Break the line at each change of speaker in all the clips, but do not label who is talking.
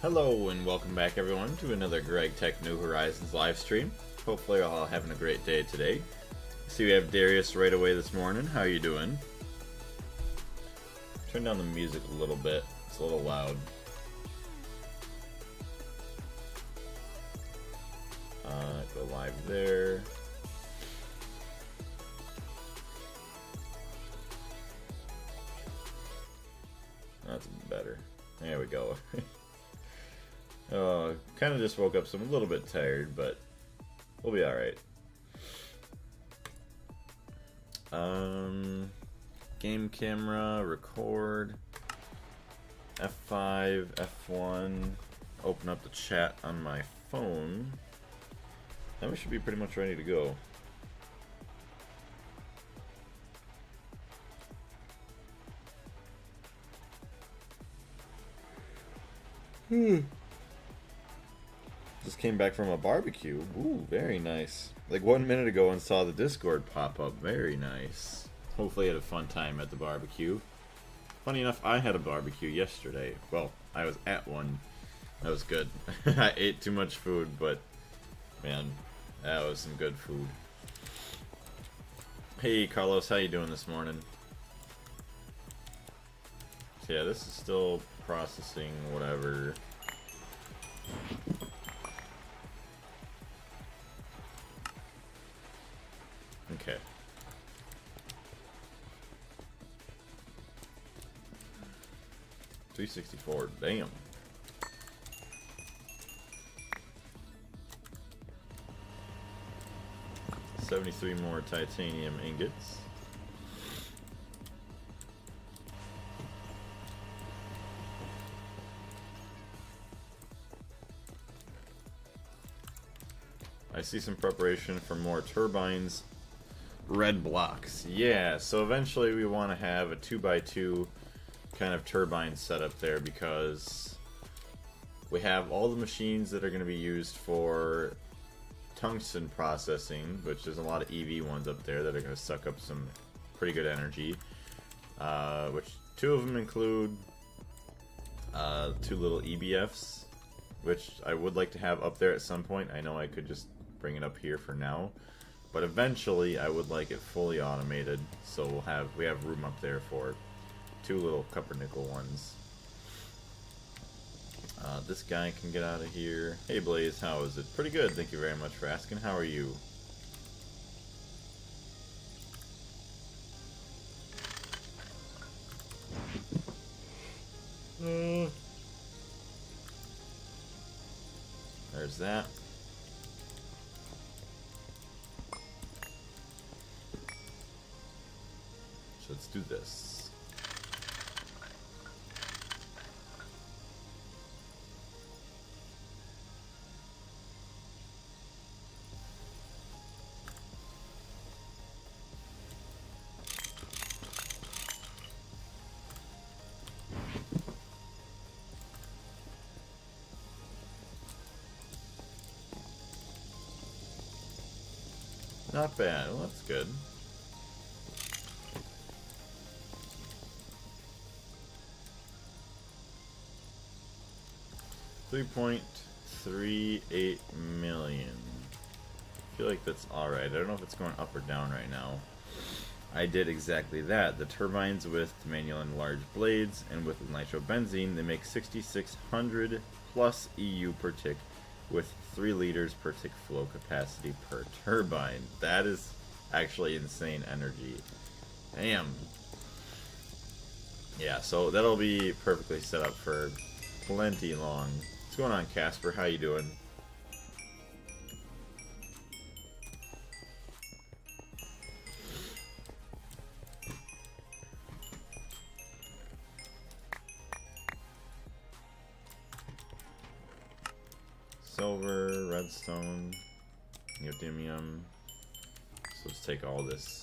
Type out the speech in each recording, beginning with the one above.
Hello and welcome back everyone to another Gregtech New Horizons live stream. Hopefully you're all having a great day today. See we have Darius right away this morning. How you doing? Turn down the music a little bit. It's a little loud. Go live there. That's better. There we go. Kind of just woke up, so I'm a little bit tired, but we'll be alright. Game camera, record, F5, F1, open up the chat on my phone. Then we should be pretty much ready to go. Just came back from a barbecue. Ooh, very nice. Like 1 minute ago and saw the Discord pop up. Very nice. Hopefully you had a fun time at the barbecue. Funny enough, I had a barbecue yesterday. Well, I was at one. That was good. I ate too much food, but man, that was some good food. Hey Carlos, how you doing this morning? So yeah, this is still processing whatever. Okay. $364, damn. $73 more titanium ingots. I see some preparation for more turbines. Red blocks. Yeah, so eventually we want to have a 2x2 kind of turbine setup there because we have all the machines that are going to be used for tungsten processing, which there's a lot of EV ones up there that are going to suck up some pretty good energy. Which two of them include two little EBFs, which I would like to have up there at some point. I know I could just bring it up here for now. But eventually, I would like it fully automated, so we have room up there for two little copper-nickel ones. This guy can get out of here. Hey Blaze, how is it? Pretty good, thank you very much for asking. How are you? There's that. So let's do this. Not bad. Well, that's good. $3.38 million. I feel like that's alright. I don't know if it's going up or down right now. I did exactly that. The turbines with manual and large blades and with nitrobenzene, they make 6,600 plus EU per tick with 3 liters per tick flow capacity per turbine. That is actually insane energy. Damn. Yeah, so that'll be perfectly set up for plenty long. What's going on, Casper? How you doing? Silver, redstone, neodymium. So let's take all this.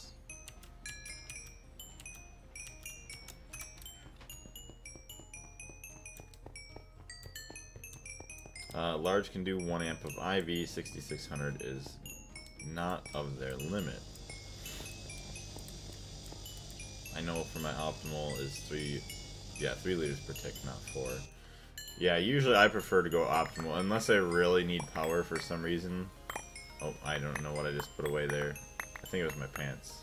Large can do 1 amp of IV, 6600 is not of their limit. I know for my optimal is 3 liters per tick, not 4. Yeah, usually I prefer to go optimal, unless I really need power for some reason. Oh, I don't know what I just put away there. I think it was my pants.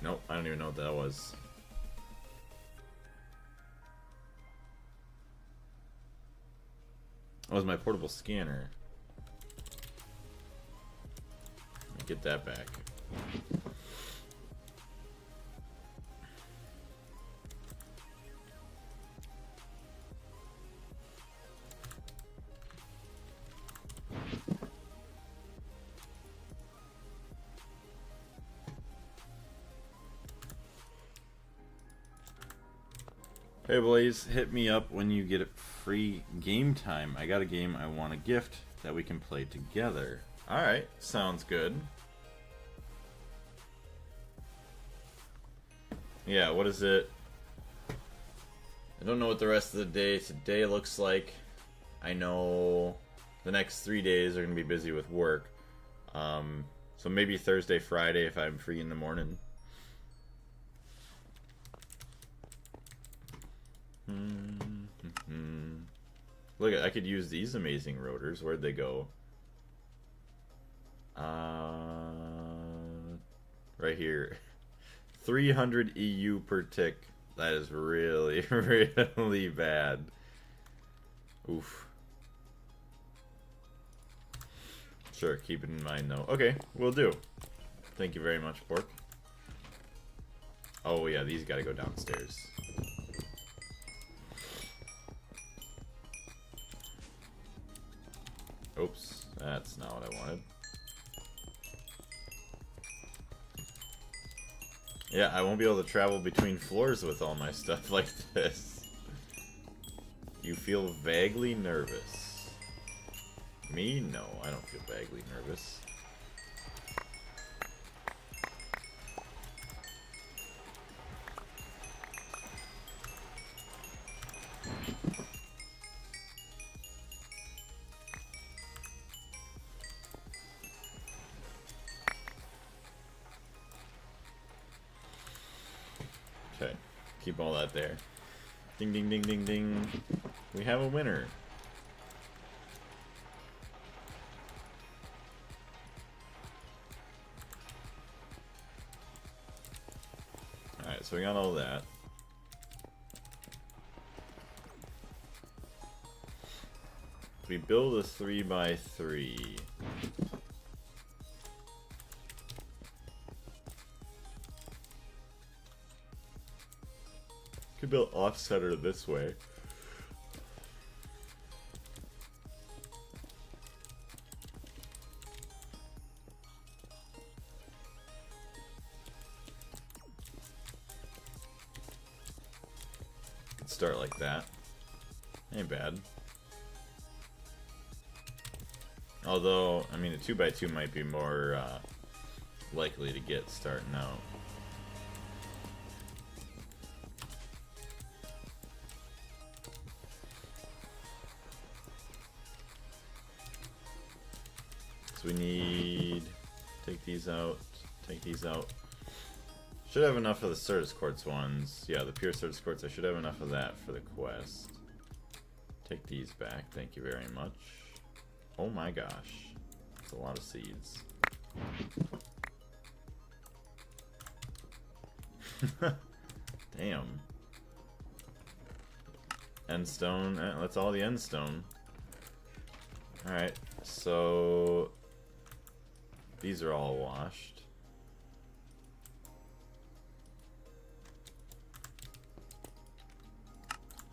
Nope, I don't even know what that was. That was my portable scanner. Let me get that back. Hey Blaze, hit me up when you get free game time. I got a game I want to gift that we can play together. Alright, sounds good. Yeah, what is it? I don't know what the rest of the day today looks like. I know the next 3 days are going to be busy with work. So maybe Thursday, Friday if I'm free in the morning. Look, I could use these amazing rotors. Where'd they go? Right here. 300 EU per tick. That is really, really bad. Oof. Sure, keep it in mind though. Okay, will do. Thank you very much, Pork. Oh yeah, these gotta go downstairs. Oops, that's not what I wanted. Yeah, I won't be able to travel between floors with all my stuff like this. You feel vaguely nervous. Me? No, I don't feel vaguely nervous. Okay, keep all that there. Ding, ding, ding, ding, ding. We have a winner. Alright, so we got all that. We build a 3x3. Could build offsetter this way. Could start like that. Ain't bad. Although, I mean, a 2x2 might be more likely to get starting out. So we need, take these out, take these out. Should have enough of the Certus Quartz ones. Yeah, the pure Certus Quartz, I should have enough of that for the quest. Take these back, thank you very much. Oh my gosh, that's a lot of seeds. Damn. Endstone, that's all the endstone. Alright, so these are all washed.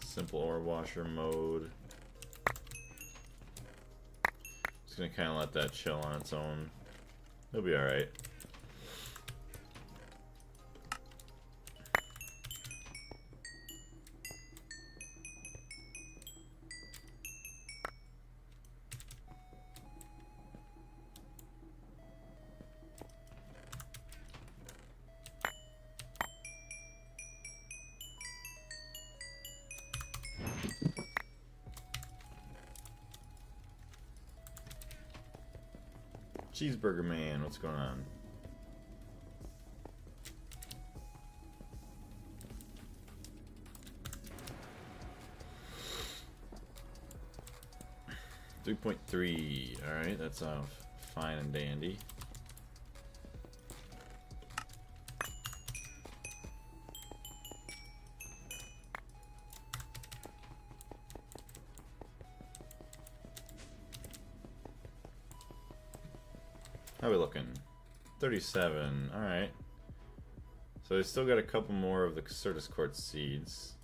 Simple ore washer mode. Just gonna kind of let that chill on its own. It'll be alright. Cheeseburger Man, what's going on? $3.3. Alright, that's fine and dandy. How are we looking? 37. Alright. So we still got a couple more of the Certus Quartz seeds.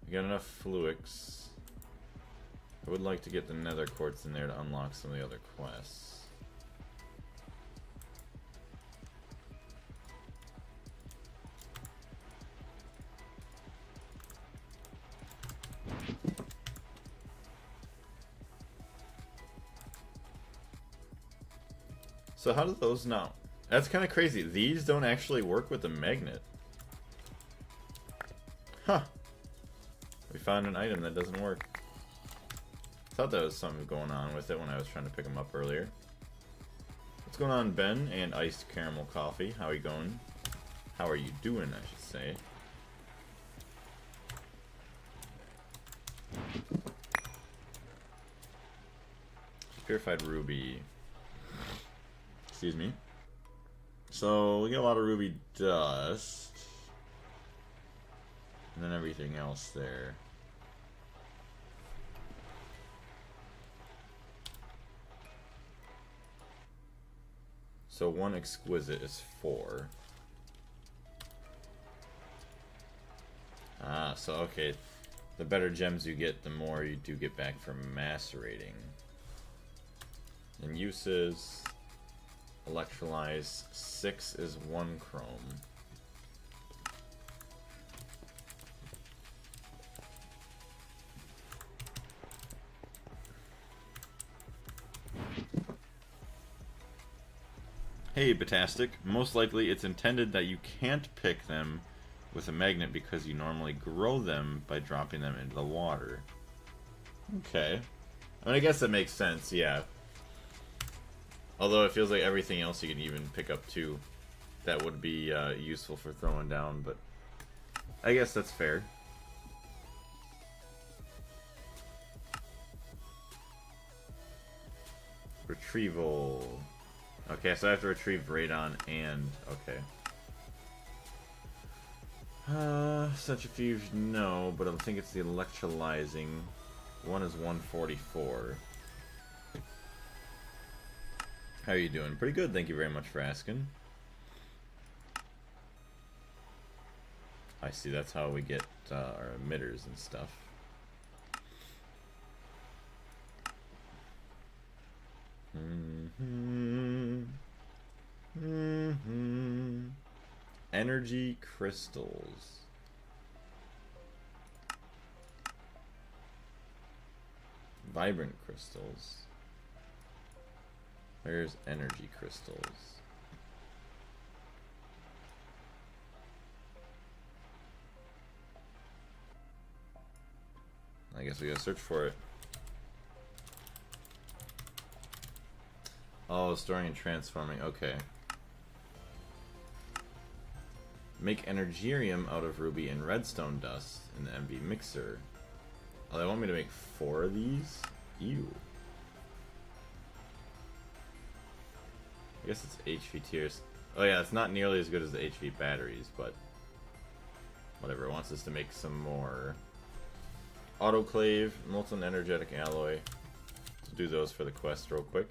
We got enough Fluix. I would like to get the Nether Quartz in there to unlock some of the other quests. So how do those now? That's kind of crazy. These don't actually work with the magnet. Huh. We found an item that doesn't work. Thought there was something going on with it when I was trying to pick them up earlier. What's going on, Ben? And iced caramel coffee. How are you going? How are you doing, I should say. Purified ruby. Excuse me. So we get a lot of ruby dust. And then everything else there. So one exquisite is 4. Ah, so okay. The better gems you get, the more you do get back from macerating. And uses, electrolyze, 6 is 1 chrome. Hey, Batastic. Most likely it's intended that you can't pick them with a magnet because you normally grow them by dropping them into the water. Okay. I mean, I guess that makes sense, yeah. Although it feels like everything else you can even pick up too. That would be useful for throwing down, but I guess that's fair. Retrieval. Okay, so I have to retrieve radon and... okay. Centrifuge, no, but I think it's the electrolyzing. One is 144. How are you doing? Pretty good, thank you very much for asking. I see, that's how we get our emitters and stuff. Energy crystals. Vibrant crystals. Where's energy crystals? I guess we gotta search for it. Oh, storing and transforming. Okay. Make energirium out of ruby and redstone dust in the MV mixer. Oh, they want me to make 4 of these? Ew. I guess it's HV tiers. Oh yeah, it's not nearly as good as the HV batteries, but whatever. It wants us to make some more. Autoclave, molten energetic alloy. Let's do those for the quest real quick.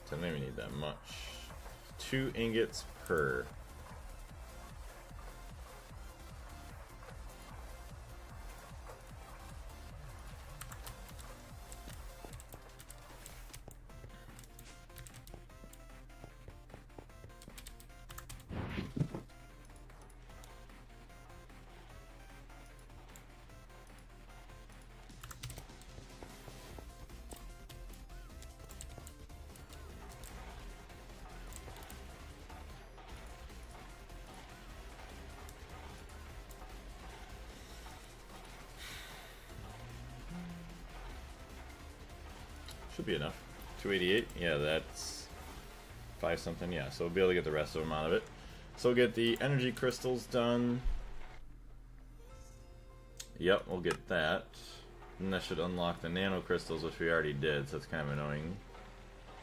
I don't even need that much. 2 ingots per. Should be enough. 288. Yeah, that's 5 something. Yeah, so we'll be able to get the rest of them out of it. So we'll get the energy crystals done. Yep, we'll get that. And that should unlock the nano crystals, which we already did, so it's kind of annoying.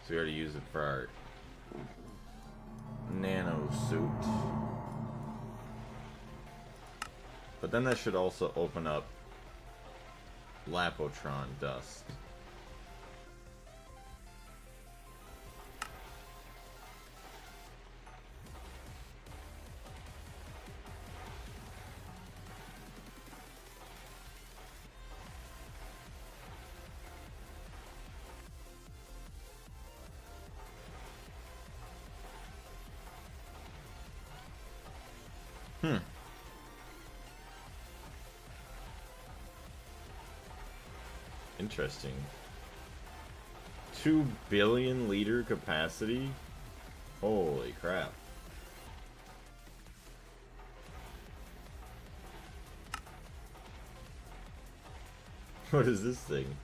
So we already used it for our nano suit. But then that should also open up Lapotron dust. Interesting. 2 billion liter capacity? Holy crap. What is this thing?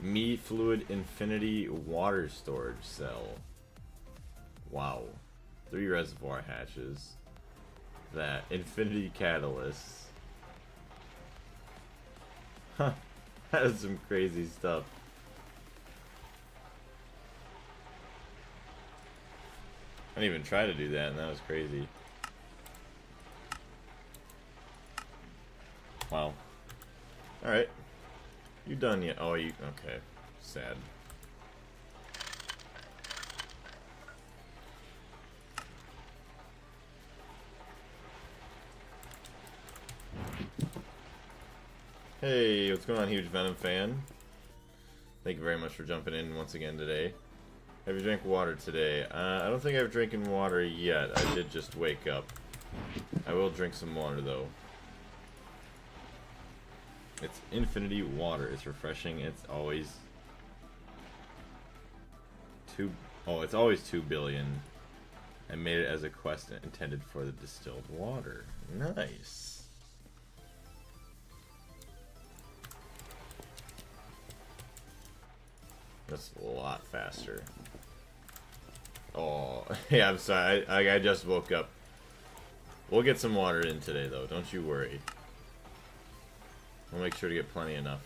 Meat Fluid Infinity Water Storage Cell. Wow. 3 reservoir hatches. That. Infinity Catalyst. Huh. That is some crazy stuff. I didn't even try to do that, and that was crazy. Wow. Alright. You done yet? Oh, you... Okay. Sad. Hey, what's going on, huge Venom fan? Thank you very much for jumping in once again today. Have you drank water today? I don't think I've drinking water yet. I did just wake up. I will drink some water though. It's infinity water. It's refreshing. It's always it's always 2 billion. I made it as a quest intended for the distilled water. Nice. That's a lot faster. Oh, yeah, I'm sorry. I just woke up. We'll get some water in today, though. Don't you worry. We'll make sure to get plenty enough.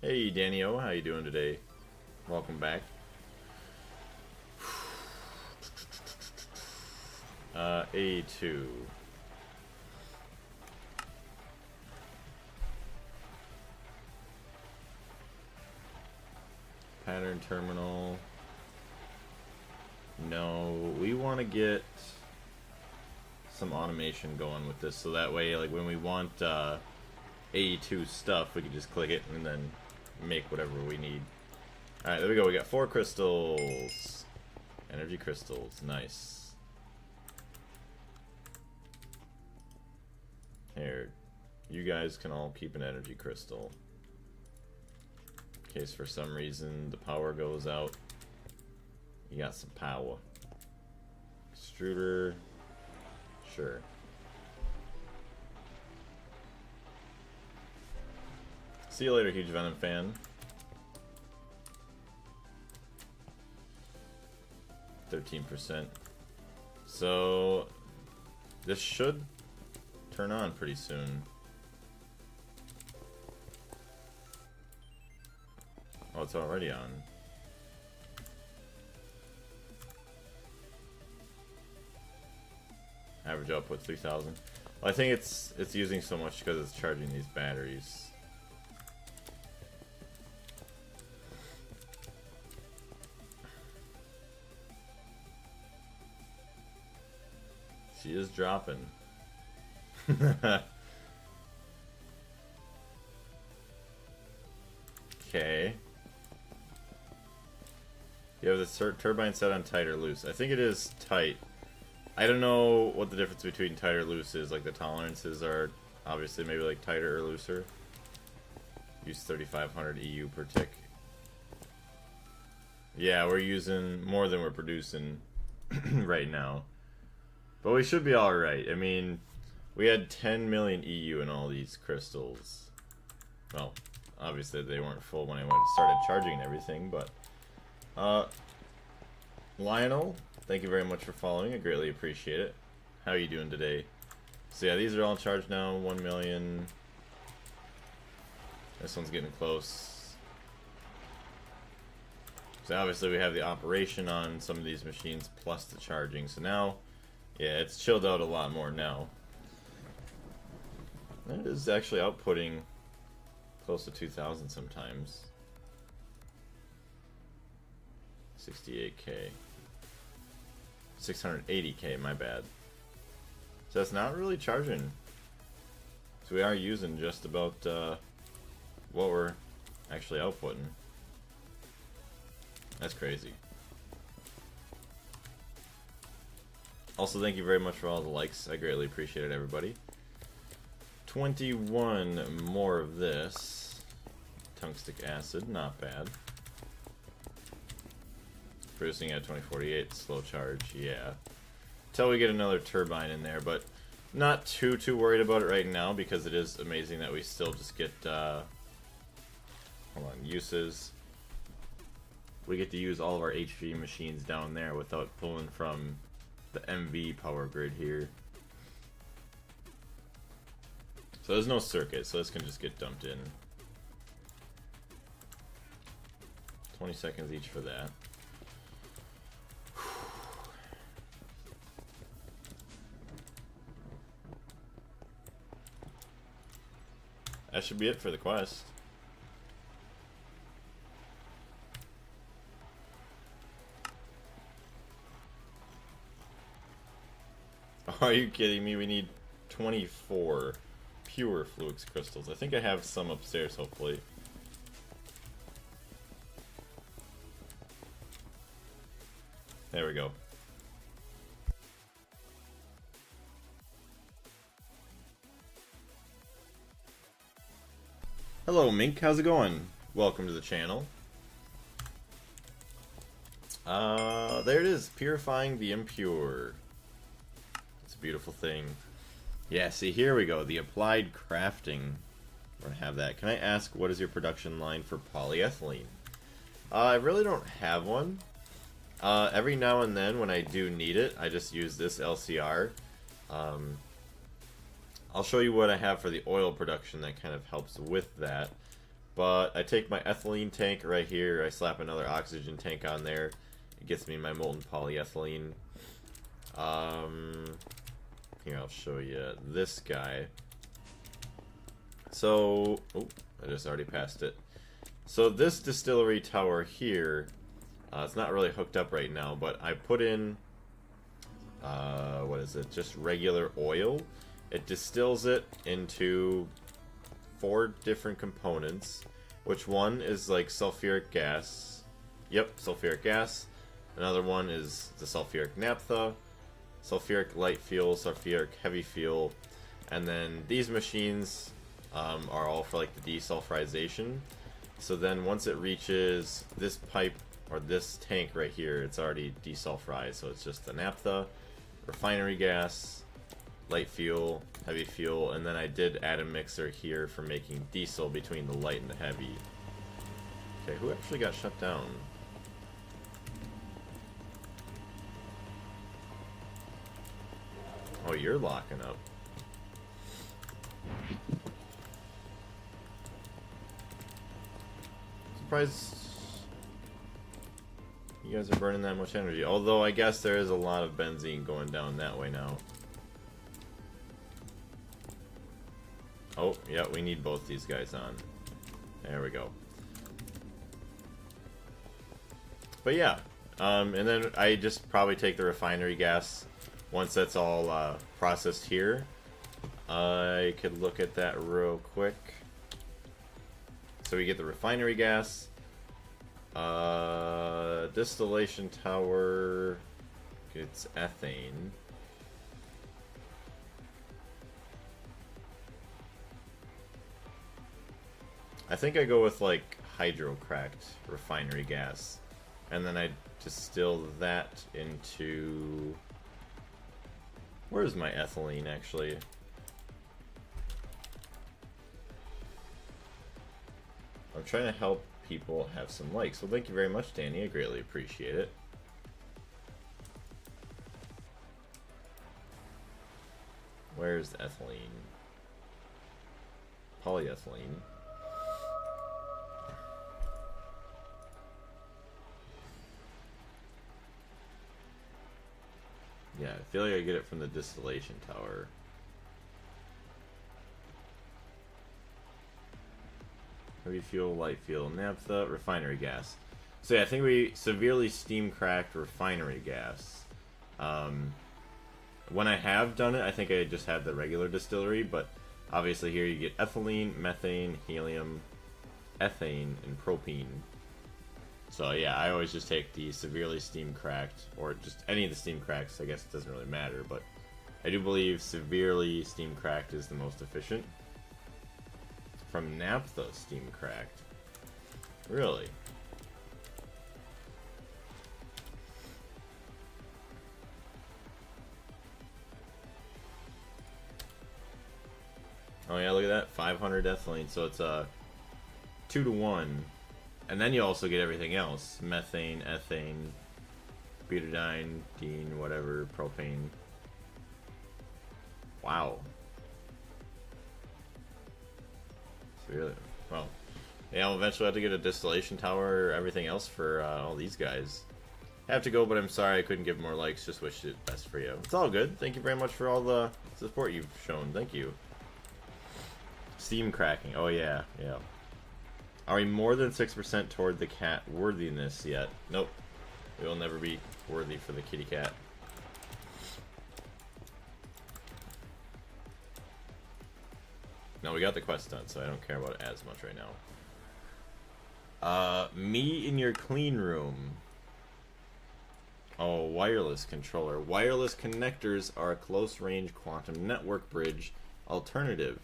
Hey, Danny-O. How you doing today? Welcome back. AE2. Pattern terminal. No, we want to get some automation going with this, so that way, like when we want AE2 stuff, we can just click it and then make whatever we need. All right, there we go. We got 4 crystals, energy crystals. Nice. Here, you guys can all keep an energy crystal. In case for some reason the power goes out, you got some power. Extruder, sure. See you later, huge Venom fan. 13%. So this should turn on pretty soon. Oh, it's already on. Average output 3,000. Well, I think it's using so much because it's charging these batteries. She is dropping. Okay. You have the turbine set on tight or loose. I think it is tight. I don't know what the difference between tight or loose is. Like the tolerances are obviously maybe like tighter or looser. Use 3,500 EU per tick. Yeah, we're using more than we're producing right now. But we should be alright. I mean, we had 10 million EU in all these crystals. Well, obviously they weren't full when I started charging and everything, but Lionel, thank you very much for following. I greatly appreciate it. How are you doing today? So yeah, these are all charged now. 1 million. This one's getting close. So obviously we have the operation on some of these machines plus the charging. So now, yeah, it's chilled out a lot more now. It is actually outputting close to 2,000 sometimes. 68K. 680K, my bad. So it's not really charging. So we are using just about what we're actually outputting. That's crazy. Also, thank you very much for all the likes. I greatly appreciate it, everybody. 21 more of this. Tungstic acid, not bad. Producing at 2048, slow charge, yeah. Until we get another turbine in there, but not too worried about it right now because it is amazing that we still just get, hold on, uses. We get to use all of our HV machines down there without pulling from the MV power grid here. So there's no circuit, so this can just get dumped in. 20 seconds each for that. That should be it for the quest. Are you kidding me? We need 24 pure Fluix crystals. I think I have some upstairs, hopefully. There we go. Hello Mink, how's it going? Welcome to the channel. There it is, purifying the impure. It's a beautiful thing. Yeah, see, here we go, the applied crafting. We're gonna have that. Can I ask, what is your production line for polyethylene? I really don't have one. Every now and then when I do need it, I just use this LCR. I'll show you what I have for the oil production that kind of helps with that. But I take my ethylene tank right here, I slap another oxygen tank on there. It gets me my molten polyethylene. Here, I'll show you this guy. So, oh, I just already passed it. So this distillery tower here, it's not really hooked up right now, but I put in, what is it, just regular oil. It distills it into 4 different components, which one is like sulfuric gas. Yep, sulfuric gas. Another one is the sulfuric naphtha, sulfuric light fuel, sulfuric heavy fuel, and then these machines are all for like the desulfurization. So then once it reaches this pipe or this tank right here, it's already desulfurized. So it's just the naphtha, refinery gas, light fuel, heavy fuel, and then I did add a mixer here for making diesel between the light and the heavy. Okay, who actually got shut down? Oh, you're locking up. Surprised you guys are burning that much energy. Although I guess there is a lot of benzene going down that way now. Oh, yeah, we need both these guys on. There we go. But yeah, and then I just probably take the refinery gas once that's all processed here. I could look at that real quick. So we get the refinery gas, distillation tower, it's ethane. I think I go with like hydrocracked refinery gas, and then I distill that into, where's my ethylene actually? trying to help people have some likes. Well, thank you very much, Danny. I greatly appreciate it. Where's the ethylene? Polyethylene. Yeah, I feel like I get it from the distillation tower. Heavy fuel, light fuel, naphtha, refinery gas. So yeah, I think we severely steam cracked refinery gas. When I have done it, I think I just had the regular distillery, but obviously here you get ethylene, methane, helium, ethane, and propene. So yeah, I always just take the severely steam cracked, or just any of the steam cracks. I guess it doesn't really matter, but I do believe severely steam cracked is the most efficient. From naphtha steam cracked. Really? Oh yeah, look at that, 500 ethylene. So it's a 2-to-1, and then you also get everything else: methane, ethane, butadiene, dene, whatever, propane. Wow. Really? Well, yeah, I'll eventually have to get a distillation tower or everything else for all these guys. I have to go, but I'm sorry I couldn't give more likes. Just wish it best for you. It's all good. Thank you very much for all the support you've shown. Thank you. Steam cracking. Oh, yeah. Yeah. Are we more than 6% toward the cat worthiness yet? Nope. We will never be worthy for the kitty cat. No, we got the quest done, so I don't care about it as much right now. Me in your clean room. Oh, wireless controller. Wireless connectors are a close-range quantum network bridge alternative.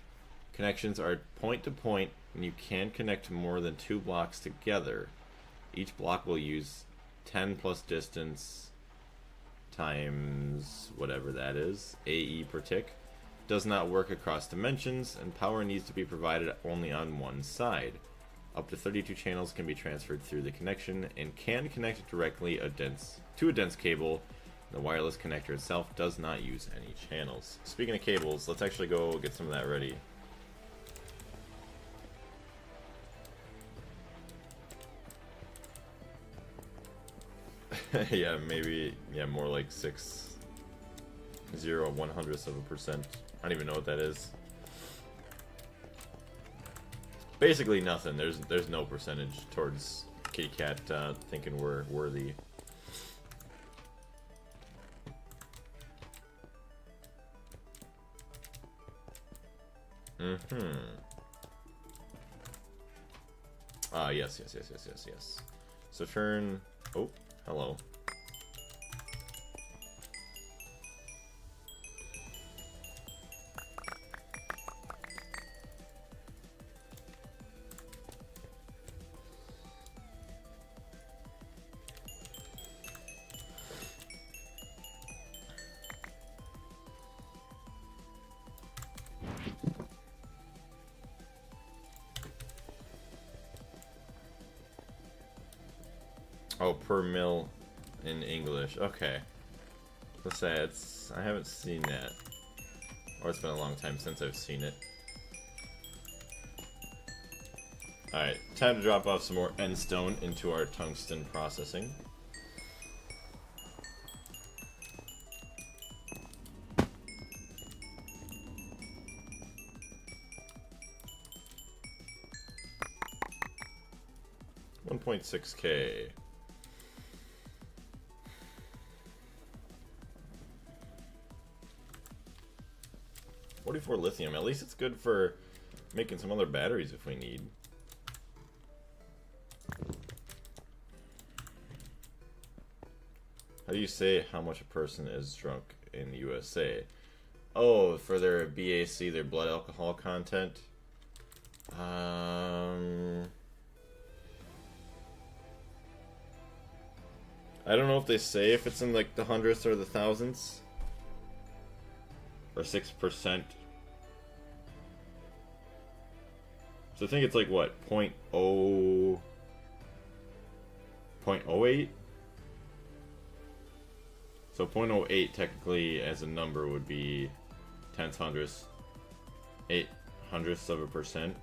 Connections are point-to-point, and you can connect more than 2 blocks together. Each block will use 10 plus distance times whatever that is, AE per tick. Does not work across dimensions, and power needs to be provided only on one side. Up to 32 channels can be transferred through the connection and can connect directly to a dense cable. The wireless connector itself does not use any channels. Speaking of cables, let's actually go get some of that ready. Yeah, maybe, yeah, more like 0.001% I don't even know what that is. Basically nothing. There's no percentage towards kitty cat thinking we're worthy. Yes. So turn. Oh, hello. Oh, per mil in English. Okay. Let's say I haven't seen that. Or it's been a long time since I've seen it. Alright, time to drop off some more end stone into our tungsten processing. $1.6K. 44 lithium. At least it's good for making some other batteries if we need. How do you say how much a person is drunk in the USA? Oh, for their BAC, their blood alcohol content. I don't know if they say if it's in like the hundredths or the thousandths. Or 6%. So I think it's like what, 0.08? So 0.08 technically as a number would be 0.10 0.08%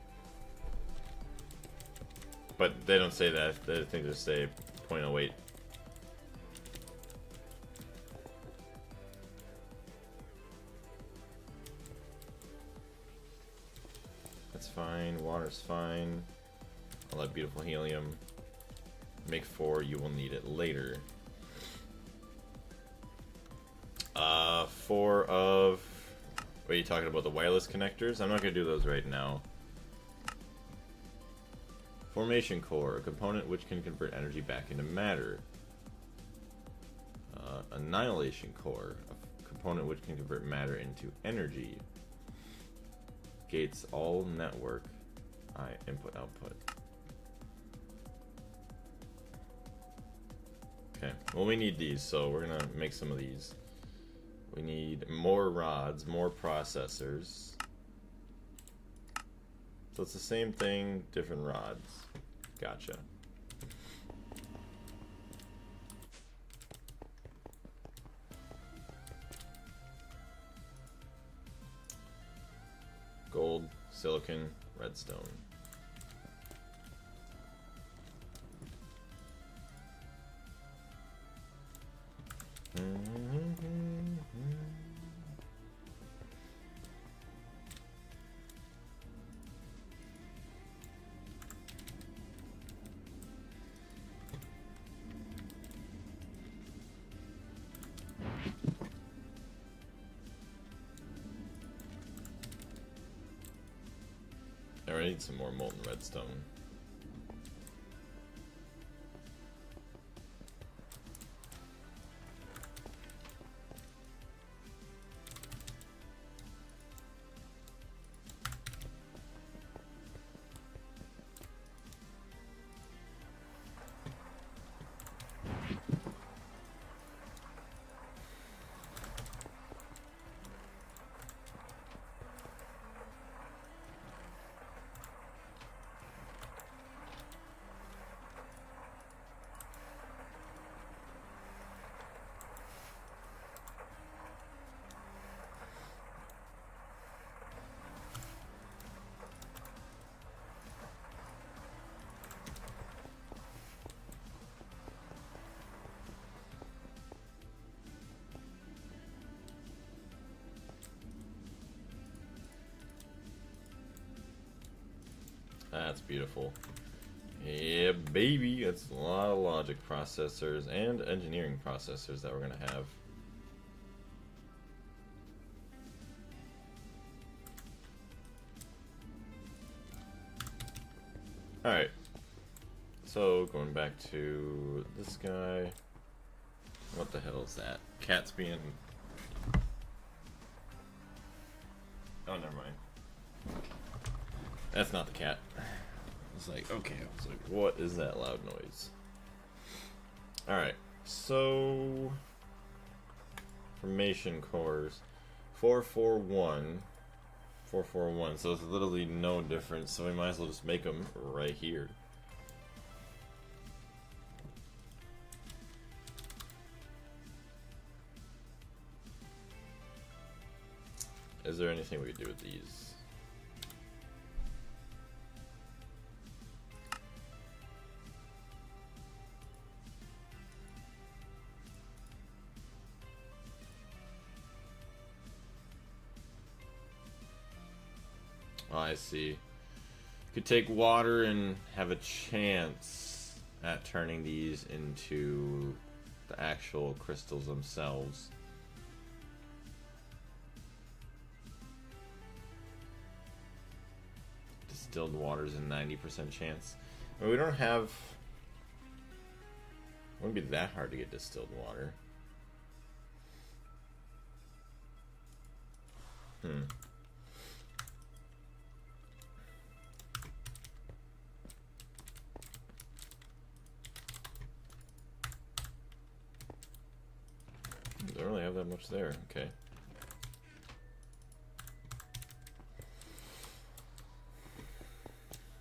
But they don't say that. I think they say 0.08. That's fine. Water's fine. All that beautiful helium. Make 4. You will need it later. 4 of... What are you talking about? The wireless connectors? I'm not going to do those right now. Formation core, a component which can convert energy back into matter. Annihilation core, a component which can convert matter into energy. Gates all network. Input output. Okay, well we need these, so we're gonna make some of these. We need more rods, more processors. So it's the same thing, different rods. Gotcha. Gold, silicon, redstone. I need some more molten redstone. That's beautiful. Yeah, baby. That's a lot of logic processors and engineering processors that we're going to have. Alright. So, going back to this guy. What the hell is that? Cat's being... Oh, never mind. That's not the cat. It's like, okay, I was like, what is that loud noise? Alright, so... Formation cores. 441. 441, so it's literally no difference, so we might as well just make them right here. Is there anything we can do with these? Oh, I see. Could take water and have a chance at turning these into the actual crystals themselves. Distilled water's a 90% chance. I mean, we don't have... It wouldn't be that hard to get distilled water. Don't really have that much there. Okay.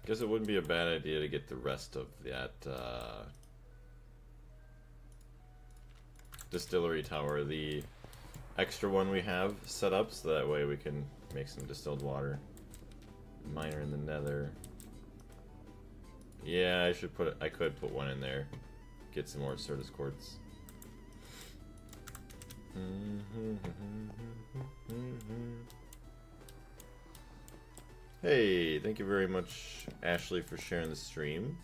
Guess it wouldn't be a bad idea to get the rest of that distillery tower, the extra one we have set up, so that way we can make some distilled water. Miner in the nether. Yeah, I should put it. I could put one in there. Get some more Certus quartz. Hey, thank you very much, Ashley, for sharing the stream.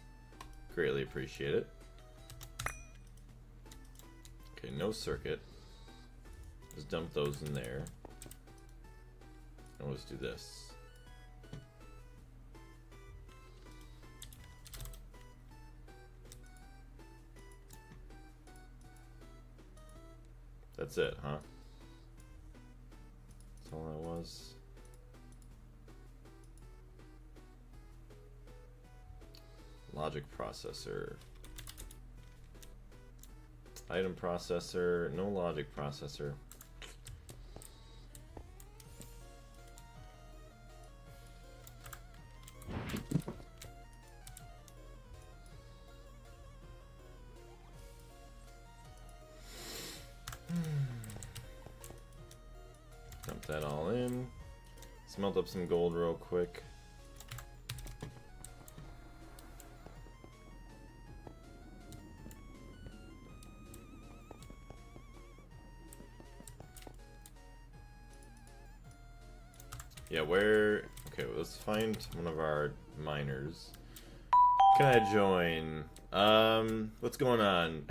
Greatly appreciate it. Okay, no circuit. Just dump those in there. And let's do this. That's it, huh? That's all that was. Logic processor. Item processor. No logic processor. Dump that all in. Smelt up some gold real quick. Yeah, where... Okay, well, let's find one of our miners. Can I join? What's going on?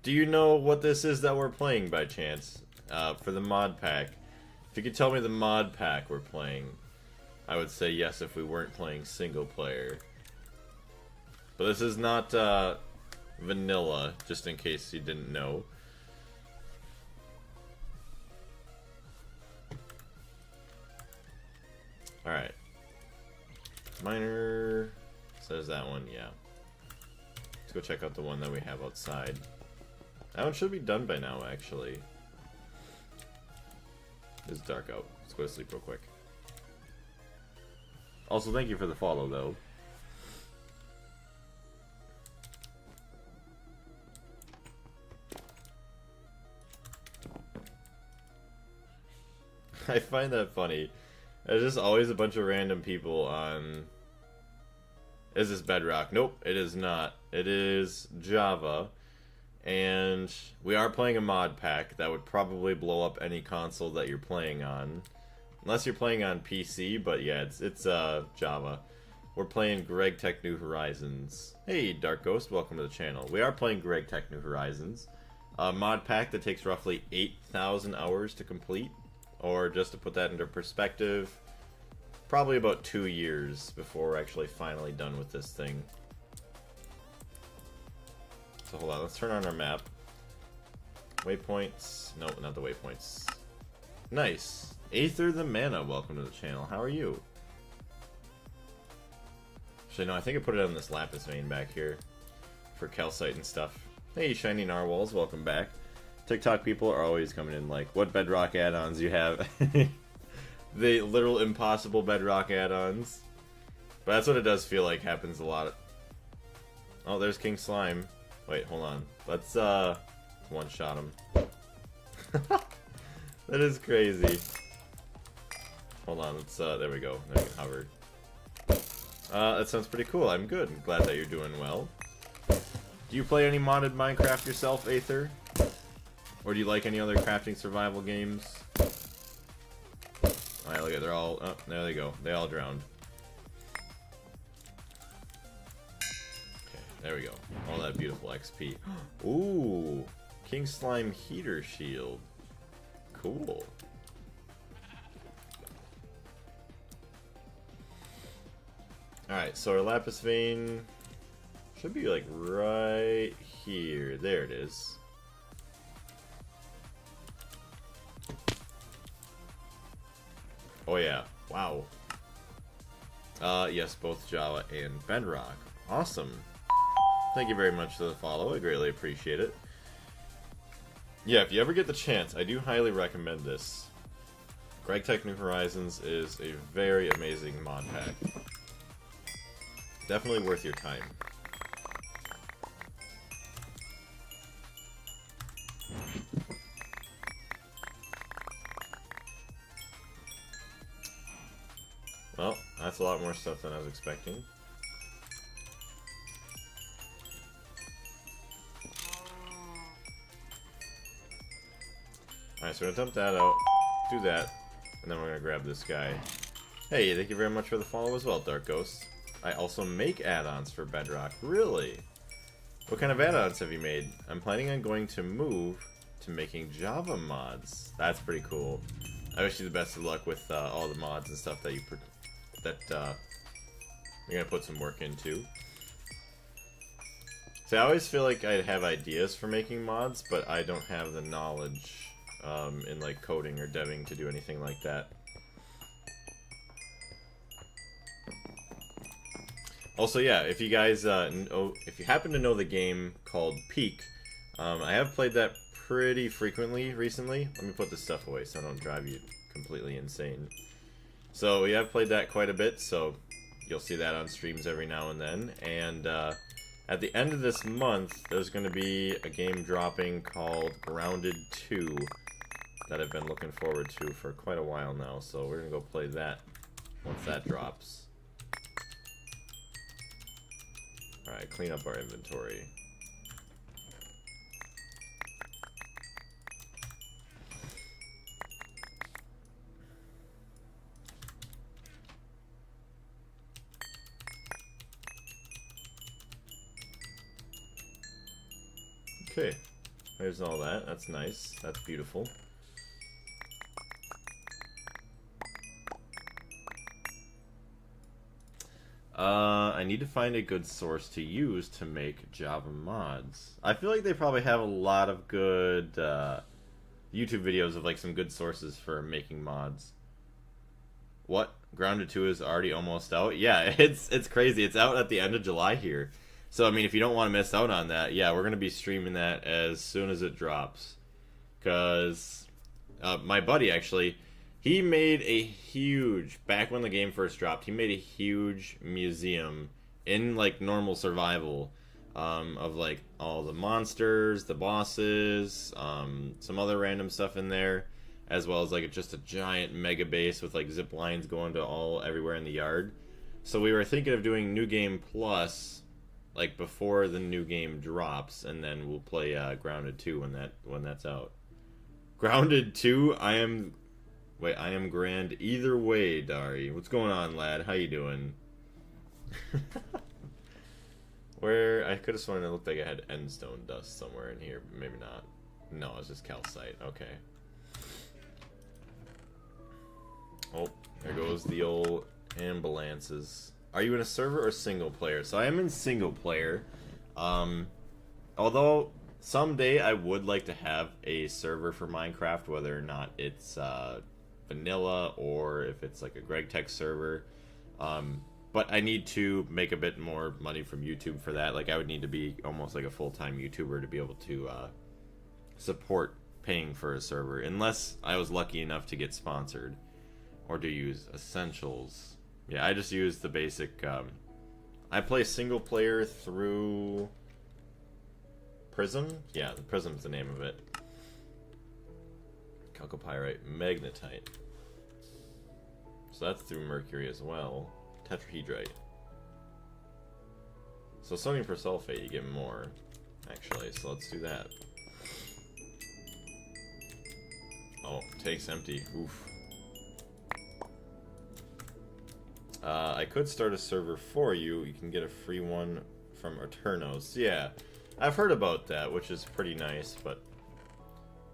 Do you know what this is that we're playing by chance? For the mod pack. If you could tell me the mod pack we're playing, I would say yes if we weren't playing single player. But this is not vanilla, just in case you didn't know. Alright. Miner says that one, yeah. Let's go check out the one that we have outside. That one should be done by now, actually. It's dark out. Let's go to sleep real quick. Also, thank you for the follow, though. I find that funny. There's just always a bunch of random people on... Is this Bedrock? Nope, it is not. It is Java. And we are playing a mod pack that would probably blow up any console that you're playing on. Unless you're playing on PC, but yeah, it's Java. We're playing Gregtech New Horizons. Hey, Dark Ghost, welcome to the channel. We are playing Gregtech New Horizons. A mod pack that takes roughly 8,000 hours to complete. Or just to put that into perspective, probably about 2 years before we're actually finally done with this thing. So hold on, let's turn on our map. Waypoints. No, not the waypoints. Nice. Aether the Mana, welcome to the channel. How are you? Actually, no, I think I put it on this lapis vein back here for calcite and stuff. Hey, Shiny Narwhals, welcome back. TikTok people are always coming in like, what Bedrock add-ons you have? The literal impossible Bedrock add-ons. But that's what it does feel like happens a lot. Oh, there's King Slime. Wait, hold on. Let's one-shot him. That is crazy. Hold on, let's there we go. There we can hover. That sounds pretty cool. I'm good. I'm glad that you're doing well. Do you play any modded Minecraft yourself, Aether? Or do you like any other crafting survival games? Alright, look at they're all... Oh, there they go. They all drowned. Okay, there we go. All that beautiful XP. Ooh! King Slime Heater Shield. Cool. Alright, so our lapis vein should be like right here. There it is. Oh yeah, wow. Yes, both Java and Bedrock. Awesome. Thank you very much for the follow, I greatly appreciate it. Yeah, if you ever get the chance, I do highly recommend this. Gregtech New Horizons is a very amazing mod pack. Definitely worth your time. Well, that's a lot more stuff than I was expecting. Alright, so we're gonna dump that out, do that, and then we're gonna grab this guy. Hey, thank you very much for the follow as well, Dark Ghost. I also make add-ons for Bedrock. Really? What kind of add-ons have you made? I'm planning on going to move to making Java mods. That's pretty cool. I wish you the best of luck with all the mods and stuff that you're gonna put some work into. See, I always feel like I'd have ideas for making mods, but I don't have the knowledge in like coding or deving to do anything like that. Also, yeah, if you guys if you happen to know the game called Peak, I have played that pretty frequently recently. Let me put this stuff away so I don't drive you completely insane. So we have played that quite a bit, so you'll see that on streams every now and then. And at the end of this month, there's going to be a game dropping called Grounded 2 that I've been looking forward to for quite a while now. So we're going to go play that once that drops. Alright, clean up our inventory. Okay, there's all that. That's nice. That's beautiful. I need to find a good source to use to make Java mods. I feel like they probably have a lot of good YouTube videos of like some good sources for making mods. What? Grounded 2 is already almost out? Yeah, it's crazy. It's out at the end of July here. So, I mean, if you don't want to miss out on that, yeah, we're going to be streaming that as soon as it drops. Because my buddy, actually, he made a huge, back when the game first dropped, he made a huge museum in, like, normal survival of, like, all the monsters, the bosses, some other random stuff in there, as well as, like, just a giant mega base with, like, zip lines going to everywhere in the yard. So we were thinking of doing New Game Plus, like, before the new game drops, and then we'll play Grounded 2 when that's out. Grounded 2, I am grand either way, Dari. What's going on, lad? How you doing? Where I could have sworn it looked like I had endstone dust somewhere in here, but maybe not. No, it's just calcite. Okay. Oh, there goes the old ambulances. Are you in a server or single player? So I am in single player. Although someday I would like to have a server for Minecraft, whether or not it's vanilla or if it's like a Gregtech server. But I need to make a bit more money from YouTube for that. Like, I would need to be almost like a full-time YouTuber to be able to support paying for a server, unless I was lucky enough to get sponsored or to use essentials. Yeah, I just use the basic. I play single player through Prism. Yeah, the Prism's the name of it. Chalcopyrite, magnetite. So that's through Mercury as well. Tetrahedrite. So sodium persulfate, you get more, actually. So let's do that. Oh, tank's empty. Oof. I could start a server for you. You can get a free one from Eternos. Yeah, I've heard about that, which is pretty nice, but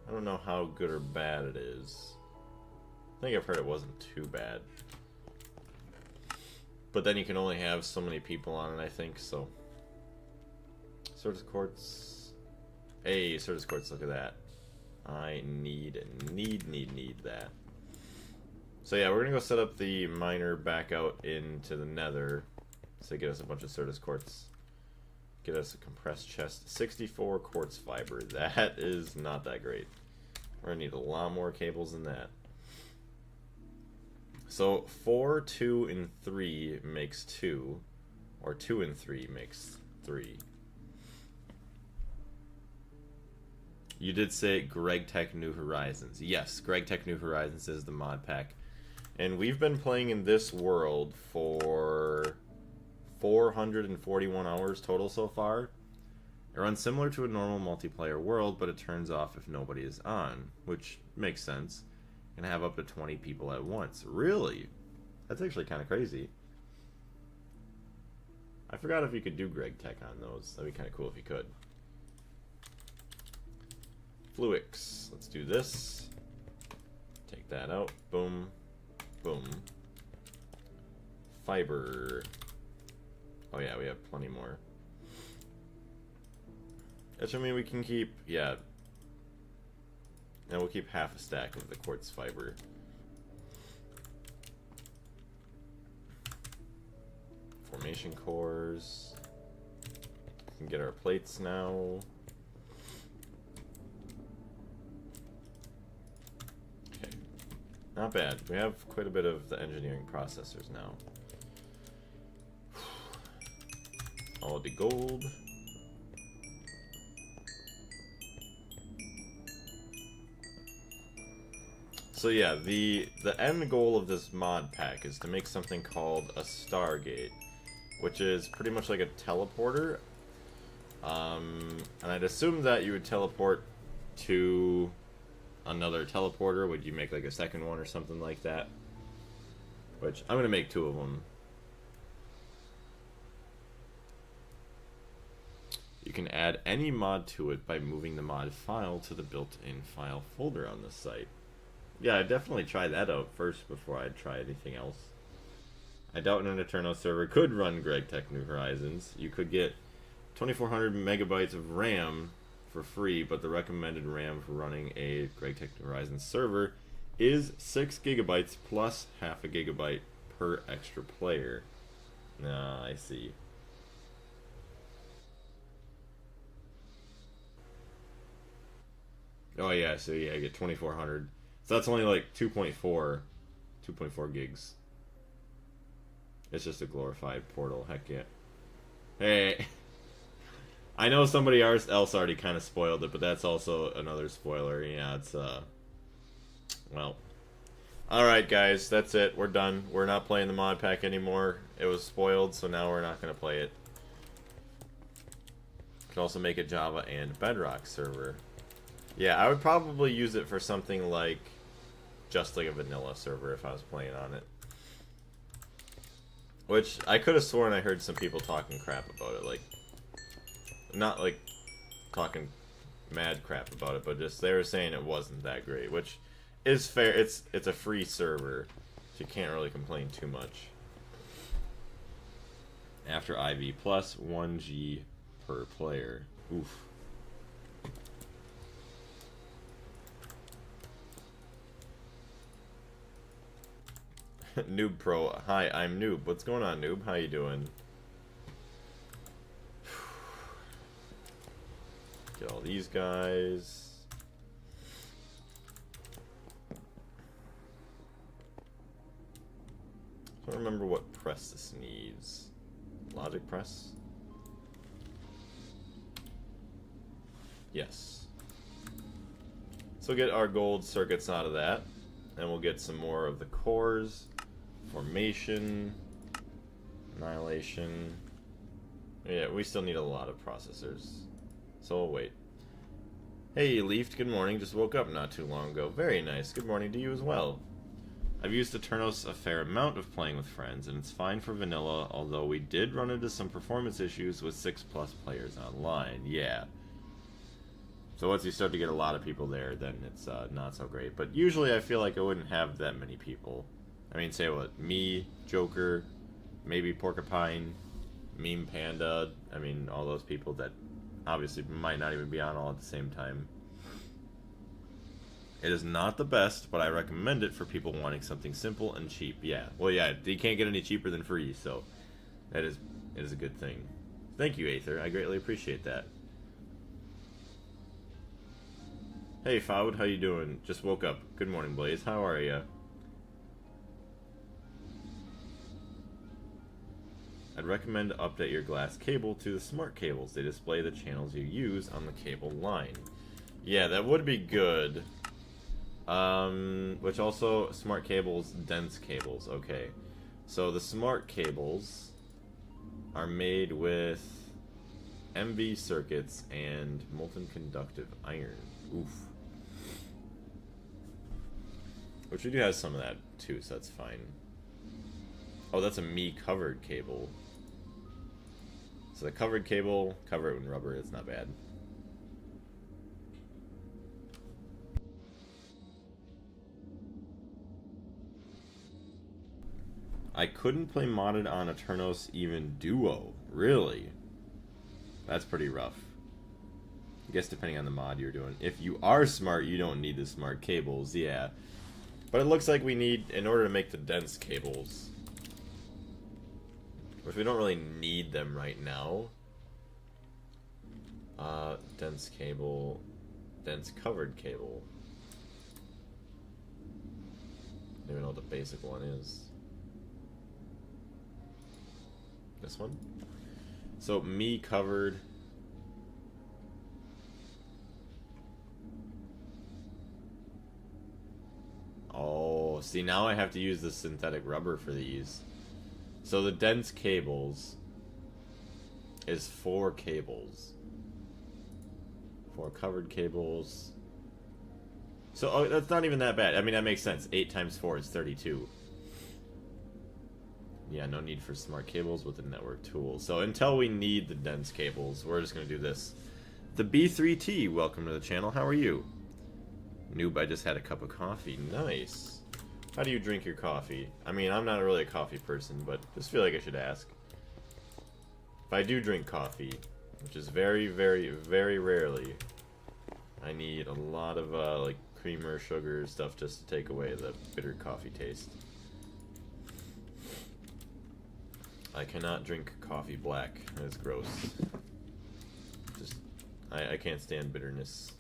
I don't know how good or bad it is. I think I've heard it wasn't too bad. But then you can only have so many people on it, I think, so. Certus Quartz. Hey, Certus Quartz, look at that. I need that. So yeah, we're gonna go set up the miner back out into the nether to get us a bunch of Certus Quartz. Get us a compressed chest. 64 quartz fiber. That is not that great. We're gonna need a lot more cables than that. So 4, 2, and 3 makes 2. Or 2 and 3 makes 3. You did say Gregtech New Horizons. Yes, Gregtech New Horizons is the mod pack. And we've been playing in this world for 441 hours total so far. It runs similar to a normal multiplayer world, but it turns off if nobody is on, which makes sense. You can have up to 20 people at once. Really? That's actually kind of crazy. I forgot if you could do Gregtech on those. That'd be kind of cool if you could. Fluix. Let's do this. Take that out. Boom. Boom. Fiber. Oh yeah, we have plenty more. Which, I mean, we can keep, yeah. And we'll keep half a stack of the quartz fiber. Formation cores. We can get our plates now. Okay. Not bad. We have quite a bit of the engineering processors now. All the gold. So yeah, the end goal of this mod pack is to make something called a Stargate, which is pretty much like a teleporter. And I'd assume that you would teleport to another teleporter. Would you make like a second one or something like that? Which I'm gonna make 2 of them. You can add any mod to it by moving the mod file to the built-in file folder on the site. Yeah, I'd definitely try that out first before I'd try anything else. I doubt an Eterno server could run Gregtech New Horizons. You could get 2400 megabytes of RAM for free, but the recommended RAM for running a Gregtech New Horizons server is 6 gigabytes plus half a gigabyte per extra player. Ah, I see. Oh yeah, so yeah, I get 2400. So that's only like 2.4 gigs. It's just a glorified portal. Heck yeah. Hey, I know somebody else already kind of spoiled it, but that's also another spoiler. Yeah, it's well. Alright guys, that's it. We're done. We're not playing the mod pack anymore. It was spoiled, so now we're not going to play it. Could also make a Java and Bedrock server. Yeah, I would probably use it for something like just like a vanilla server if I was playing on it. Which I could have sworn I heard some people talking crap about it, like not like talking mad crap about it, but just they were saying it wasn't that great, which is fair. It's a free server, so you can't really complain too much. After IV plus 1G per player. Oof. Noob Pro. Hi, I'm Noob. What's going on, Noob? How you doing? Get all these guys. I don't remember what press this needs. Logic press? Yes. So we'll get our gold circuits out of that. And we'll get some more of the cores. Formation, annihilation. Yeah, we still need a lot of processors. So we'll wait. Hey, Leafed, good morning. Just woke up not too long ago. Very nice. Good morning to you as well. I've used Eternos a fair amount of playing with friends, and it's fine for vanilla, although we did run into some performance issues with 6+ players online. Yeah. So once you start to get a lot of people there, then it's not so great. But usually I feel like I wouldn't have that many people. I mean, say what? Me, Joker, maybe Porcupine, Meme Panda. I mean, all those people that obviously might not even be on all at the same time. It is not the best, but I recommend it for people wanting something simple and cheap. Yeah. Well, yeah, you can't get any cheaper than free, so it is a good thing. Thank you, Aether. I greatly appreciate that. Hey, Fowd, how you doing? Just woke up. Good morning, Blaze. How are ya? I'd recommend to update your glass cable to the smart cables. They display the channels you use on the cable line. Yeah, that would be good. Which also, smart cables, dense cables. Okay. So the smart cables are made with MV circuits and molten conductive iron. Oof. Which we do have some of that too, so that's fine. Oh, that's a me covered cable. So the covered cable, cover it in rubber, it's not bad. I couldn't play modded on Eternos even Duo. Really? That's pretty rough. I guess depending on the mod you're doing. If you are smart, you don't need the smart cables, yeah. But it looks like we need, in order to make the dense cables, which we don't really need them right now. Dense cable, dense covered cable. I don't even know what the basic one is. This one? So, me covered. Oh, see, now I have to use the synthetic rubber for these. So the dense cables is 4 cables. 4 covered cables. So, oh, that's not even that bad. I mean, that makes sense. 8 times 4 is 32. Yeah, no need for smart cables with the network tool. So until we need the dense cables, we're just going to do this. The B3T, welcome to the channel. How are you? Noob, I just had a cup of coffee. Nice. How do you drink your coffee? I mean, I'm not really a coffee person, but just feel like I should ask. If I do drink coffee, which is very, very, very rarely, I need a lot of like creamer, sugar, stuff just to take away the bitter coffee taste. I cannot drink coffee black. That's gross. Just, I can't stand bitterness.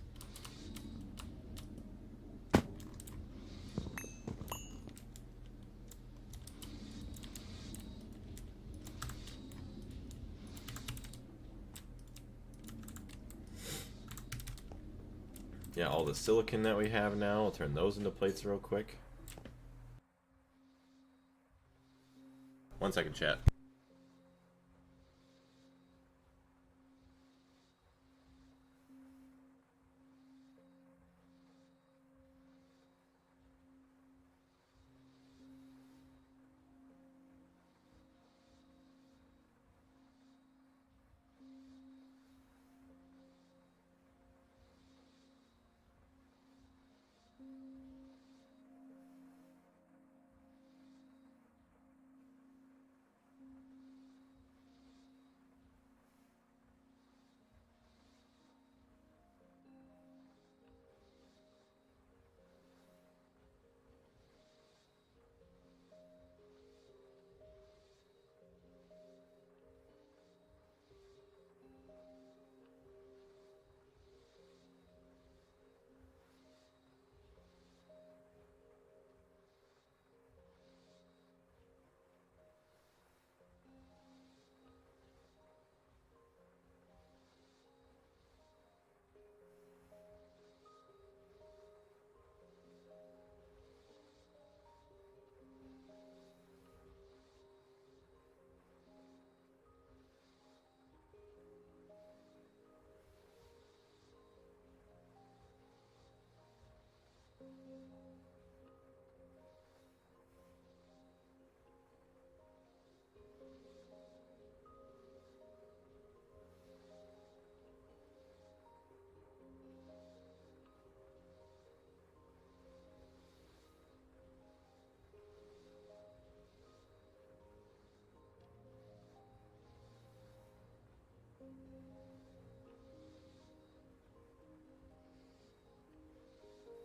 Yeah, all the silicon that we have now, I'll turn those into plates real quick. 1 second, chat.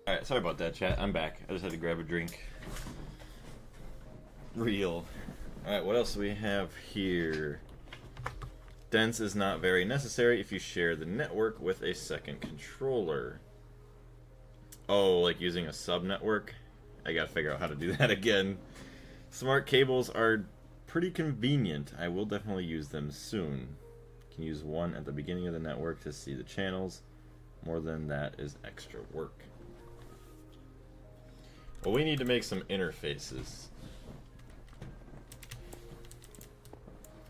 Alright, sorry about that, chat. I'm back. I just had to grab a drink. Real. Alright, what else do we have here? Dense is not very necessary if you share the network with a second controller. Oh, like using a sub-network? I gotta figure out how to do that again. Smart cables are pretty convenient. I will definitely use them soon. You can use one at the beginning of the network to see the channels. More than that is extra work. Well, we need to make some interfaces.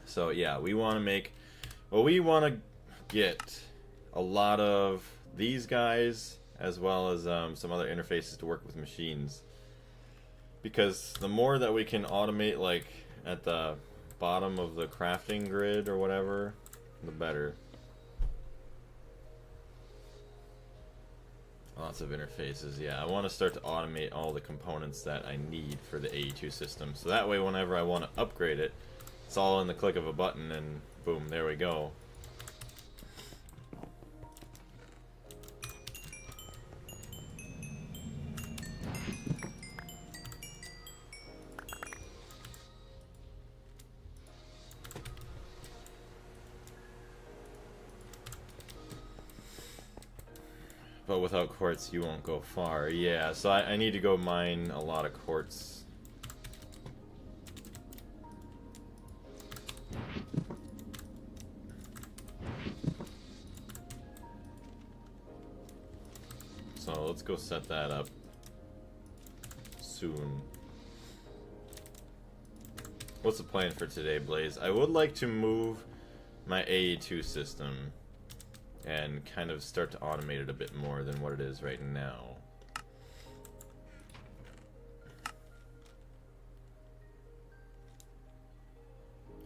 So yeah, we want to make, well, we want to get a lot of these guys as well as some other interfaces to work with machines. Because the more that we can automate, like at the bottom of the crafting grid or whatever, the better. Lots of interfaces, yeah. I want to start to automate all the components that I need for the AE2 system. So that way, whenever I want to upgrade it, it's all in the click of a button and boom, there we go. But without quartz, you won't go far. Yeah, so I need to go mine a lot of quartz. So let's go set that up soon. What's the plan for today, Blaze? I would like to move my AE2 system and kind of start to automate it a bit more than what it is right now.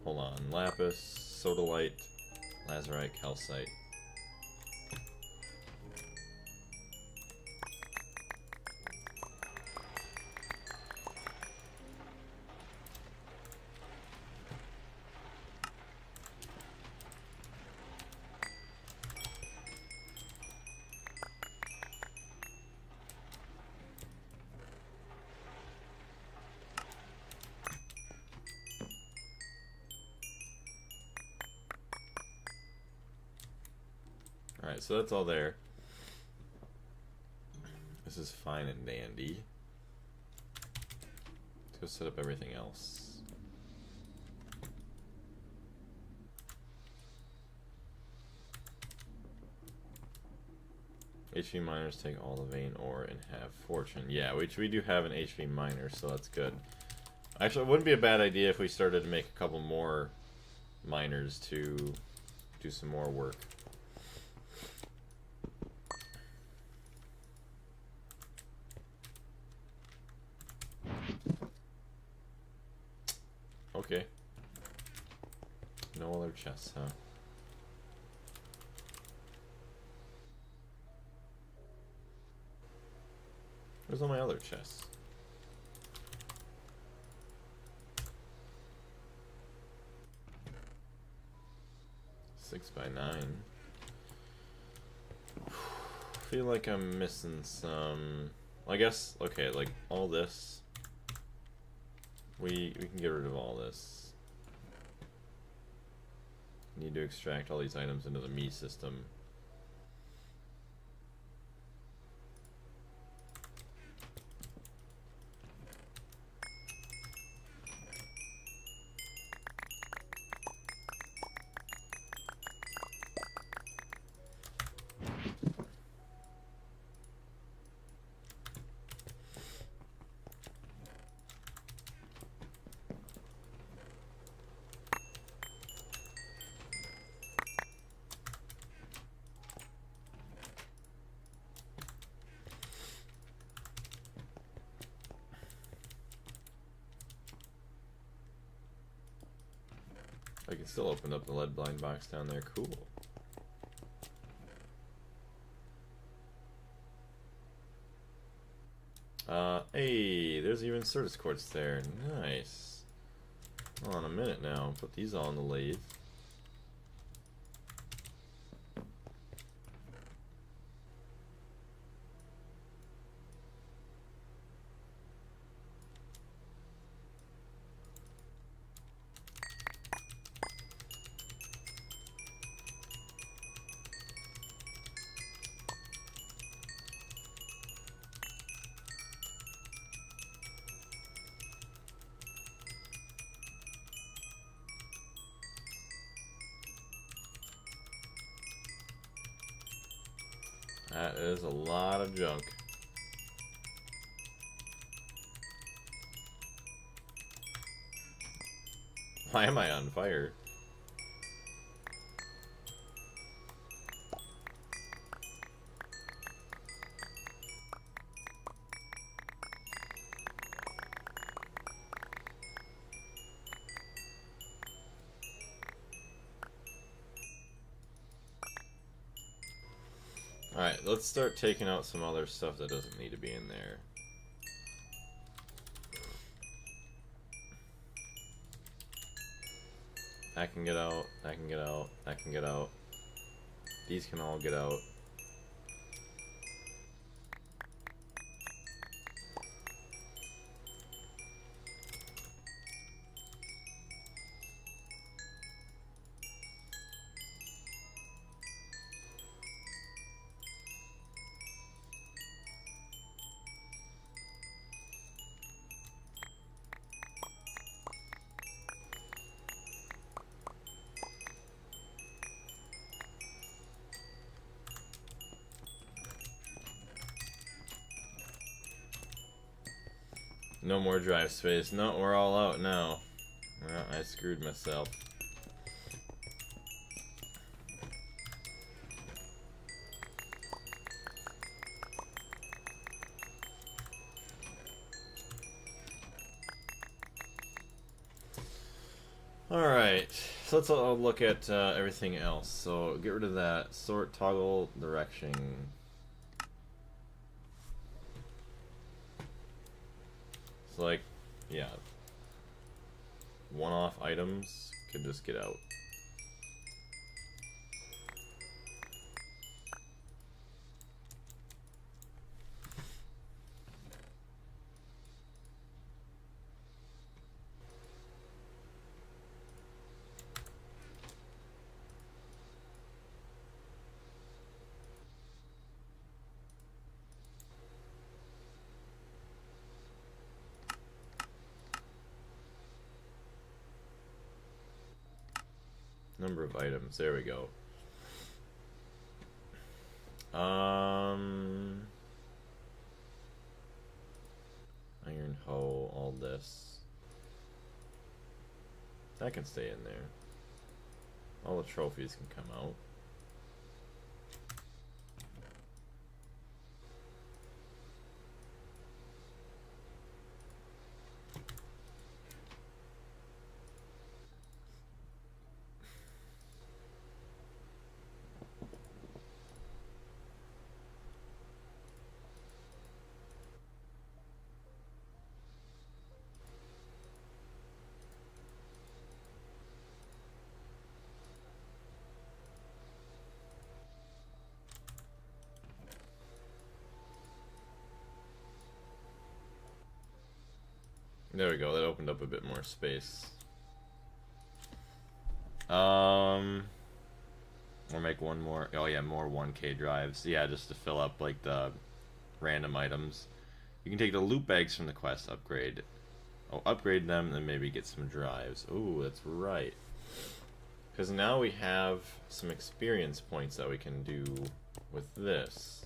Hold on, lapis, sodalite, lazurite, calcite. Alright, so that's all there. This is fine and dandy. Let's go set up everything else. HV miners take all the vein ore and have fortune. Yeah, which we do have an HV miner, so that's good. Actually, it wouldn't be a bad idea if we started to make a couple more miners to do some more work. Okay. No other chests, huh? Where's all my other chests? Six by 9. Feel like I'm missing some. I guess, okay, like all this. We can get rid of all this. Need to extract all these items into the me system. I can still open up the lead blind box down there. Cool. Hey, there's even Certus quartz there. Nice. Hold on a minute now. Put these all in the lathe. That is a lot of junk. Why am I on fire? Alright, let's start taking out some other stuff that doesn't need to be in there. That can get out, that can get out, that can get out. These can all get out. No more drive space. No, we're all out now. Well, I screwed myself. Alright, so let's look at everything else. So get rid of that. Sort, toggle, direction. So like, yeah. One-off items could just get out. Number of items. There we go. Iron hoe, all this. That can stay in there. All the trophies can come out. There we go, that opened up a bit more space. Or make one more, oh yeah, more 1K drives. Yeah, just to fill up like the random items. You can take the loot bags from the quest, upgrade. Oh, upgrade them and then maybe get some drives. Ooh, that's right. Because now we have some experience points that we can do with this.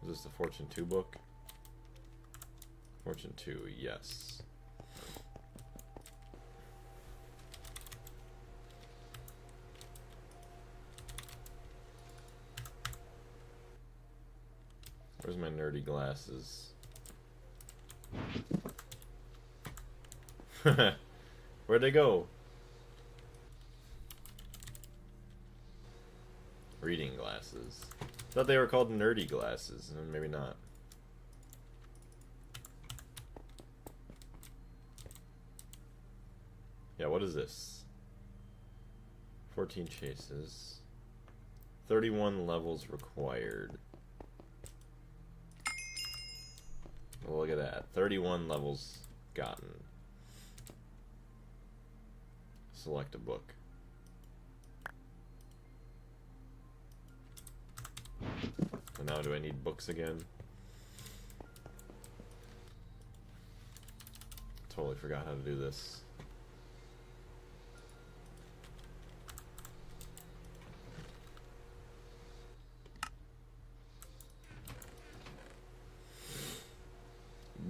Is this the Fortune 2 book? Fortune 2, yes. Where's my nerdy glasses? Where'd they go? Reading glasses. Thought they were called nerdy glasses, and maybe not. Yeah, what is this? 14 chases. 31 levels required. Well, look at that. 31 levels gotten. Select a book. So now do I need books again? Totally forgot how to do this.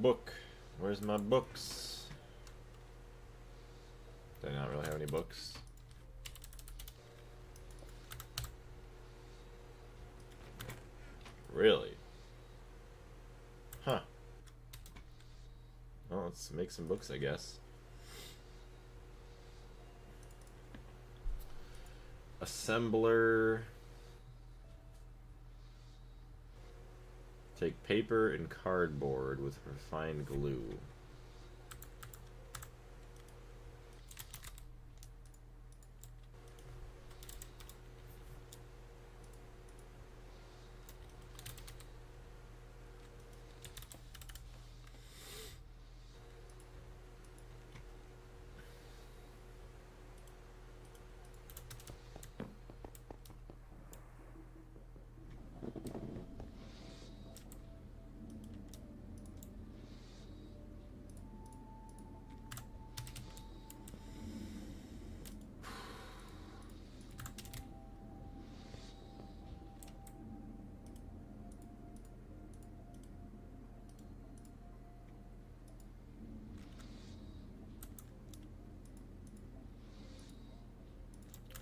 book. Where's my books? Do I not really have any books? Really? Huh. Well, let's make some books, I guess. Assembler. Take paper and cardboard with refined glue.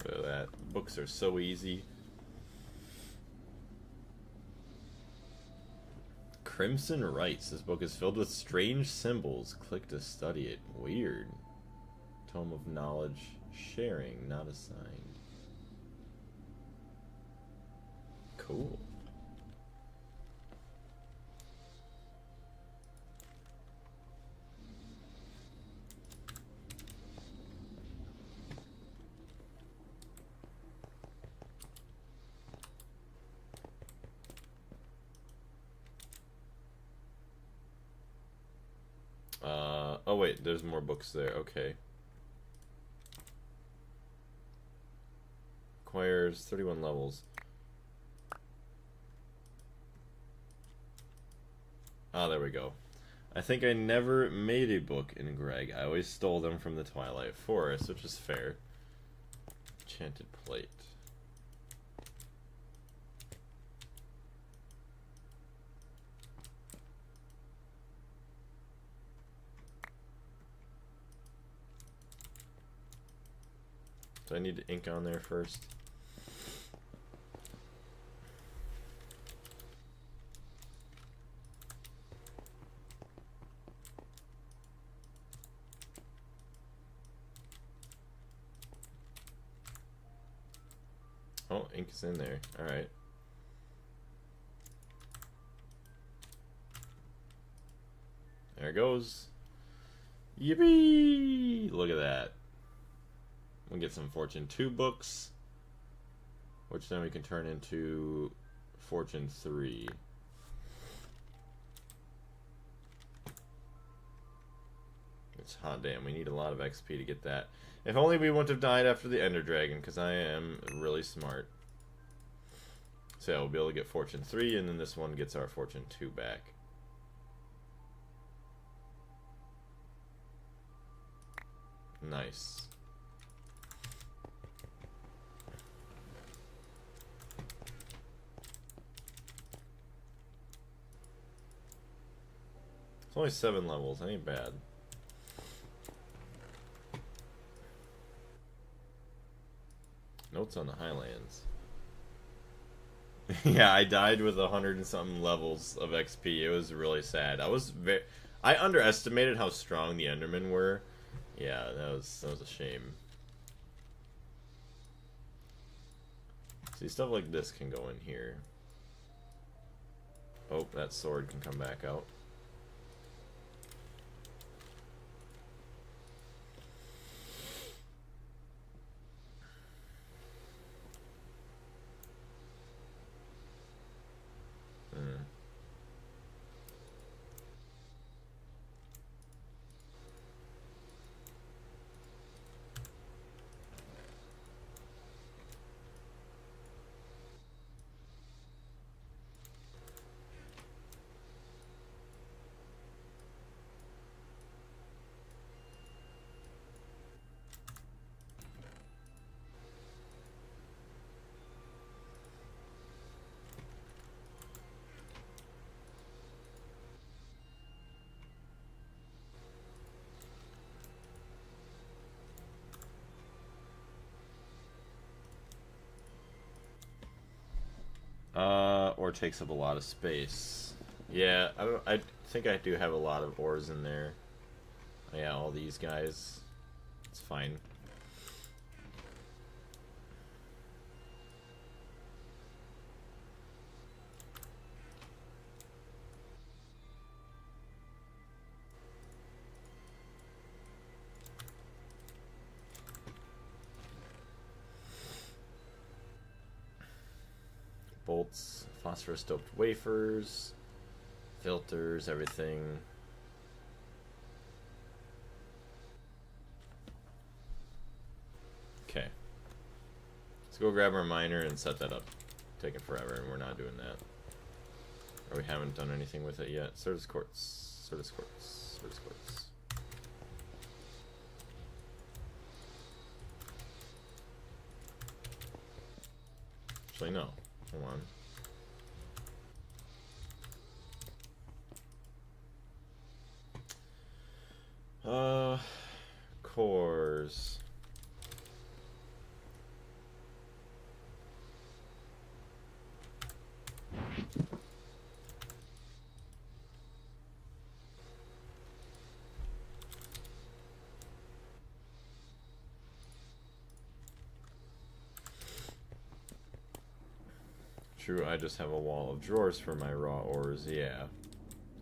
Look at that. Books are so easy. Crimson Rites. This book is filled with strange symbols. Click to study it. Weird. Tome of Knowledge. Sharing, not assigned. Cool. Oh wait, there's more books there. Okay. Requires 31 levels. Ah, there we go. I think I never made a book in Greg. I always stole them from the Twilight Forest, which is fair. Enchanted Plate. Do I need to ink on there first? Oh, ink is in there. Alright. There it goes. Yippee! Look at that. We'll get some Fortune 2 books, which then we can turn into Fortune 3. It's hot damn, we need a lot of XP to get that. If only we wouldn't have died after the Ender Dragon, because I am really smart. So yeah, we'll be able to get Fortune 3, and then this one gets our Fortune 2 back. Nice. It's only 7 levels, that ain't bad. Notes on the Highlands. Yeah, I died with 100 and something levels of XP. It was really sad. I underestimated how strong the Endermen were. Yeah, that was a shame. See, stuff like this can go in here. Oh, that sword can come back out. Or takes up a lot of space. Yeah, I think I do have a lot of ores in there. Yeah, all these guys. It's fine. Bolts, phosphorus doped wafers, filters, everything. Okay. Let's go grab our miner and set that up. Taking forever, and we're not doing that. Or we haven't done anything with it yet. Certus quartz, Certus quartz, Certus quartz. Actually, no. Hold on. Cores. True, I just have a wall of drawers for my raw ores, yeah.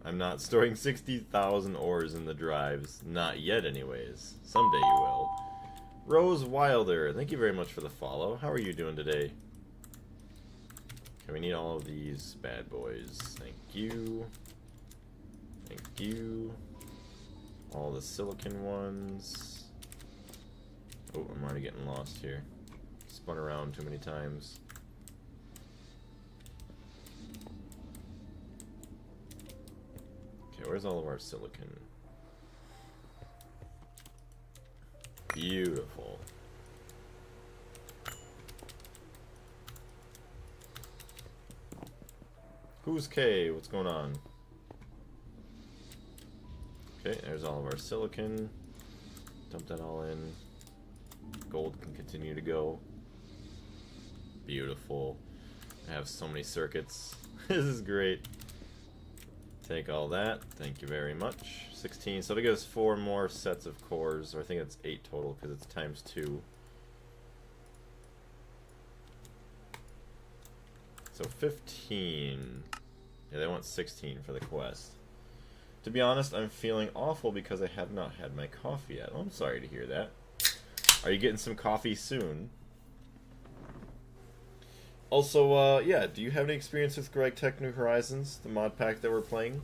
I'm not storing 60,000 ores in the drives. Not yet, anyways. Someday you will. Rose Wilder, thank you very much for the follow. How are you doing today? Okay, we need all of these bad boys. Thank you. Thank you. All the silicon ones. Oh, I'm already getting lost here. Spun around too many times. Okay, where's all of our silicon? Beautiful. Who's K? What's going on? Okay, there's all of our silicon. Dump that all in. Gold can continue to go. Beautiful. I have so many circuits. This is great. Take all that. Thank you very much. 16. So it'll give us 4 more sets of cores, or I think it's 8 total because it's times 2. So 15. Yeah, they want 16 for the quest. To be honest, I'm feeling awful because I have not had my coffee yet. Oh, I'm sorry to hear that. Are you getting some coffee soon? Also, yeah, do you have any experience with Gregtech New Horizons, the mod pack that we're playing?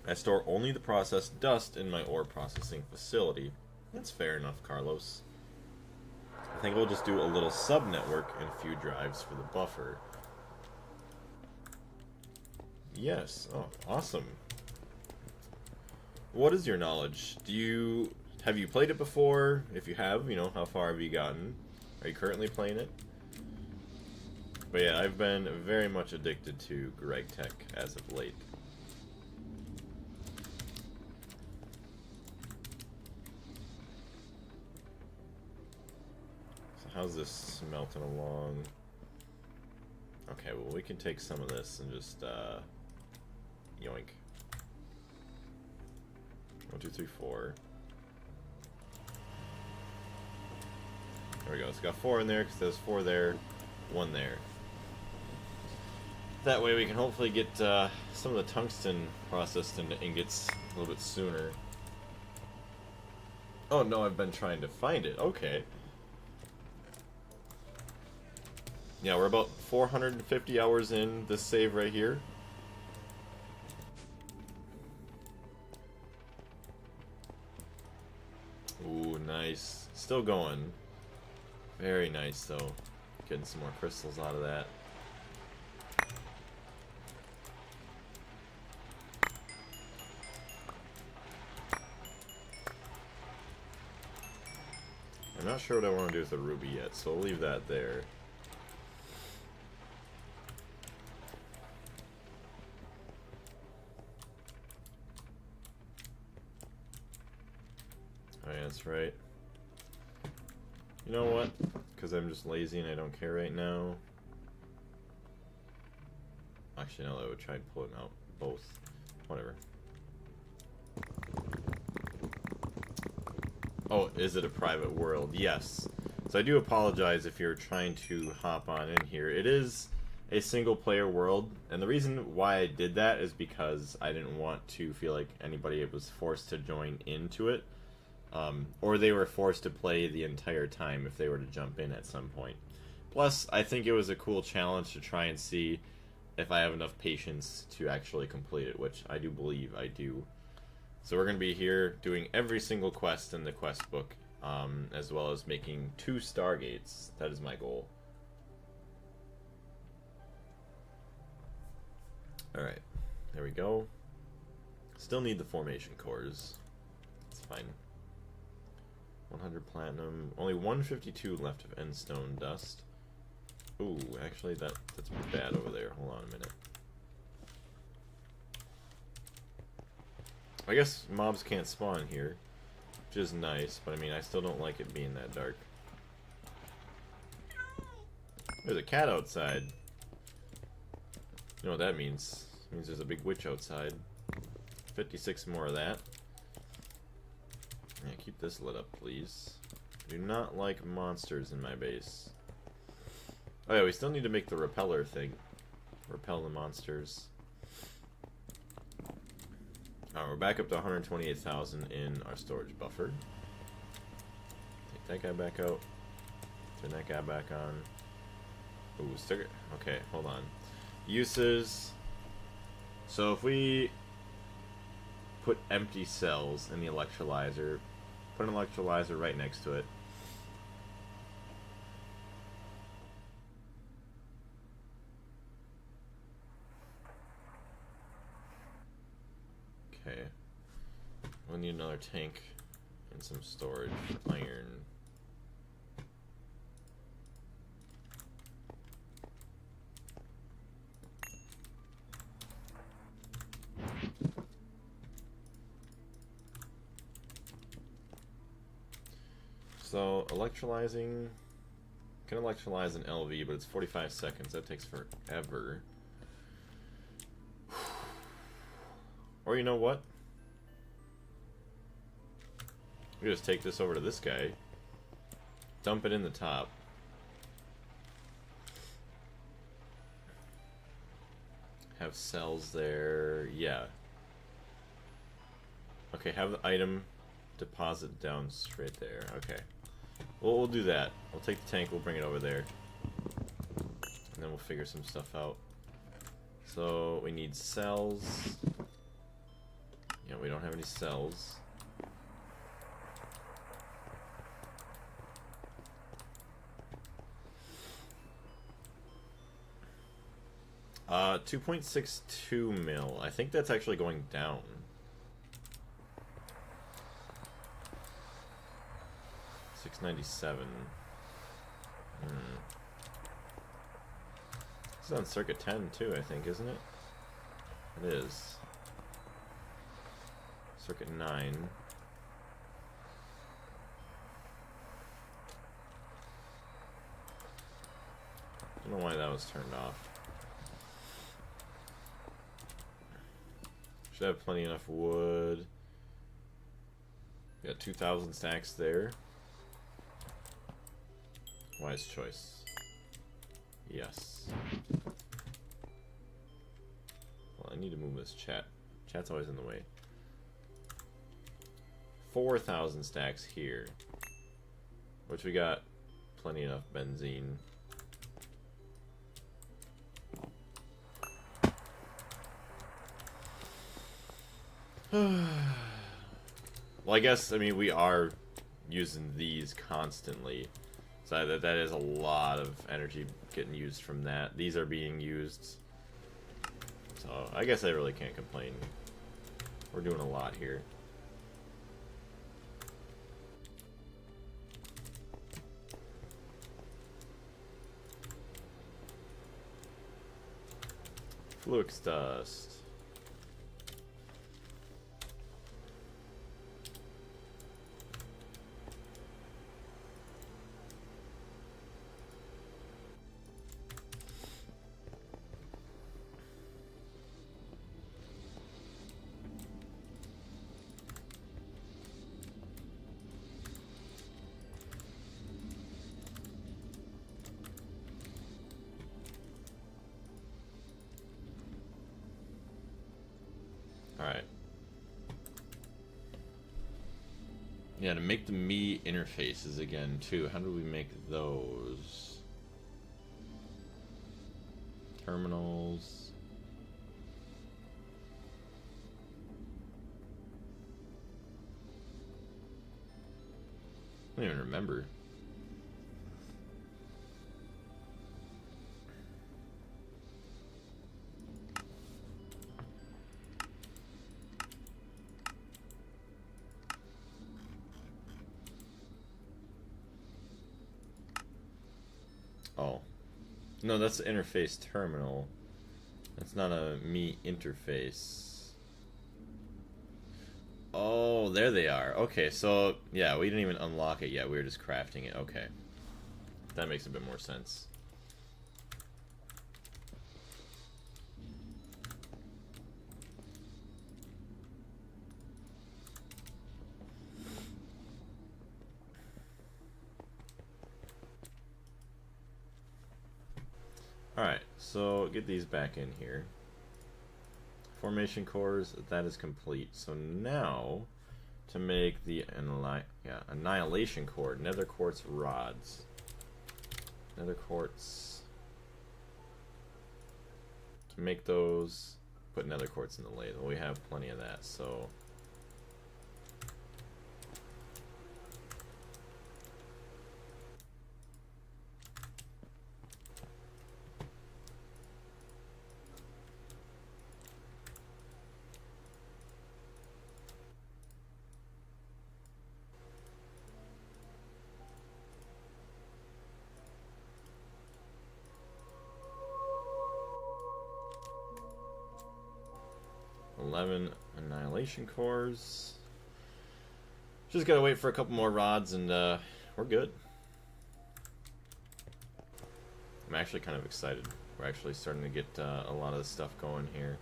I store only the processed dust in my ore processing facility. That's fair enough, Carlos. I think we'll just do a little sub-network and a few drives for the buffer. Yes. Oh, awesome. What is your knowledge? Have you played it before? If you have, you know, how far have you gotten? Are you currently playing it? But yeah, I've been very much addicted to Gregtech as of late. So how's this smelting along? Okay, well we can take some of this and just yoink. 1, 2, 3, 4. There we go. It's got 4 in there because there's 4 there, 1 there. That way we can hopefully get some of the tungsten processed into ingots a little bit sooner. Oh no, I've been trying to find it. Okay. Yeah, we're about 450 hours in this save right here. Ooh, nice. Still going. Very nice, though. Getting some more crystals out of that. I'm not sure what I want to do with the ruby yet, so I'll leave that there. Oh yeah, that's right. You know what? Because I'm just lazy and I don't care right now. Actually, no, I would try pulling out both. Whatever. Oh, is it a private world? Yes. So I do apologize if you're trying to hop on in here. It is a single player world, and the reason why I did that is because I didn't want to feel like anybody was forced to join into it, or they were forced to play the entire time if they were to jump in at some point. Plus, I think it was a cool challenge to try and see if I have enough patience to actually complete it, which I do believe I do. So we're going to be here doing every single quest in the quest book, as well as making 2 Stargates. That is my goal. Alright, there we go. Still need the formation cores. It's fine. 100 platinum. Only 152 left of endstone dust. Ooh, actually that's bad over there. Hold on a minute. I guess mobs can't spawn here, which is nice, but I mean I still don't like it being that dark. There's a cat outside. You know what that means? It means there's a big witch outside. 56 more of that. Yeah, keep this lit up, please. I do not like monsters in my base. Oh yeah, we still need to make the repeller thing. Repel the monsters. Alright, we're back up to 128,000 in our storage buffer. Take that guy back out. Turn that guy back on. Ooh, sticker. Okay, hold on. Uses. So if we put empty cells in the electrolyzer, put an electrolyzer right next to it. Okay. We'll need another tank and some storage for iron. So, electrolyzing, can electrolyze an LV, but it's 45 seconds. That takes forever. Or you know what? We just take this over to this guy, dump it in the top. Have cells there, yeah. Okay, have the item deposit down straight there, okay. Well, we'll do that. We'll take the tank, we'll bring it over there. And then we'll figure some stuff out. So, we need cells. Yeah, we don't have any cells. Uh, 2.62 mil. I think that's actually going down. $697. This is on circuit 10 too, I think, isn't it? It is. Circuit 9. I don't know why that was turned off. Should have plenty enough wood. We got 2,000 stacks there. Wise choice. Yes. Well, I need to move this chat. Chat's always in the way. 4,000 stacks here. Which we got plenty enough benzene. Well, I guess, I mean, we are using these constantly. So that is a lot of energy getting used from that. These are being used. So I guess I really can't complain. We're doing a lot here. Flux dust. Alright. Yeah, to make the me interfaces again, too. How do we make those? Terminals. I don't even remember. Oh. No, that's the interface terminal. That's not a me interface. Oh, there they are. Okay, so, yeah, we didn't even unlock it yet. We were just crafting it. Okay. That makes a bit more sense. Alright, so get these back in here. Formation cores, that is complete. So now, to make the annihilation core, nether quartz rods. Nether quartz. To make those, put nether quartz in the lathe. Well, we have plenty of that, so... annihilation cores. Just gotta wait for a couple more rods and we're good. I'm actually kind of excited. We're actually starting to get a lot of the stuff going here.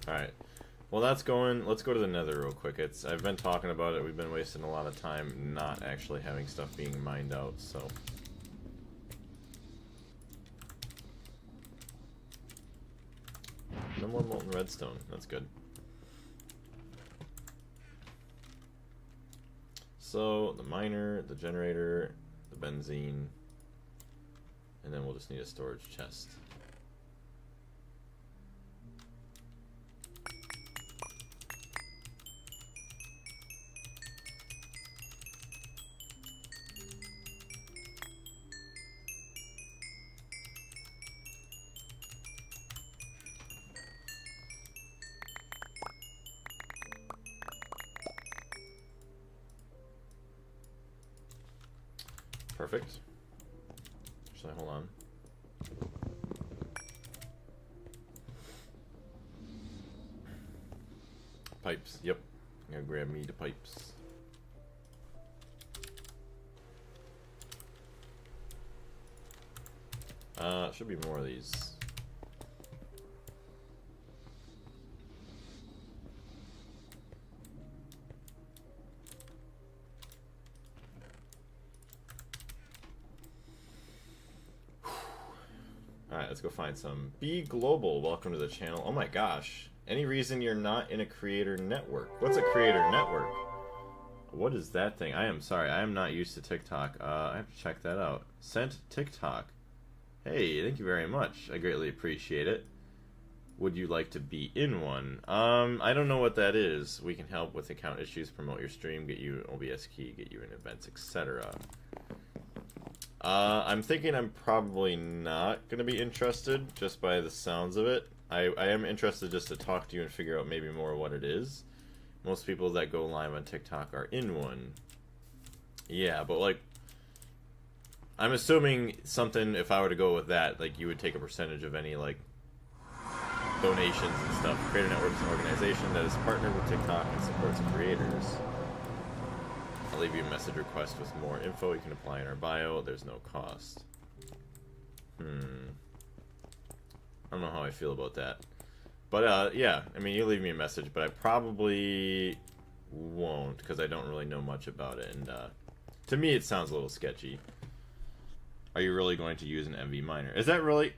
Alright, well that's going, let's go to the nether real quick. I've been talking about it, we've been wasting a lot of time not actually having stuff being mined out, so. No more molten redstone, that's good. So, the miner, the generator, the benzene, and then we'll just need a storage chest. Perfect. Actually, hold on. Pipes, yep. I'm gonna grab me the pipes. Should be more of these. Alright, let's go find some. Be Global, welcome to the channel. Oh my gosh. Any reason you're not in a creator network? What's a creator network? What is that thing? I am sorry, I am not used to TikTok. I have to check that out. Sent TikTok. Hey, thank you very much. I greatly appreciate it. Would you like to be in one? I don't know what that is. We can help with account issues, promote your stream, get you an OBS key, get you in events, etc. I'm thinking I'm probably not going to be interested, just by the sounds of it. I am interested just to talk to you and figure out maybe more what it is. Most people that go live on TikTok are in one. Yeah, but like, I'm assuming something, if I were to go with that, like you would take a percentage of any like donations and stuff. Creator Network is an organization that is partnered with TikTok and supports creators. I'll leave you a message request with more info you can apply in our bio. There's no cost. I don't know how I feel about that. But, yeah, I mean, you leave me a message, but I probably won't, because I don't really know much about it, and, to me it sounds a little sketchy. Are you really going to use an MV miner? Is that really?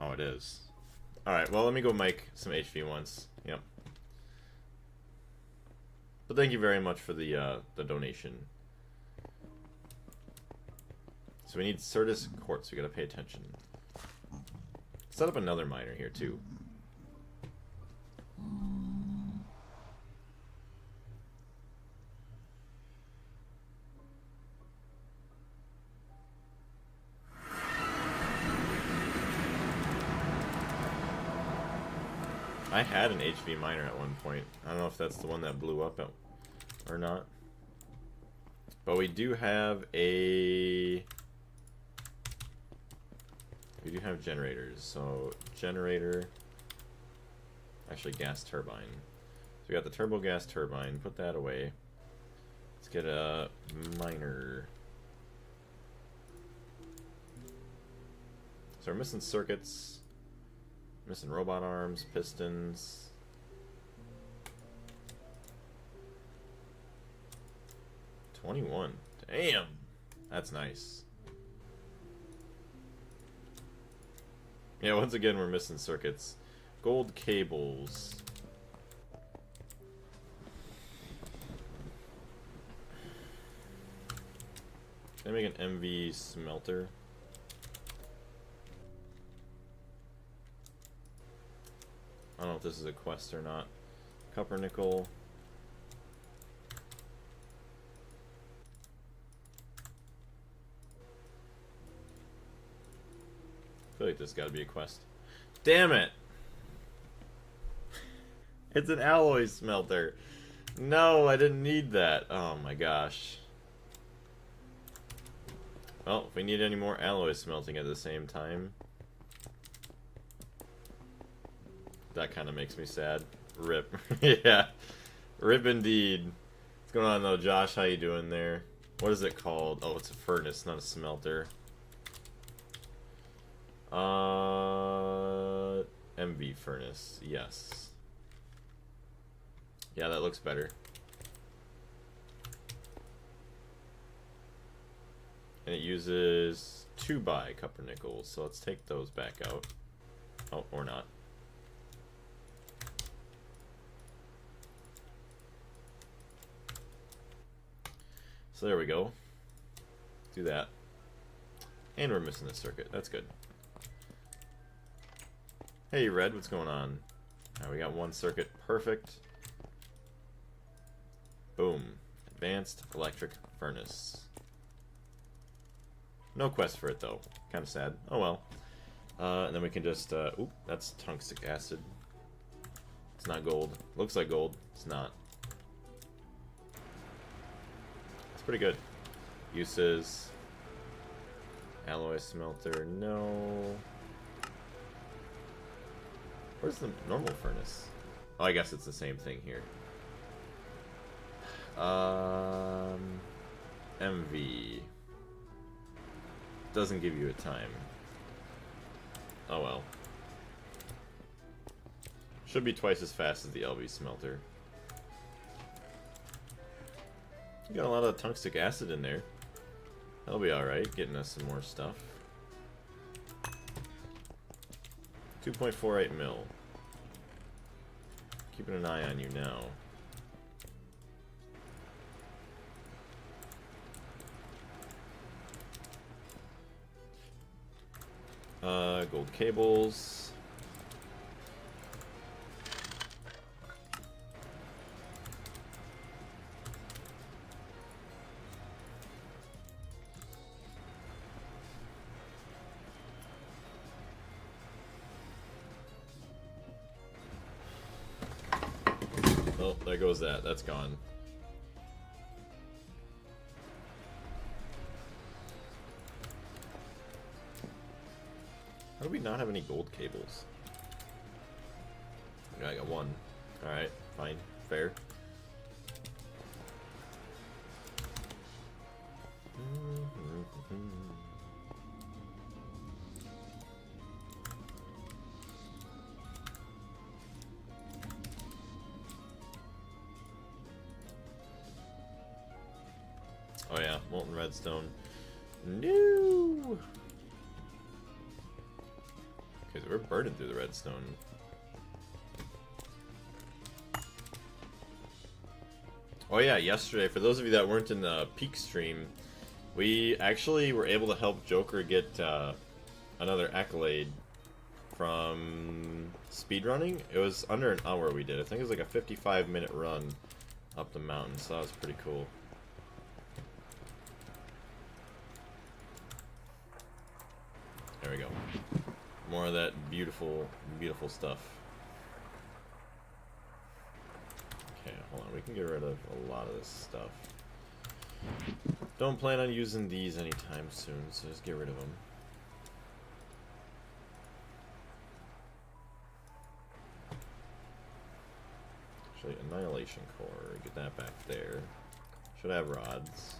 Oh, it is. Alright, well, let me go make some HV once. Yep. But thank you very much for the donation. So we need Certus quartz, we gotta pay attention. Set up another miner here, too. I had an HV miner at one point. I don't know if that's the one that blew up or not. But we do have a... We do have generators. So, generator... Actually, gas turbine. So we got the turbo gas turbine. Put that away. Let's get a miner. So we're missing circuits. Missing robot arms, pistons. $21. Damn! That's nice. Yeah, once again we're missing circuits. Gold cables. Can I make an MV smelter? I don't know if this is a quest or not. Copper nickel. I feel like this gotta be a quest. Damn it! It's an alloy smelter. No, I didn't need that. Oh my gosh. Well, if we need any more alloy smelting at the same time, that kind of makes me sad. Rip. Yeah. Rip indeed. What's going on though, Josh? How you doing there? What is it called? Oh, it's a furnace, not a smelter. MV furnace. Yes. Yeah, that looks better. And it uses 2x copper nickels, so let's take those back out. Oh, or not. So there we go. Do that. And we're missing the circuit. That's good. Hey, Red, what's going on? Alright, we got one circuit. Perfect. Boom. Advanced electric furnace. No quest for it, though. Kind of sad. Oh well. And then we can just... oop, that's tungstic acid. It's not gold. Looks like gold. It's not. It's pretty good. Uses... Alloy smelter. No. Where's the normal furnace? Oh, I guess it's the same thing here. MV. Doesn't give you a time. Oh well. Should be twice as fast as the LV smelter. You got a lot of tungstic acid in there. That'll be alright, getting us some more stuff. 2.48 mil. Keeping an eye on you now. Gold cables. Oh, there goes that. That's gone. How do we not have any gold cables? Okay, I got one. Alright, fine. Fair. yeah, molten redstone. No. Okay, so we're burning through the redstone. Oh yeah, yesterday, for those of you that weren't in the peak stream, we actually were able to help Joker get another accolade from speedrunning. It was under an hour we did. I think it was like a 55-minute run up the mountain, so that was pretty cool. There we go. More of that beautiful, beautiful stuff. Okay, hold on. We can get rid of a lot of this stuff. Don't plan on using these anytime soon, so just get rid of them. Actually, Annihilation Core. Get that back there. Should have rods.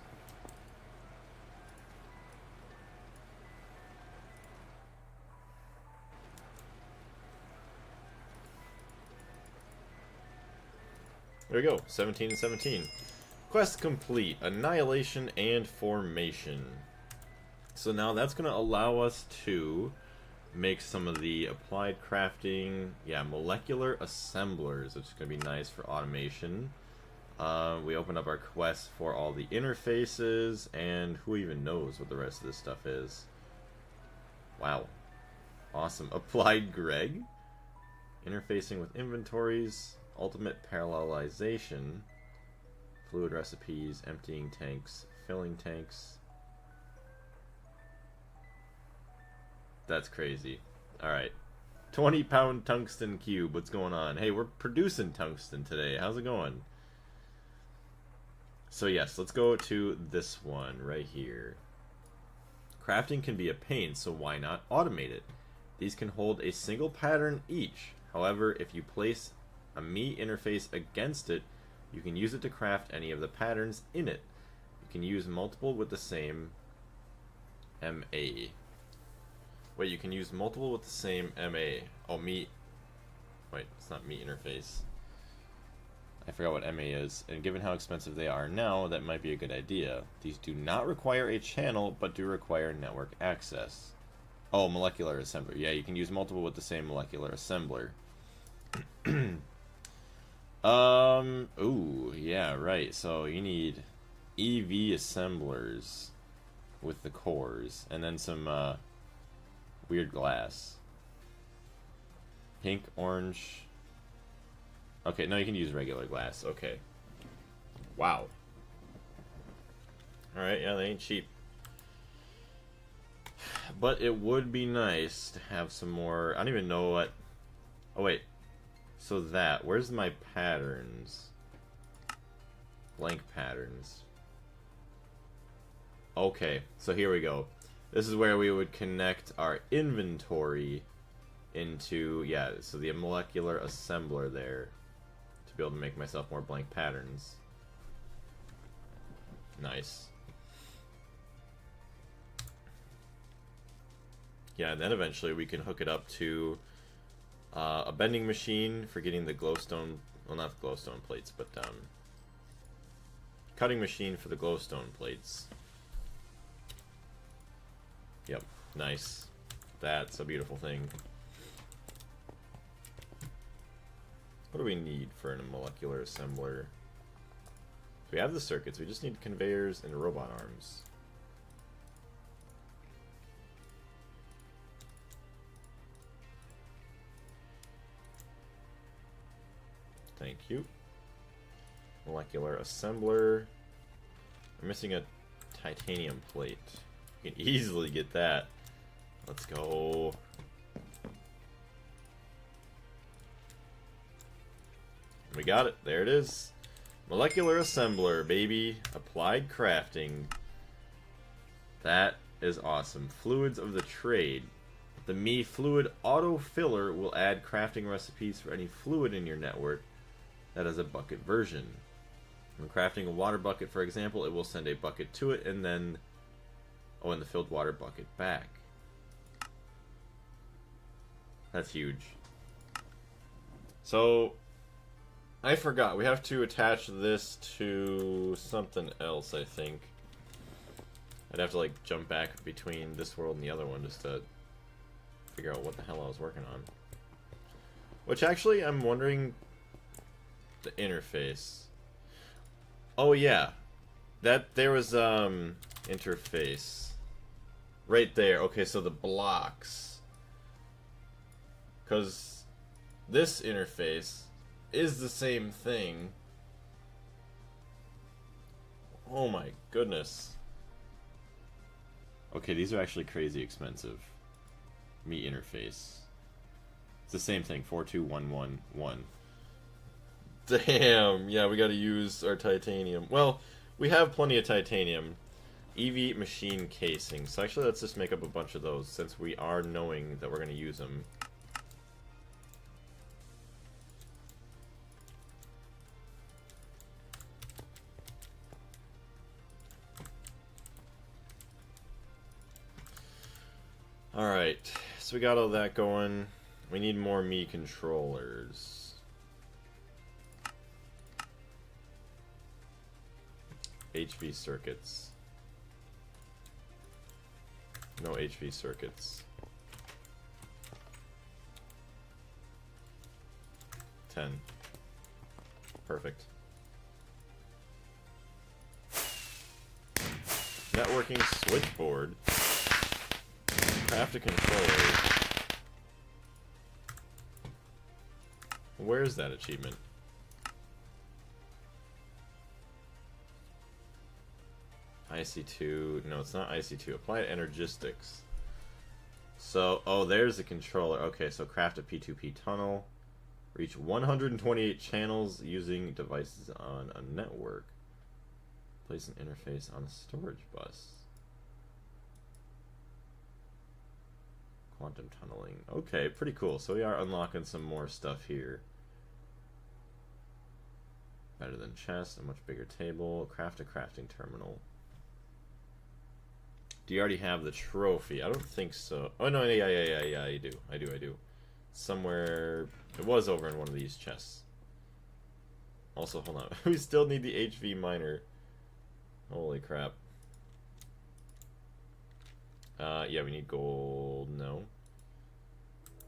There we go, 17 and 17. Quest complete, Annihilation and Formation. So now that's going to allow us to make some of the applied crafting, yeah, molecular assemblers, which is going to be nice for automation. We opened up our quest for all the interfaces, and who even knows what the rest of this stuff is. Wow. Awesome. Applied Greg. Interfacing with inventories. Ultimate parallelization, fluid recipes, emptying tanks, filling tanks. That's crazy. Alright. 20-pound tungsten cube. What's going on? Hey, we're producing tungsten today. How's it going? So yes, let's go to this one right here. Crafting can be a pain, so why not automate it? These can hold a single pattern each. However, if you place a me interface against it, you can use it to craft any of the patterns in it. You can use multiple with the same MA. Wait, you can use multiple with the same MA. Oh, me. Wait, it's not me interface. I forgot what MA is, and given how expensive they are now, that might be a good idea. These do not require a channel, but do require network access. Oh, molecular assembler. Yeah, you can use multiple with the same molecular assembler. Ooh, yeah, right. So you need EV assemblers with the cores, and then some, weird glass. Pink, orange. Okay, no, you can use regular glass. Okay. Wow. Alright, yeah, they ain't cheap. But it would be nice to have some more. I don't even know what. Oh, wait. So that, where's my patterns? Blank patterns. Okay, so here we go. This is where we would connect our inventory into, yeah, so the molecular assembler there to be able to make myself more blank patterns. Nice. Yeah, and then eventually we can hook it up to a bending machine for getting the glowstone, well, not the glowstone plates, but cutting machine for the glowstone plates. Yep, nice. That's a beautiful thing. What do we need for a molecular assembler? We have the circuits, we just need conveyors and robot arms. Thank you. Molecular assembler. We're missing a titanium plate. You can easily get that. Let's go. We got it. There it is. Molecular assembler, baby. Applied crafting. That is awesome. Fluids of the trade. The Me Fluid Auto Filler will add crafting recipes for any fluid in your network that has a bucket version. When crafting a water bucket, for example, it will send a bucket to it and then, and the filled water bucket back. That's huge. So, I forgot. We have to attach this to something else, I think. I'd have to like jump back between this world and the other one just to figure out what the hell I was working on. Which actually, I'm wondering the interface. Oh yeah, that there was interface right there. Okay, so the blocks, because this interface is the same thing. Oh my goodness. Okay, these are actually crazy expensive. Me interface. It's the same thing, 42111. Damn, yeah, we gotta use our titanium. Well, we have plenty of titanium. EV machine casing. So actually, let's just make up a bunch of those since we are knowing that we're gonna use them. Alright, so we got all that going. We need more Mii controllers. HV circuits. No HV circuits. 10. Perfect. Networking switchboard. Craft a controller. Where's that achievement? IC2. No, it's not IC2. Apply to Energistics. So, oh, there's the controller. Okay, so craft a P2P tunnel. Reach 128 channels using devices on a network. Place an interface on a storage bus. Quantum tunneling. Okay, pretty cool. So we are unlocking some more stuff here. Better than chest, a much bigger table. Craft a crafting terminal. Do you already have the trophy? I don't think so. Oh no, yeah, I do. I do. Somewhere, it was over in one of these chests. Also, hold on. We still need the HV miner. Holy crap. Yeah, we need gold. No.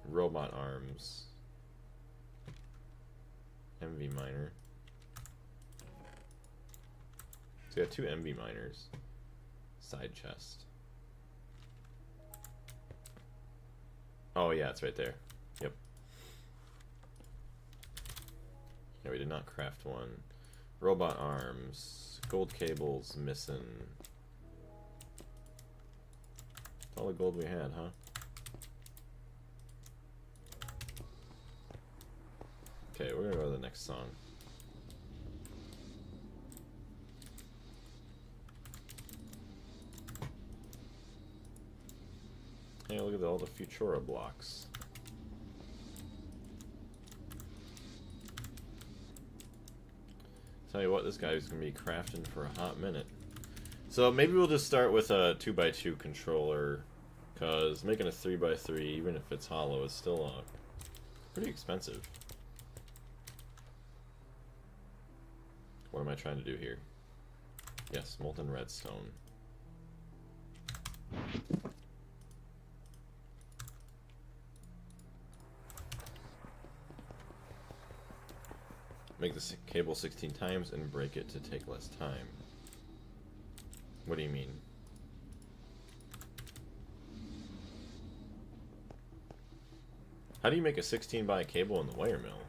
Robot arms. MV miner. So we got 2 MV miners. Side chest. Oh yeah, it's right there. Yep. Yeah, we did not craft one. Robot arms. Gold cables missing. All the gold we had, huh? Okay, we're gonna go to the next song. Hey, look at all the Futura blocks. Tell you what, this guy's gonna be crafting for a hot minute. So maybe we'll just start with a 2x2 controller, because making a 3x3, even if it's hollow, is still pretty expensive. What am I trying to do here? Yes, molten redstone. Make the cable 16 times and break it to take less time. What do you mean? How do you make a 16 by cable in the wire mill?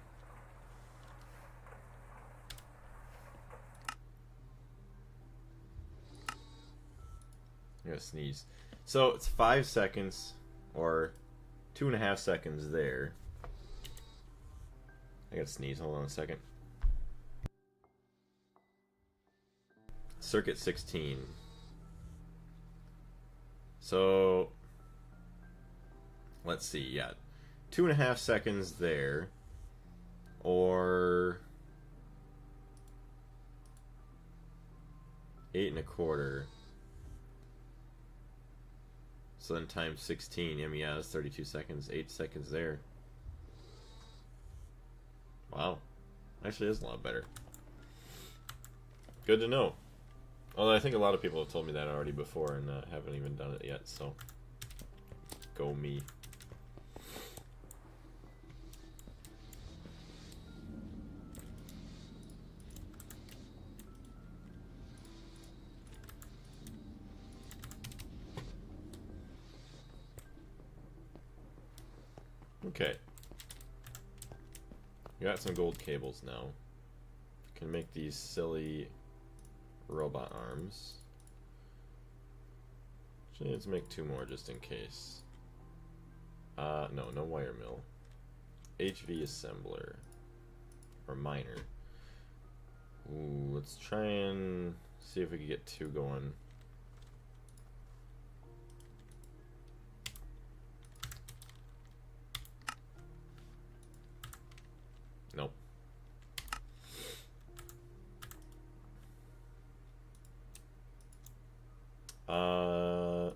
I'm gonna sneeze. So it's 5 seconds, or 2.5 seconds there. I gotta sneeze, hold on a second. Circuit 16. So, let's see, yeah. 2.5 seconds there, or 8.25. So then times 16, I mean, yeah, that's 32 seconds, 8 seconds there. Wow. Actually, is a lot better. Good to know. Although I think a lot of people have told me that already before and haven't even done it yet, so go me. Okay. Got some gold cables now. Can make these silly robot arms. Actually, let's make 2 more just in case. No wire mill. HV assembler. Or miner. Ooh, let's try and see if we can get 2 going. Nope.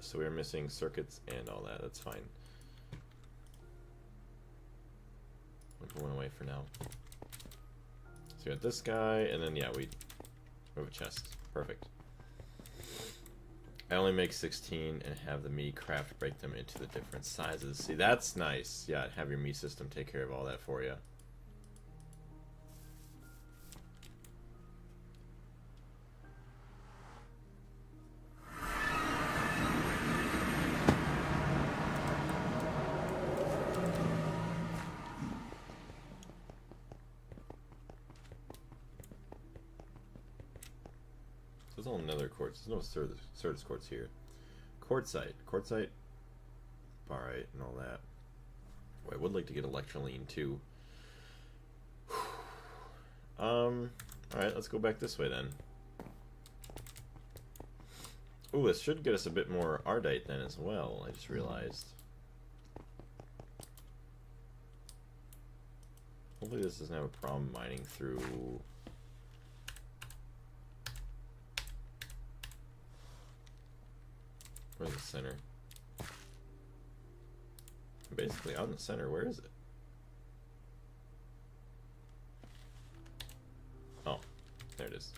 So we're missing circuits and all that. That's fine. I'll put one away for now. So we got this guy, and then yeah, we have a chest. Perfect. I only make 16 and have the me craft break them into the different sizes. See, that's nice. Yeah, have your me system take care of all that for you. There's all nether quartz. There's no Certus quartz here. Quartzite. Quartzite. Barite and all that. Well, I would like to get electroline too. Alright, let's go back this way then. Ooh, this should get us a bit more ardite then as well, I just realized. Hopefully this doesn't have a problem mining through... Where's the center? Basically on the center, where is it? Oh, there it is.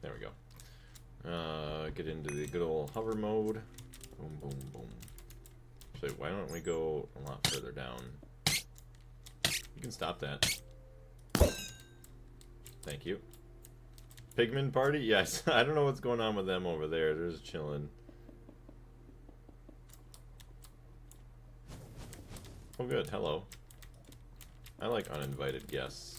There we go. Get into the good old hover mode. Boom, boom, boom. So why don't we go a lot further down? You can stop that. Thank you. Pigman party? Yes. I don't know what's going on with them over there. They're just chilling. Oh good, hello. I like uninvited guests.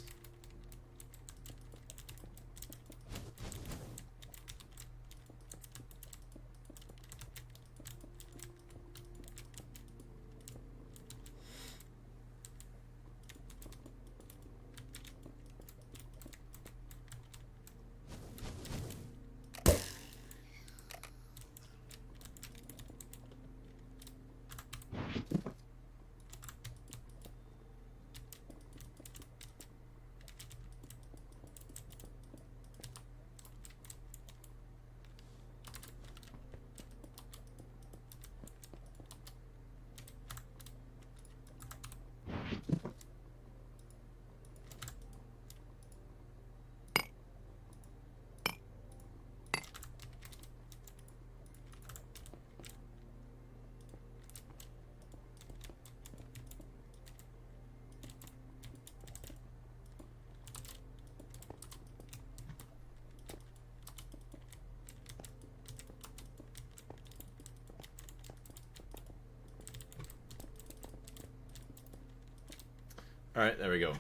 Alright, there we go.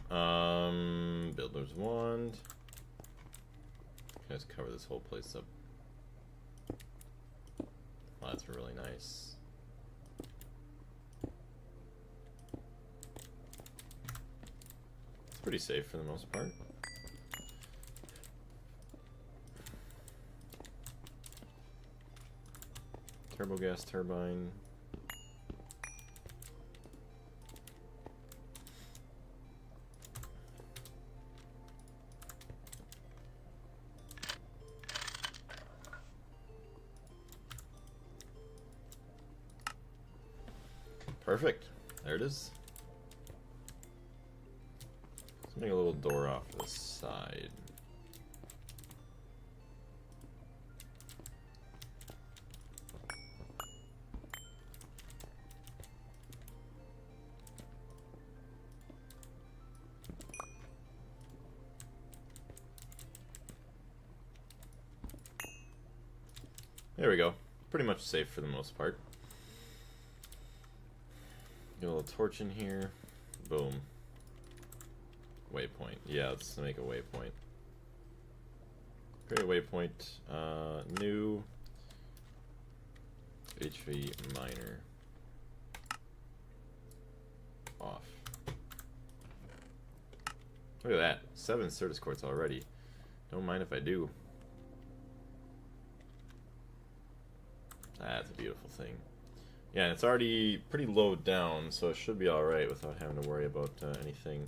Builder's wand. Let's cover this whole place up. Well, that's really nice. It's pretty safe for the most part. Turbo gas turbine. Perfect. There it is. Let's make a little door off to the side. There we go. Pretty much safe for the most part. Get a little torch in here. Boom. Waypoint. Yeah, let's make a waypoint. Create a waypoint. New HV miner. Off. Look at that. 7 Certus quartz already. Don't mind if I do. That's a beautiful thing. Yeah, and it's already pretty low down, so it should be alright without having to worry about anything.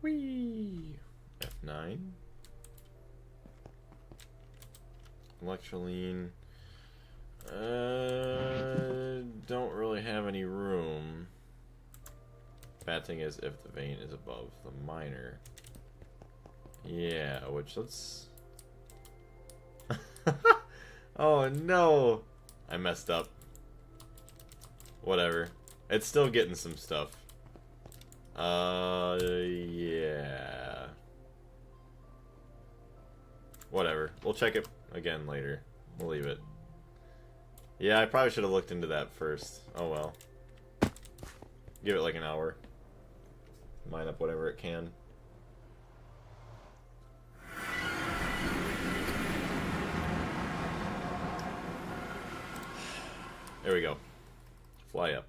Whee! F9. Electroline. Don't really have any room. Bad thing is if the vein is above the miner. Yeah, which let's... Oh no! I messed up. Whatever. It's still getting some stuff. Yeah. Whatever. We'll check it again later. We'll leave it. Yeah, I probably should have looked into that first. Oh well. Give it like an hour. Mine up whatever it can. There we go. Fly up.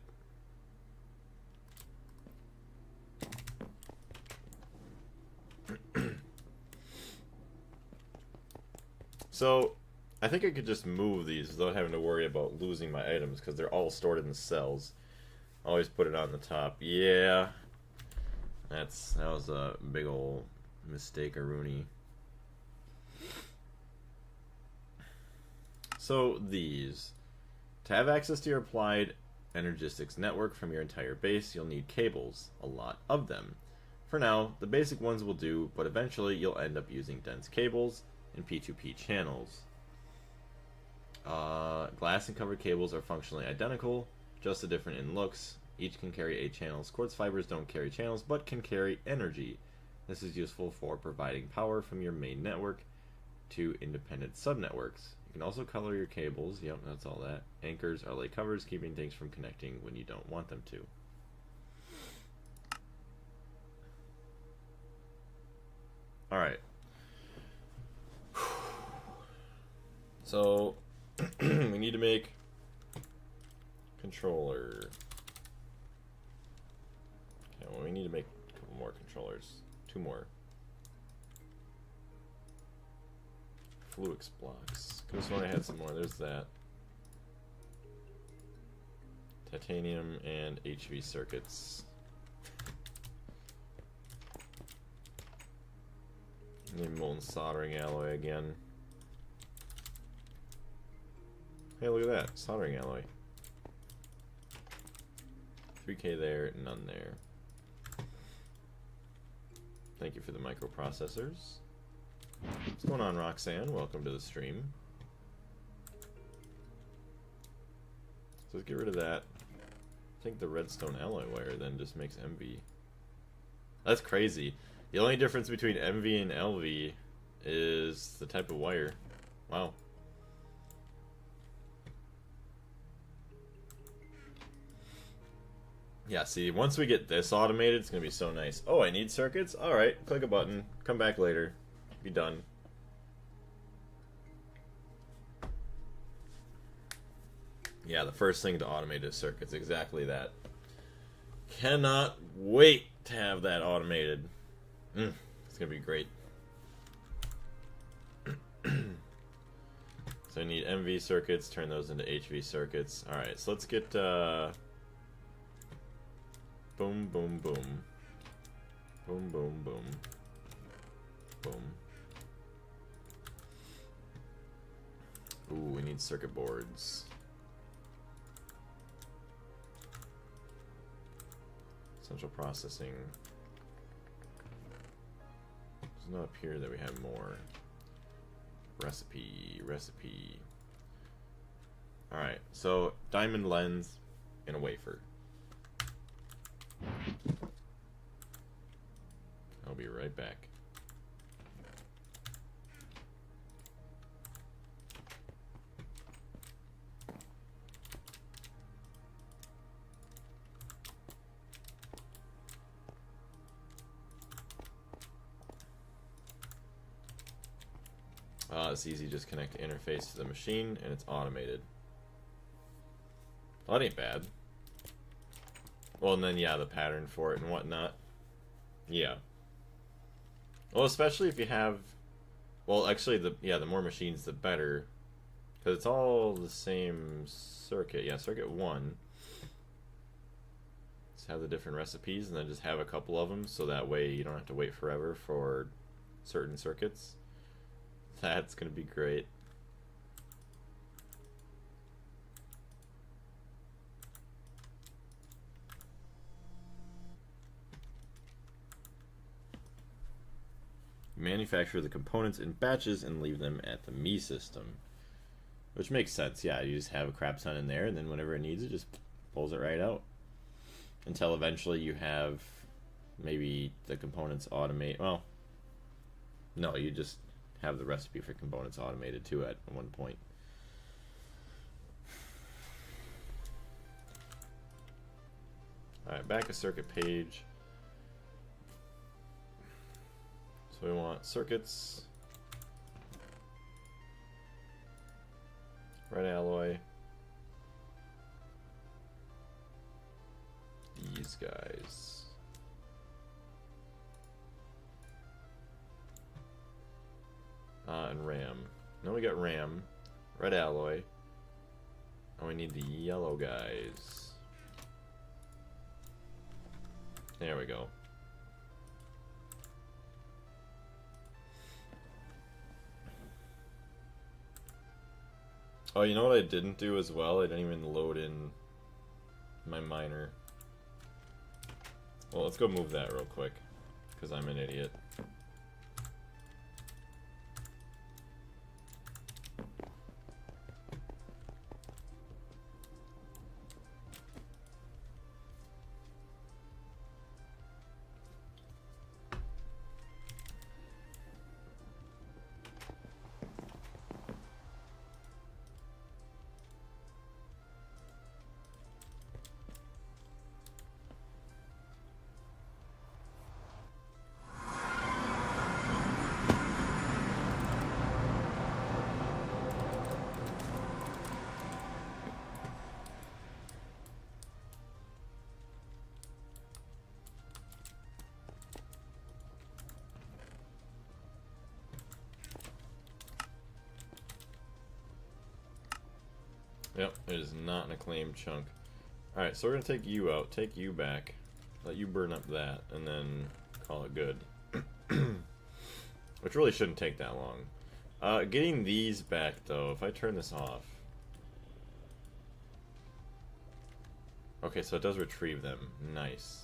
So, I think I could just move these without having to worry about losing my items because they're all stored in the cells. Always put it on the top. Yeah. That was a big old mistake-a-rooney. So these. To have access to your applied energistics network from your entire base, you'll need cables. A lot of them. For now, the basic ones will do, but eventually you'll end up using dense cables and P2P channels. Glass and covered cables are functionally identical, just different in looks. Each can carry 8 channels. Quartz fibers don't carry channels, but can carry energy. This is useful for providing power from your main network to independent subnetworks. You can also color your cables. Yep, that's all that. Anchors are like covers, keeping things from connecting when you don't want them to. Alright. So, we need to make controller. Okay, well, we need to make a couple more controllers. 2 more. Fluix blocks. Could have sworn I had some more. There's that. Titanium and HV circuits. Need molten soldering alloy again. Hey, look at that. Soldering alloy. 3K there, none there. Thank you for the microprocessors. What's going on, Roxanne? Welcome to the stream. So let's get rid of that. I think the redstone alloy wire then just makes MV. That's crazy. The only difference between MV and LV is the type of wire. Wow. Yeah, see, once we get this automated, it's going to be so nice. Oh, I need circuits? Alright, click a button. Come back later. Be done. Yeah, the first thing to automate is circuits. Exactly that. Cannot wait to have that automated. It's going to be great. So I need MV circuits, turn those into HV circuits. Alright, so let's get... boom, boom, boom. Boom, boom, boom. Boom. Ooh, we need circuit boards. Central processing. There's no up here that we have more. Recipe. Alright, so diamond lens in a wafer. I'll be right back. It's easy, just connect the interface to the machine and it's automated. Well, that ain't bad. Well, and then yeah, the pattern for it and whatnot. Yeah. Well, especially if you have, well, actually the more machines the better, because it's all the same circuit. Yeah, circuit 1. Just have the different recipes and then just have a couple of them, so that way you don't have to wait forever for certain circuits. That's gonna be great. Manufacture the components in batches and leave them at the Me system. Which makes sense, yeah. You just have a crap ton in there, and then whenever it needs it, just pulls it right out. Until eventually you have maybe the components automate. Well, no, you just have the recipe for components automated too at one point. Alright, back to circuit page. So we want circuits, red alloy, these guys. And RAM. Now we got RAM, red alloy, and we need the yellow guys. There we go. Oh, you know what I didn't do as well? I didn't even load in my miner. Well, let's go move that real quick, because I'm an idiot. Yep, it is not an acclaimed chunk. Alright, so we're going to take you out, take you back, let you burn up that, and then call it good. Which really shouldn't take that long. Getting these back, though, if I turn this off... Okay, so it does retrieve them. Nice.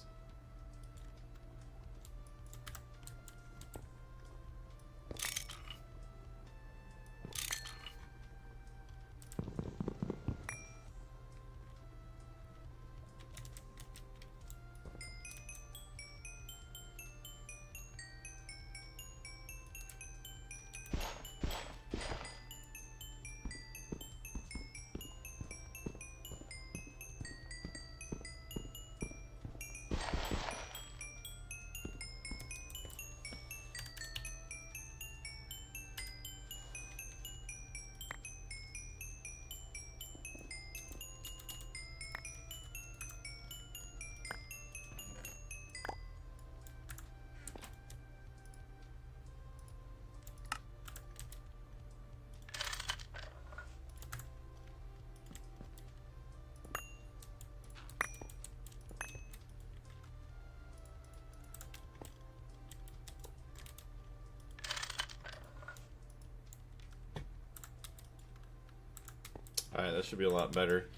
Alright, that should be a lot better.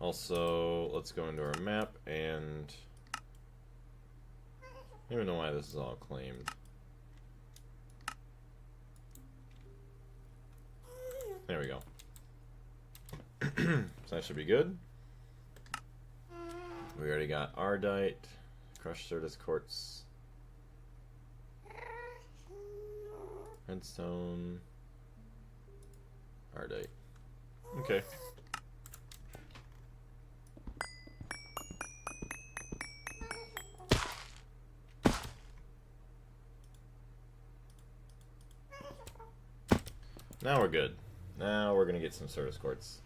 Also, let's go into our map and... I don't even know why this is all claimed. There we go. So that should be good. We already got Ardite, Crushed Certus Quartz, Redstone, Ardite. Okay. Now we're good. Now we're gonna get some Certus Quartz.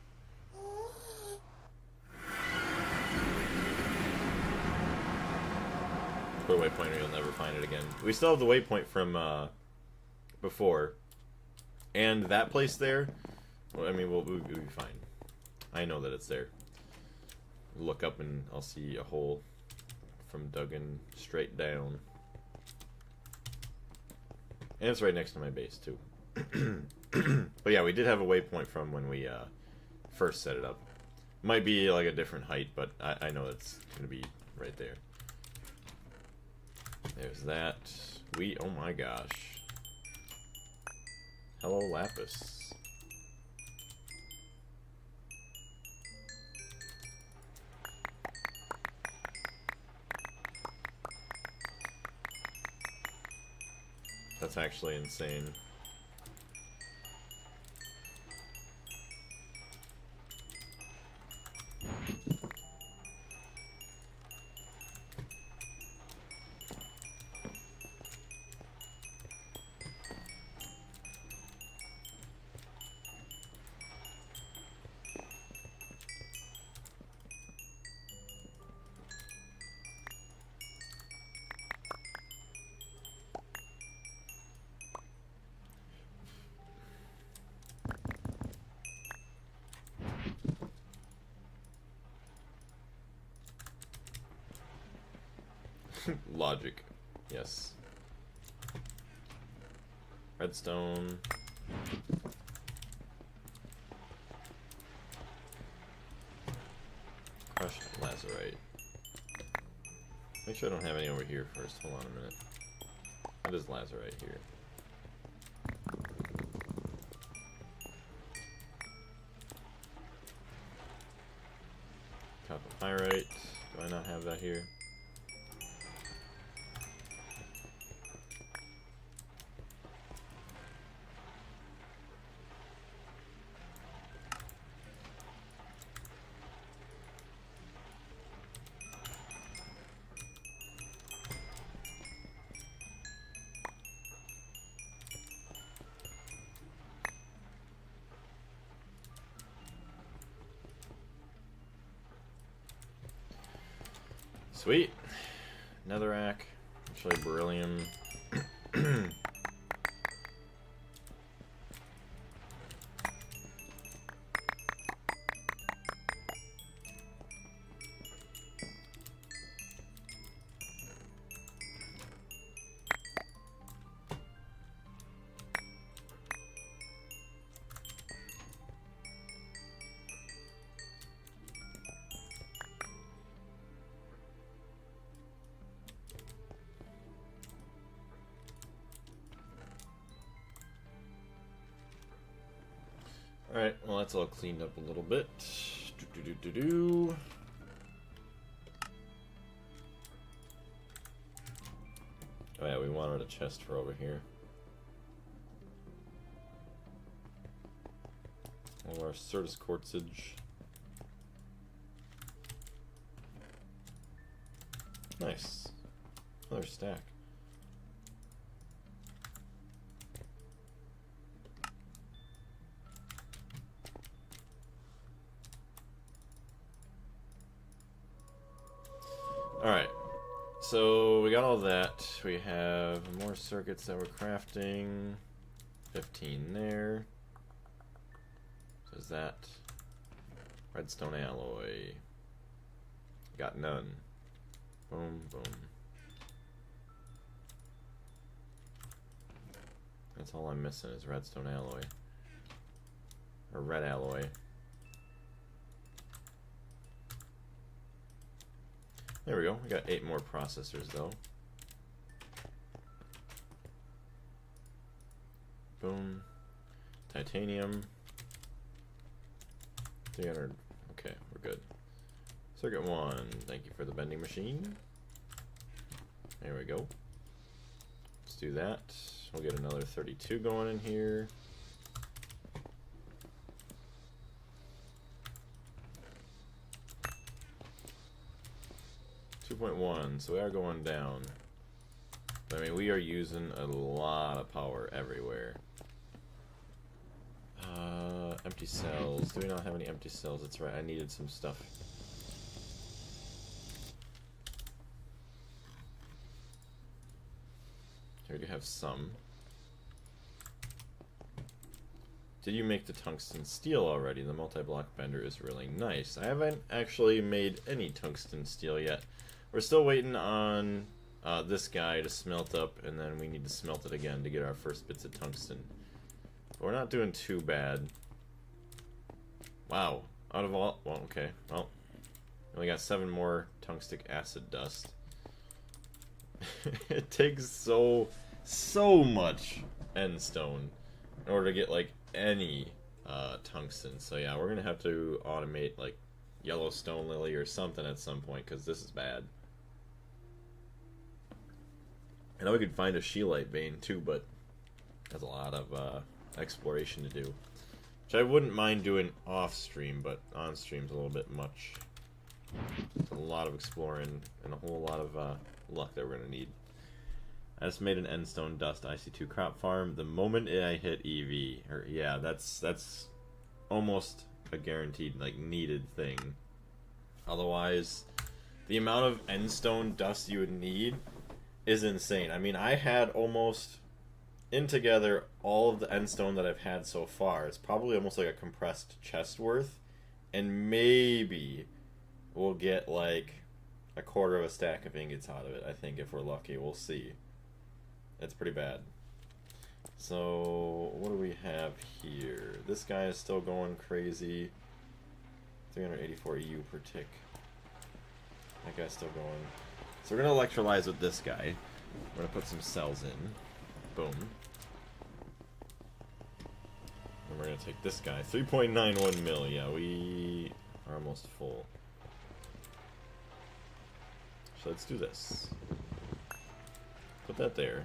Put a waypoint or you'll never find it again. We still have the waypoint from before. And that place there, well, I mean, we'll be fine. I know that it's there. Look up and I'll see a hole from Duggan straight down. And it's right next to my base, too. But yeah, we did have a waypoint from when we first set it up. Might be like a different height, but I know it's going to be right there. There's that. Oh my gosh. Hello, Lapis. That's actually insane. Logic. Yes. Redstone. Crushed lazurite. Make sure I don't have any over here first. Hold on a minute. What is lazurite here? Copper pyrite. Do I not have that here? Sweet. Netherrack. Actually, beryllium. Alright, well that's all cleaned up a little bit. Oh yeah, we wanted a chest for over here. All our Certus quartzage. Nice. Another stack. Alright, so we got all that. We have more circuits that we're crafting. 15 there. So is that redstone alloy? Got none. Boom, boom. That's all I'm missing is redstone alloy. Or red alloy. There we go. We got 8 more processors though. Boom. Titanium. 300. Okay, we're good. Circuit 1. Thank you for the vending machine. There we go. Let's do that. We'll get another 32 going in here. So we are going down. I mean, we are using a lot of power everywhere. Empty cells. Do we not have any empty cells? That's right, I needed some stuff. Here we do have some. Did you make the tungsten steel already? The multi-block bender is really nice. I haven't actually made any tungsten steel yet. We're still waiting on this guy to smelt up, and then we need to smelt it again to get our first bits of tungsten. But we're not doing too bad. Wow. Out of all... Well, okay. Well, we got 7 more tungstic acid dust. It takes so much end stone in order to get, like, any tungsten. So yeah, we're gonna have to automate, like, Yellowstone Lily or something at some point, because this is bad. I know we could find a scheelite vein too, but that's a lot of exploration to do. Which I wouldn't mind doing off stream, but on stream's a little bit much. It's a lot of exploring and a whole lot of luck that we're gonna need. I just made an endstone dust IC2 crop farm the moment I hit EV. Or yeah, that's almost a guaranteed, like, needed thing. Otherwise, the amount of endstone dust you would need is insane. I mean, I had almost in together all of the endstone that I've had so far. It's probably almost like a compressed chest worth, and maybe we'll get like a quarter of a stack of ingots out of it. I think if we're lucky, we'll see. It's pretty bad. So what do we have here? This guy is still going crazy. 384 EU per tick. That guy's still going. So we're gonna electrolyze with this guy. We're gonna put some cells in. Boom. And we're gonna take this guy. 3.91 mil. Yeah, we are almost full. So let's do this. Put that there.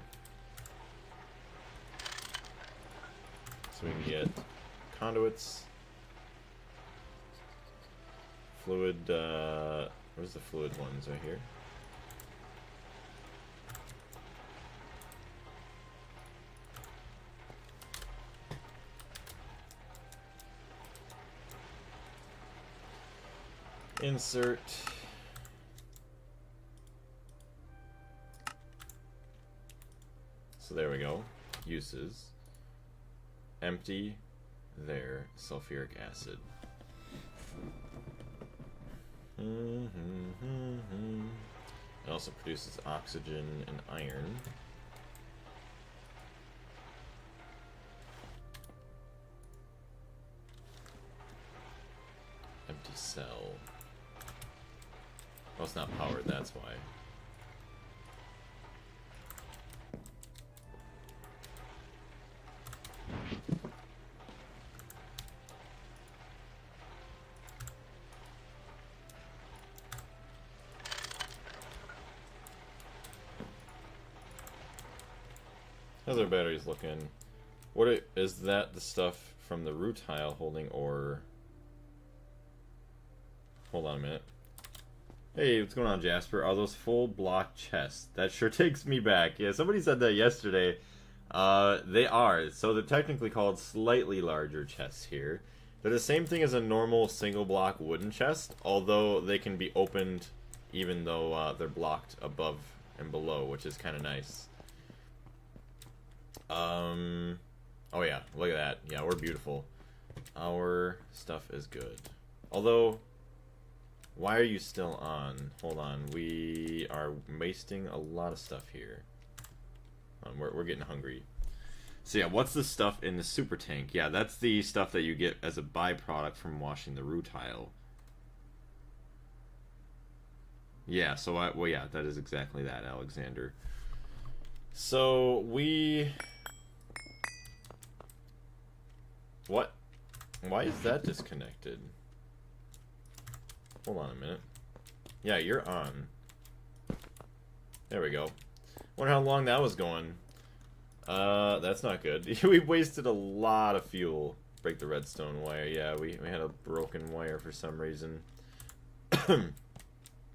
So we can get conduits. Fluid, where's the fluid ones? Right here. Insert. So there we go. Uses. Empty. There. Sulfuric acid. It also produces oxygen and iron. Empty cell. Well, it's not powered, that's why. How's our batteries looking? Is that the stuff from the rutile holding ore? Hold on a minute. Hey, what's going on, Jasper? Are those full block chests? That sure takes me back. Yeah, somebody said that yesterday. They are. So they're technically called slightly larger chests here. They're the same thing as a normal single block wooden chest, although they can be opened even though they're blocked above and below, which is kind of nice. Oh yeah, look at that. Yeah, we're beautiful. Our stuff is good. Although, why are you still on? Hold on, we are wasting a lot of stuff here. We're getting hungry. So yeah, what's the stuff in the super tank? Yeah, that's the stuff that you get as a byproduct from washing the rutile. Yeah, so well, yeah, that is exactly that, Alexander. So we... What? Why is that disconnected? Hold on a minute. Yeah, you're on. There we go. Wonder how long that was going. That's not good. We wasted a lot of fuel. Break the redstone wire. Yeah, we had a broken wire for some reason.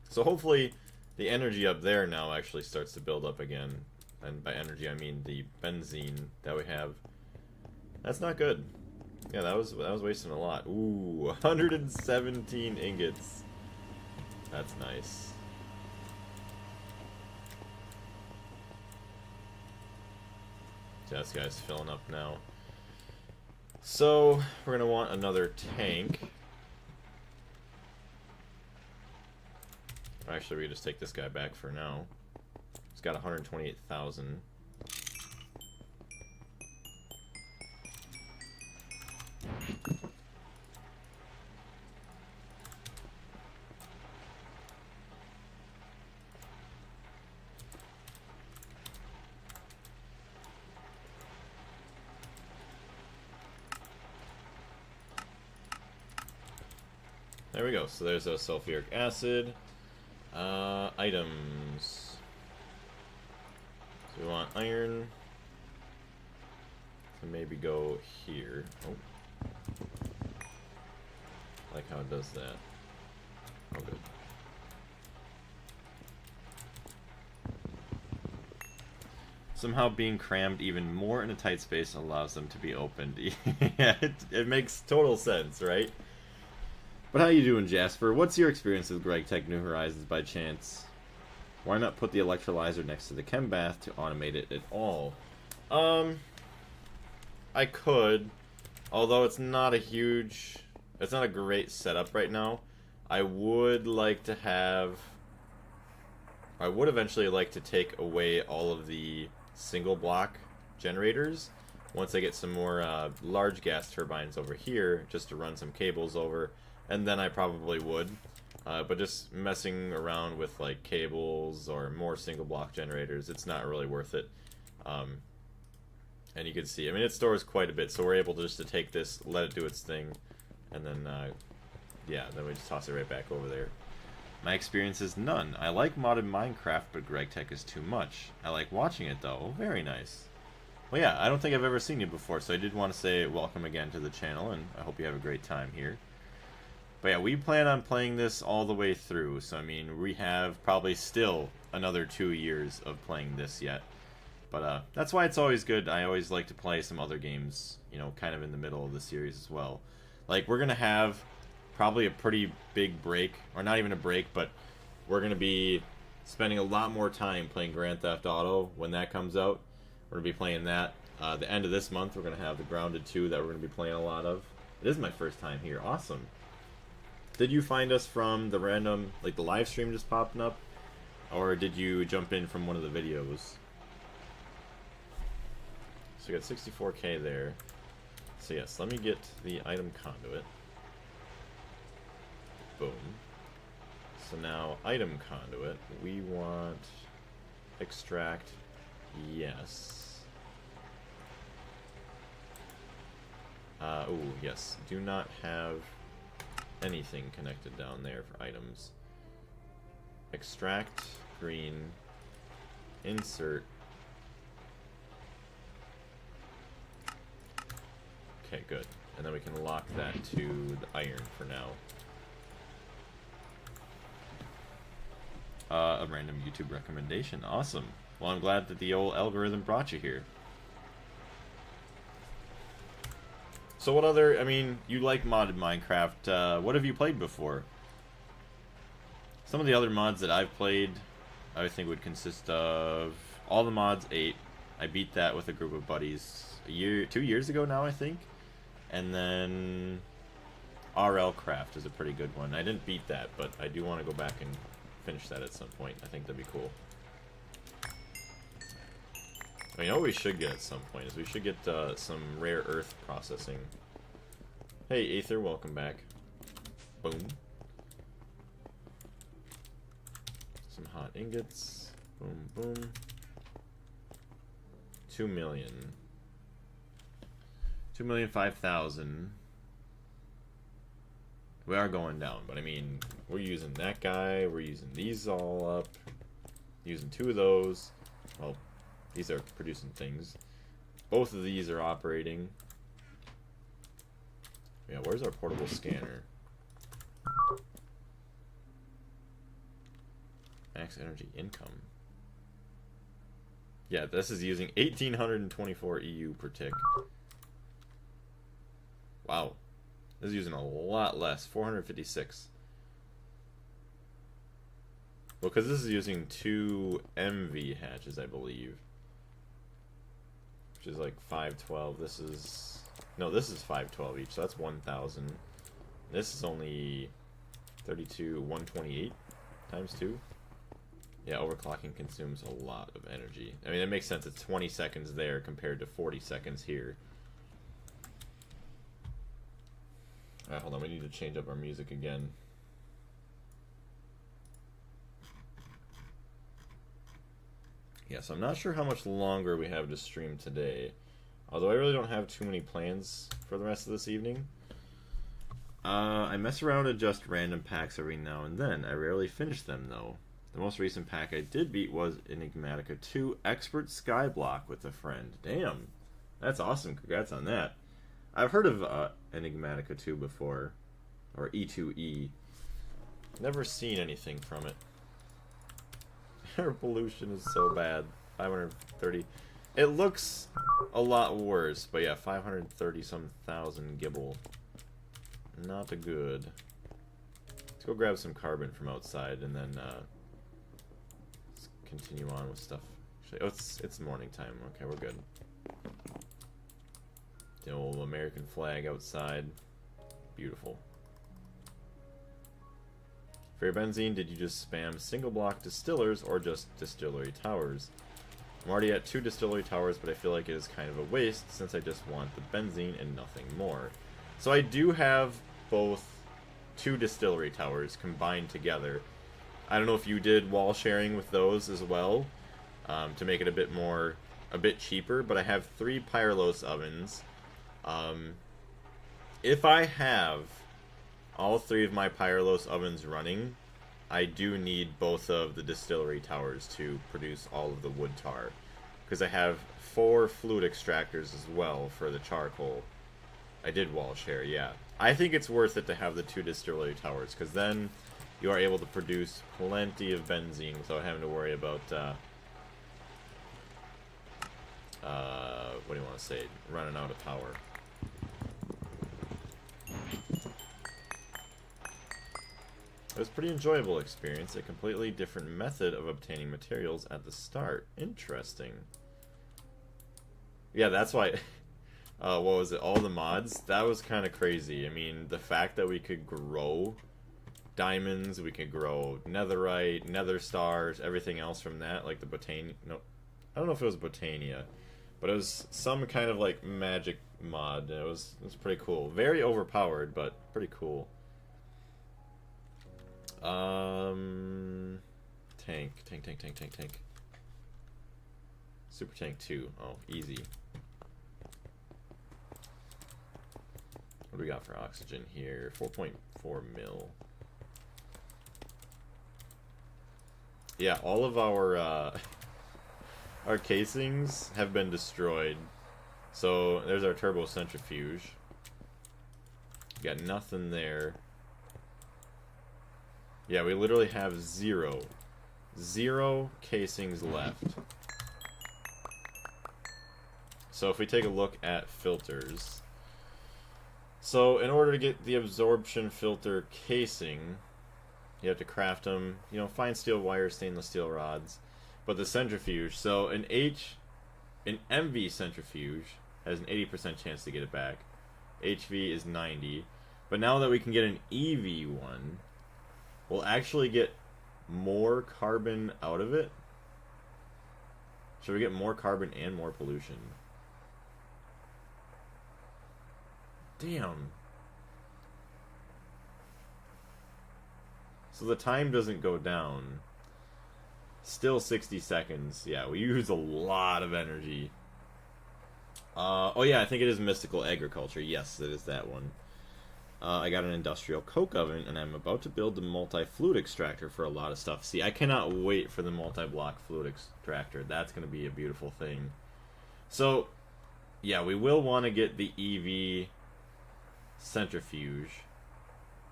So hopefully the energy up there now actually starts to build up again. And by energy I mean the benzene that we have. That's not good. Yeah, that was wasting a lot. Ooh, 117 ingots. That's nice. This guy's filling up now. So we're gonna want another tank. Actually, we just take this guy back for now. He's got 128,000. There we go. So there's a sulfuric acid. Items. So we want iron. So maybe go here. Oh. I like how it does that. Oh, good. Somehow being crammed even more in a tight space allows them to be opened. Yeah, it makes total sense, right? But how you doing, Jasper? What's your experience with Gregtech New Horizons by chance? Why not put the electrolyzer next to the chem bath to automate it at all? I could, although it's not a great setup right now. I would eventually like to take away all of the single block generators once I get some more large gas turbines over here, just to run some cables over. And then I probably would, but just messing around with like cables or more single block generators, it's not really worth it. And you can see, I mean, it stores quite a bit, so we're able to just take this, let it do its thing, and then, yeah, then we just toss it right back over there. My experience is none. I like modded Minecraft, but Gregtech is too much. I like watching it though. Very nice. Well, yeah, I don't think I've ever seen you before, so I did want to say welcome again to the channel, and I hope you have a great time here. But yeah, we plan on playing this all the way through, so I mean, we have probably still another 2 years of playing this yet. But that's why it's always good. I always like to play some other games, you know, kind of in the middle of the series as well. Like, we're going to have probably a pretty big break, or not even a break, but we're going to be spending a lot more time playing Grand Theft Auto when that comes out. We're going to be playing that. The end of this month, we're going to have the Grounded 2 that we're going to be playing a lot of. It is my first time here. Awesome. Did you find us from the random, like the live stream just popping up? Or did you jump in from one of the videos? So we got 64K there. So yes, let me get the item conduit. Boom. So now, item conduit, we want extract, yes. Oh, yes, do not have anything connected down there for items. Extract, green, insert. Okay, good. And then we can lock that to the iron for now. A random YouTube recommendation. Awesome. Well, I'm glad that the old algorithm brought you here. So what other, I mean, you like modded Minecraft. What have you played before? Some of the other mods that I've played, I think would consist of all the mods 8. I beat that with a group of buddies 2 years ago now, I think. And then RL Craft is a pretty good one. I didn't beat that, but I do want to go back and finish that at some point. I think that'd be cool. I mean, what we should get at some point is we should get some rare earth processing. Hey, Aether, welcome back. Boom. Some hot ingots. Boom, boom. 2 million. 2,005,000. We are going down, but I mean, we're using that guy. We're using these all up. Using 2 of those. Well, these are producing things. Both of these are operating. Yeah, where's our portable scanner? Max energy income. Yeah, this is using 1,824 EU per tick. Wow. This is using a lot less. 456. Well, because this is using 2 MV hatches, I believe. Which is like 512. This is... No, this is 512 each, so that's 1,000. This is only 128 times 2. Yeah, overclocking consumes a lot of energy. I mean, it makes sense. It's 20 seconds there compared to 40 seconds here. Alright, hold on. We need to change up our music again. Yeah, so I'm not sure how much longer we have to stream today. Although I really don't have too many plans for the rest of this evening. I mess around and adjust random packs every now and then. I rarely finish them, though. The most recent pack I did beat was Enigmatica 2 Expert Skyblock with a friend. Damn, that's awesome. Congrats on that. I've heard of Enigmatica 2 before, or E2E. Never seen anything from it. Air pollution is so bad. 530. It looks a lot worse, but yeah, 530-some thousand Gibble. Not a good. Let's go grab some carbon from outside and then let's continue on with stuff. Actually, oh, it's morning time. Okay, we're good. The old American flag outside. Beautiful. For your benzene, did you just spam single block distillers or just distillery towers? I'm already at 2 distillery towers, but I feel like it is kind of a waste since I just want the benzene and nothing more. So I do have both 2 distillery towers combined together. I don't know if you did wall sharing with those as well, to make it a bit cheaper, but I have 3 Pyrolos ovens. If I have all 3 of my Pyrolos ovens running, I do need both of the distillery towers to produce all of the wood tar, because I have 4 fluid extractors as well for the charcoal. I did wall share, yeah. I think it's worth it to have the 2 distillery towers, because then you are able to produce plenty of benzene without having to worry about, what do you want to say, running out of power. It was a pretty enjoyable experience, a completely different method of obtaining materials at the start. Interesting. Yeah, that's why, what was it, all the mods? That was kind of crazy. I mean, the fact that we could grow diamonds, we could grow netherite, nether stars, everything else from that, like the botania, no, I don't know if it was botania, but it was some kind of like magic mod. It was pretty cool. Very overpowered, but pretty cool. Tank. Super tank 2. Oh, easy. What do we got for oxygen here? 4.4 mil. Yeah, all of our our casings have been destroyed. So there's our turbo centrifuge. Got nothing there. Yeah, we literally have zero casings left. So if we take a look at filters, so in order to get the absorption filter casing, you have to craft them, you know, fine steel wire, stainless steel rods. But the centrifuge, so an MV centrifuge has an 80% chance to get it back. HV is 90. But now that we can get an EV one, we'll actually get more carbon out of it. Should we get more carbon and more pollution? Damn. So the time doesn't go down. Still 60 seconds. Yeah, we use a lot of energy. Oh yeah, I think it is Mystical Agriculture. Yes, it is that one. I got an industrial coke oven, and I'm about to build the multi-fluid extractor for a lot of stuff. See, I cannot wait for the multi-block fluid extractor. That's going to be a beautiful thing. So, yeah, we will want to get the EV centrifuge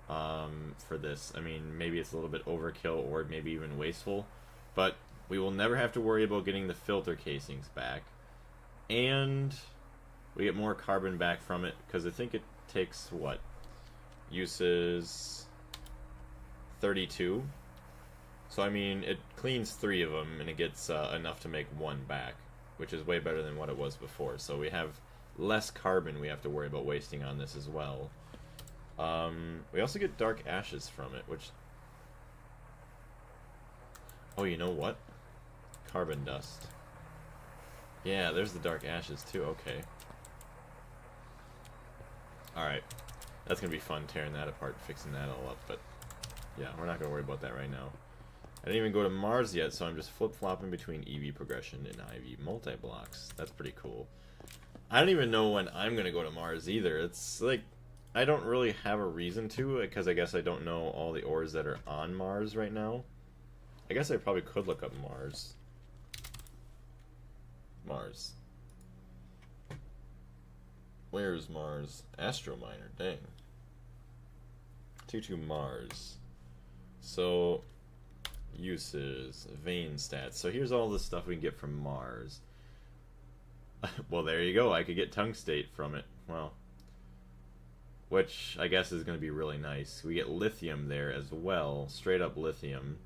for this. I mean, maybe it's a little bit overkill or maybe even wasteful, but we will never have to worry about getting the filter casings back. And we get more carbon back from it, because I think it takes, what? Uses 32. So I mean, it cleans 3 of them and it gets enough to make 1 back, which is way better than what it was before. So we have less carbon we have to worry about wasting on this as well. We also get dark ashes from it, which... Oh, you know what? Carbon dust. Yeah, there's the dark ashes too, okay. Alright. That's going to be fun, tearing that apart, fixing that all up, but yeah, we're not going to worry about that right now. I didn't even go to Mars yet, so I'm just flip-flopping between EV progression and IV multi-blocks. That's pretty cool. I don't even know when I'm going to go to Mars either. It's like, I don't really have a reason to, because I guess I don't know all the ores that are on Mars right now. I guess I probably could look up Mars. Mars. Where's Mars? Astrominer, dang. 22 Mars. So, uses, vein stats. So here's all the stuff we can get from Mars. Well, there you go. I could get tungstate from it. Well, which I guess is going to be really nice. We get lithium there as well. Straight up lithium.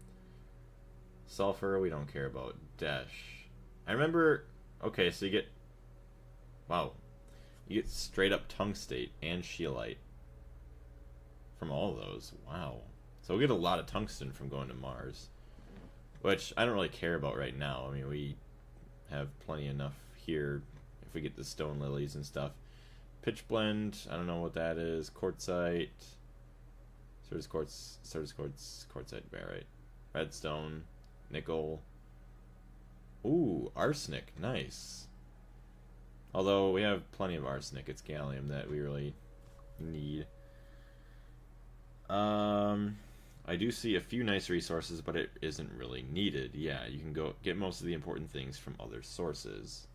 Sulfur, we don't care about. Desh. I remember... Okay, so you get... Wow. You get straight up tungstate and scheelite from all of those. Wow. So we get a lot of tungsten from going to Mars, which I don't really care about right now. I mean, we have plenty enough here if we get the stone lilies and stuff. Pitch blend, I don't know what that is. Quartzite, quartzite, barite, redstone, nickel. Ooh, arsenic, nice. Although we have plenty of arsenic, it's gallium that we really need. I do see a few nice resources, but it isn't really needed. Yeah, you can go get most of the important things from other sources.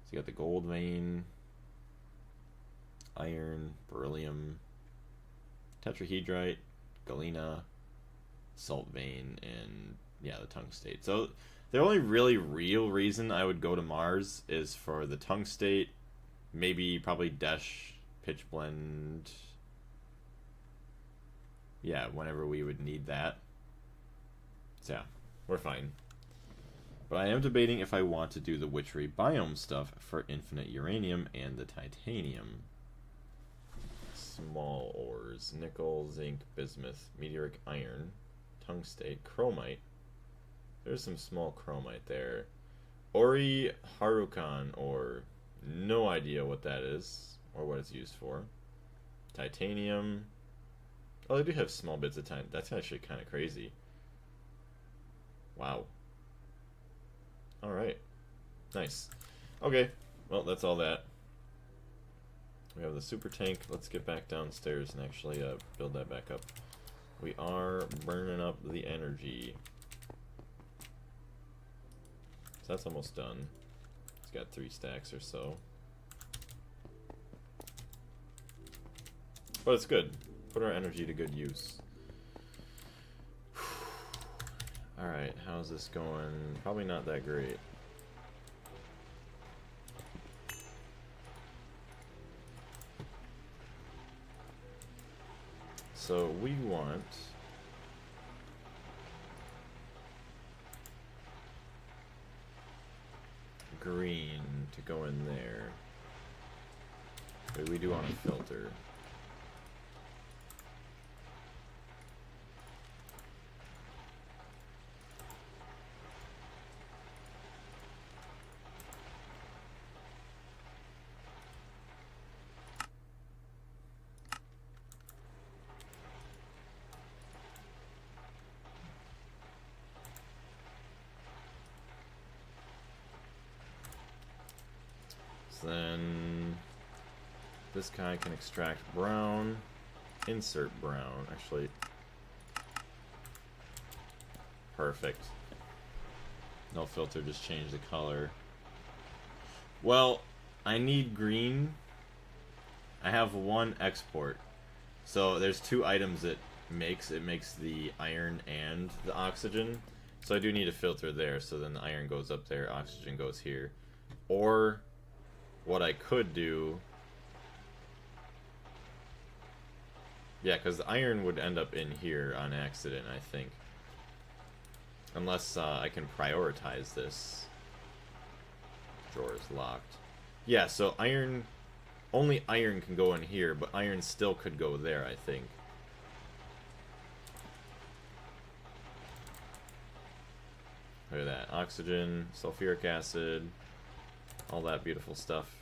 So you got the gold vein, iron, beryllium, tetrahedrite, galena, salt vein, and yeah, the tungstate. So the only really real reason I would go to Mars is for the tungstate, maybe probably Desh, pitch blend. Yeah, whenever we would need that. So yeah, we're fine. But I am debating if I want to do the witchery biome stuff for infinite uranium and the titanium. Small ores, nickel, zinc, bismuth, meteoric iron, tungstate, chromite. There's some small chromite there. Ori Harukan, or no idea what that is, or what it's used for. Titanium. Oh, they do have small bits of time. That's actually kind of crazy. Wow. Alright. Nice. Okay. Well, that's all that. We have the super tank. Let's get back downstairs and actually build that back up. We are burning up the energy. So that's almost done. It's got 3 stacks or so. But it's good. Put our energy to good use. Alright, how's this going? Probably not that great. So we want green to go in there. But we do want a filter. then this guy can extract brown, insert brown. Actually, perfect. No filter, just change the color. Well, I need green. I have one export. So there's two items it makes. It makes the iron and the oxygen. So I do need a filter there, so then the iron goes up there, oxygen goes here. Or what I could do... Yeah, because the iron would end up in here on accident, I think. Unless I can prioritize this. Drawer is locked. Yeah, so iron... Only iron can go in here, but iron still could go there, I think. Look at that. Oxygen, sulfuric acid, all that beautiful stuff.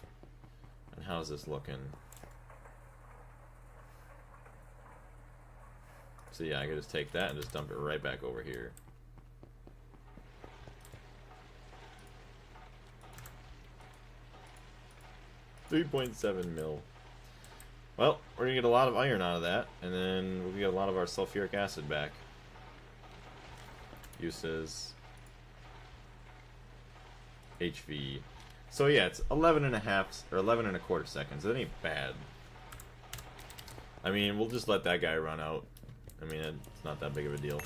And how's this looking? So yeah, I could just take that and just dump it right back over here. $3.7 mil. Well, we're gonna get a lot of iron out of that, and then we'll get a lot of our sulfuric acid back. Uses HV. So yeah, it's 11.5 or 11.25 seconds. That ain't bad. I mean, we'll just let that guy run out. I mean, it's not that big of a deal.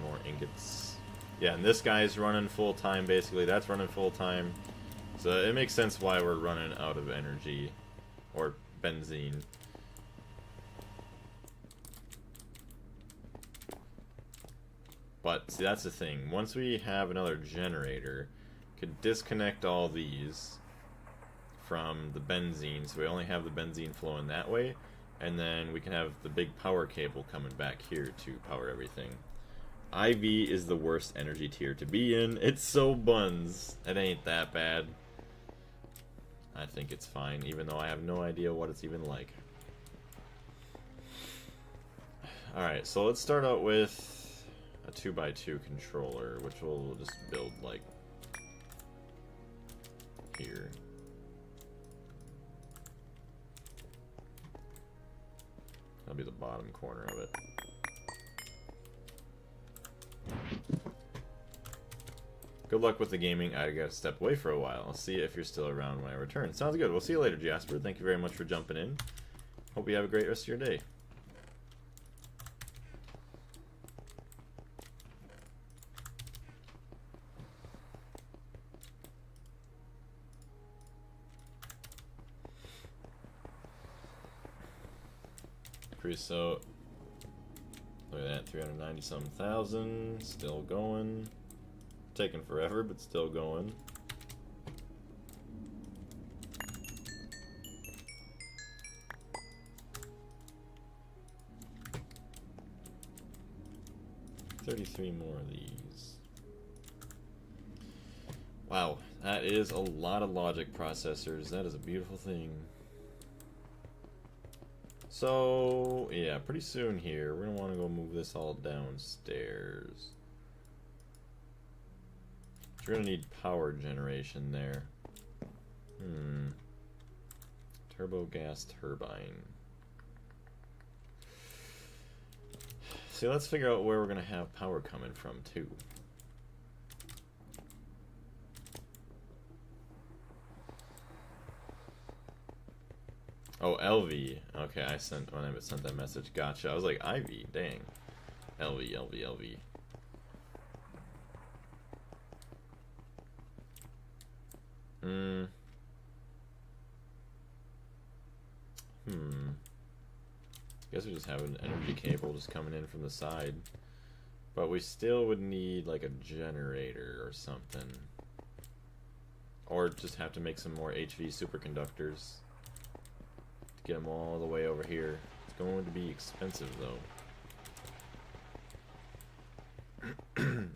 More ingots. Yeah, and this guy's running full time basically. That's running full time. So it makes sense why we're running out of energy or benzene. But see, that's the thing. Once we have another generator, could disconnect all these from the benzene, so we only have the benzene flowing that way, and then we can have the big power cable coming back here to power everything. IV is the worst energy tier to be in. It's so buns. It ain't that bad. I think it's fine, even though I have no idea what it's even like. Alright, so let's start out with a 2x2 controller, which we'll just build like here. That'll be the bottom corner of it. Good luck with the gaming. I gotta step away for a while. I'll see if you're still around when I return. Sounds good. We'll see you later, Jasper. Thank you very much for jumping in. Hope you have a great rest of your day. So, look at that, 390-something thousand, still going. Taking forever, but still going. $33 more of these. Wow, that is a lot of logic processors. That is a beautiful thing. So, yeah, pretty soon here, we're going to want to go move this all downstairs. We're going to need power generation there. Turbo gas turbine. See, let's figure out where we're going to have power coming from, too. Oh, LV. Okay, I sent when I sent that message. Gotcha. I was like, IV. Dang. LV, LV, LV. Guess we just have an energy cable just coming in from the side. But we still would need like a generator or something. Or just have to make some more HV superconductors. Get them all the way over here. It's going to be expensive though.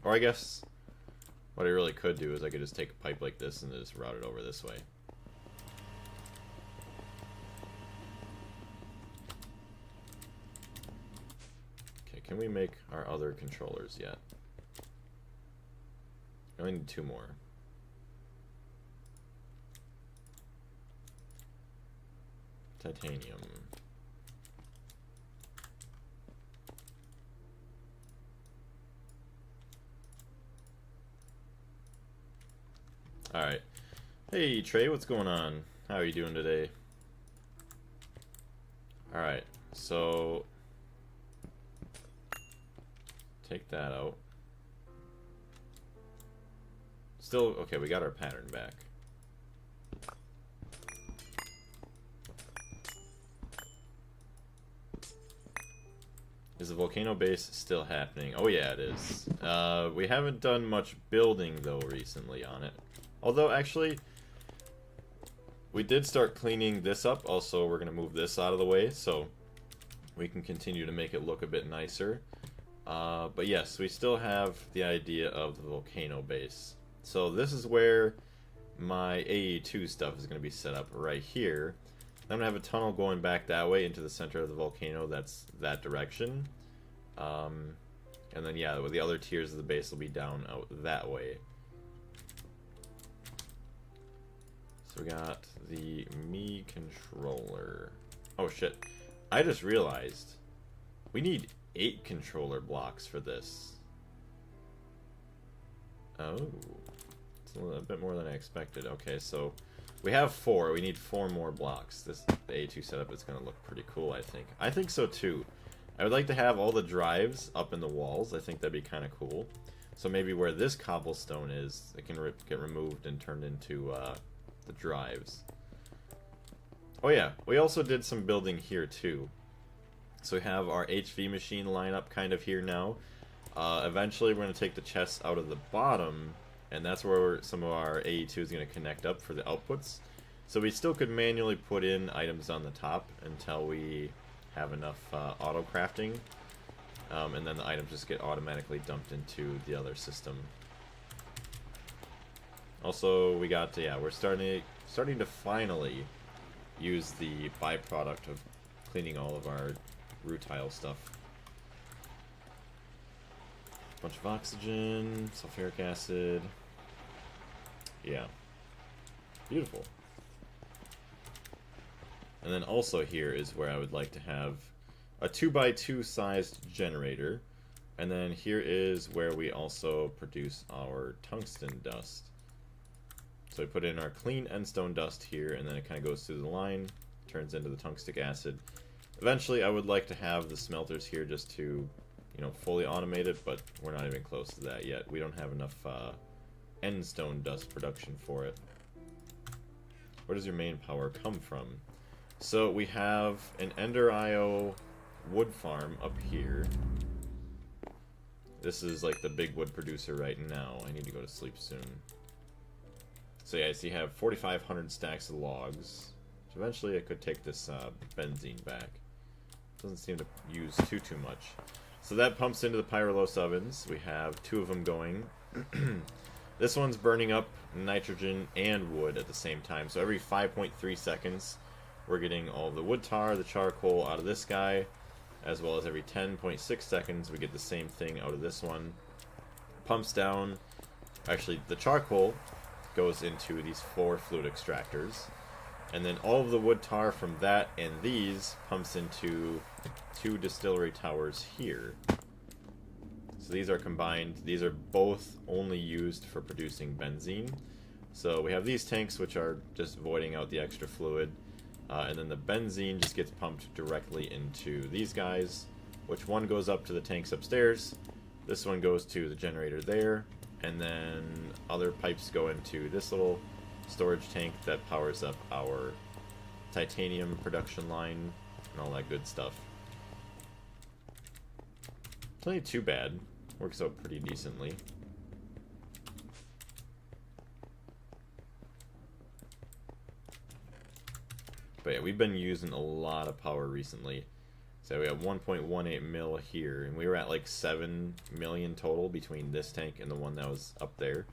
Or I guess what I really could do is I could just take a pipe like this and just route it over this way. Okay, can we make our other controllers yet? I only need 2 more. Titanium. Alright. Hey Trey, what's going on? How are you doing today? Alright, so take that out. Still, okay, we got our pattern back. Is the volcano base still happening? Oh yeah, it is. We haven't done much building though recently on it. Although actually, we did start cleaning this up. Also, we're going to move this out of the way so we can continue to make it look a bit nicer. But yes, we still have the idea of the volcano base. So this is where my AE2 stuff is going to be set up right here. I'm going to have a tunnel going back that way into the center of the volcano. That's that direction. And then yeah, the other tiers of the base will be down out that way. So we got the Mii controller. Oh shit. I just realized we need 8 controller blocks for this. Oh. It's a bit more than I expected. Okay, so we have 4. We need 4 more blocks. The A2 setup is going to look pretty cool, I think. I think so too. I would like to have all the drives up in the walls. I think that'd be kind of cool. So maybe where this cobblestone is, it can get removed and turned into the drives. Oh yeah, we also did some building here too. So we have our HV machine lineup kind of here now. Eventually we're going to take the chests out of the bottom, and that's where some of our AE2 is going to connect up for the outputs. So we still could manually put in items on the top until we have enough auto crafting, and then the items just get automatically dumped into the other system. Also, we got yeah, we're starting to finally use the byproduct of cleaning all of our rutile stuff. Bunch of oxygen, sulfuric acid. Yeah. Beautiful. And then also here is where I would like to have a 2x2 sized generator. And then here is where we also produce our tungsten dust. So we put in our clean endstone dust here, and then it kind of goes through the line, turns into the tungstic acid. Eventually I would like to have the smelters here just to, you know, fully automate it, but we're not even close to that yet. We don't have enough endstone dust production for it. Where does your main power come from? So we have an Ender IO wood farm up here. This is like the big wood producer right now. I need to go to sleep soon. So yeah, so you have 4,500 stacks of logs. So eventually I could take this benzene back. Doesn't seem to use too much. So that pumps into the pyrolos ovens. We have 2 of them going. This one's burning up nitrogen and wood at the same time. So every 5.3 seconds, we're getting all the wood tar, the charcoal out of this guy, as well as every 10.6 seconds, we get the same thing out of this one. Pumps down. Actually, the charcoal goes into these 4 fluid extractors. And then all of the wood tar from that and these pumps into 2 distillery towers here. So these are combined. These are both only used for producing benzene. So we have these tanks which are just voiding out the extra fluid. And then the benzene just gets pumped directly into these guys, which one goes up to the tanks upstairs. This one goes to the generator there. And then other pipes go into this little storage tank that powers up our titanium production line and all that good stuff. It's not too bad. Works out pretty decently. But yeah, we've been using a lot of power recently. So we have 1.18 mil here, and we were at like 7 million total between this tank and the one that was up there.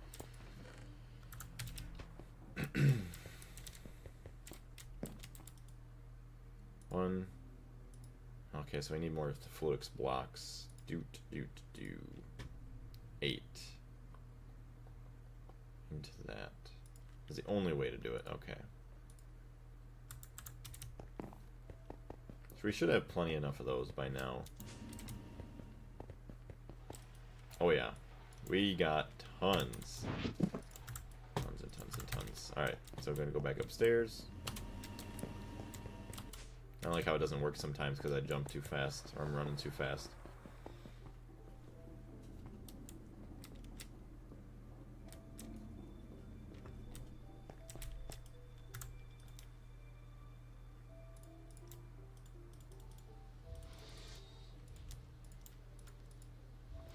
Okay, so we need more Fluix blocks. Do 8 into that is the only way to do it. Okay. So we should have plenty enough of those by now. Oh yeah, we got tons. Tons and tons and tons. Alright, so I'm gonna go back upstairs. I don't like how it doesn't work sometimes because I jump too fast or I'm running too fast.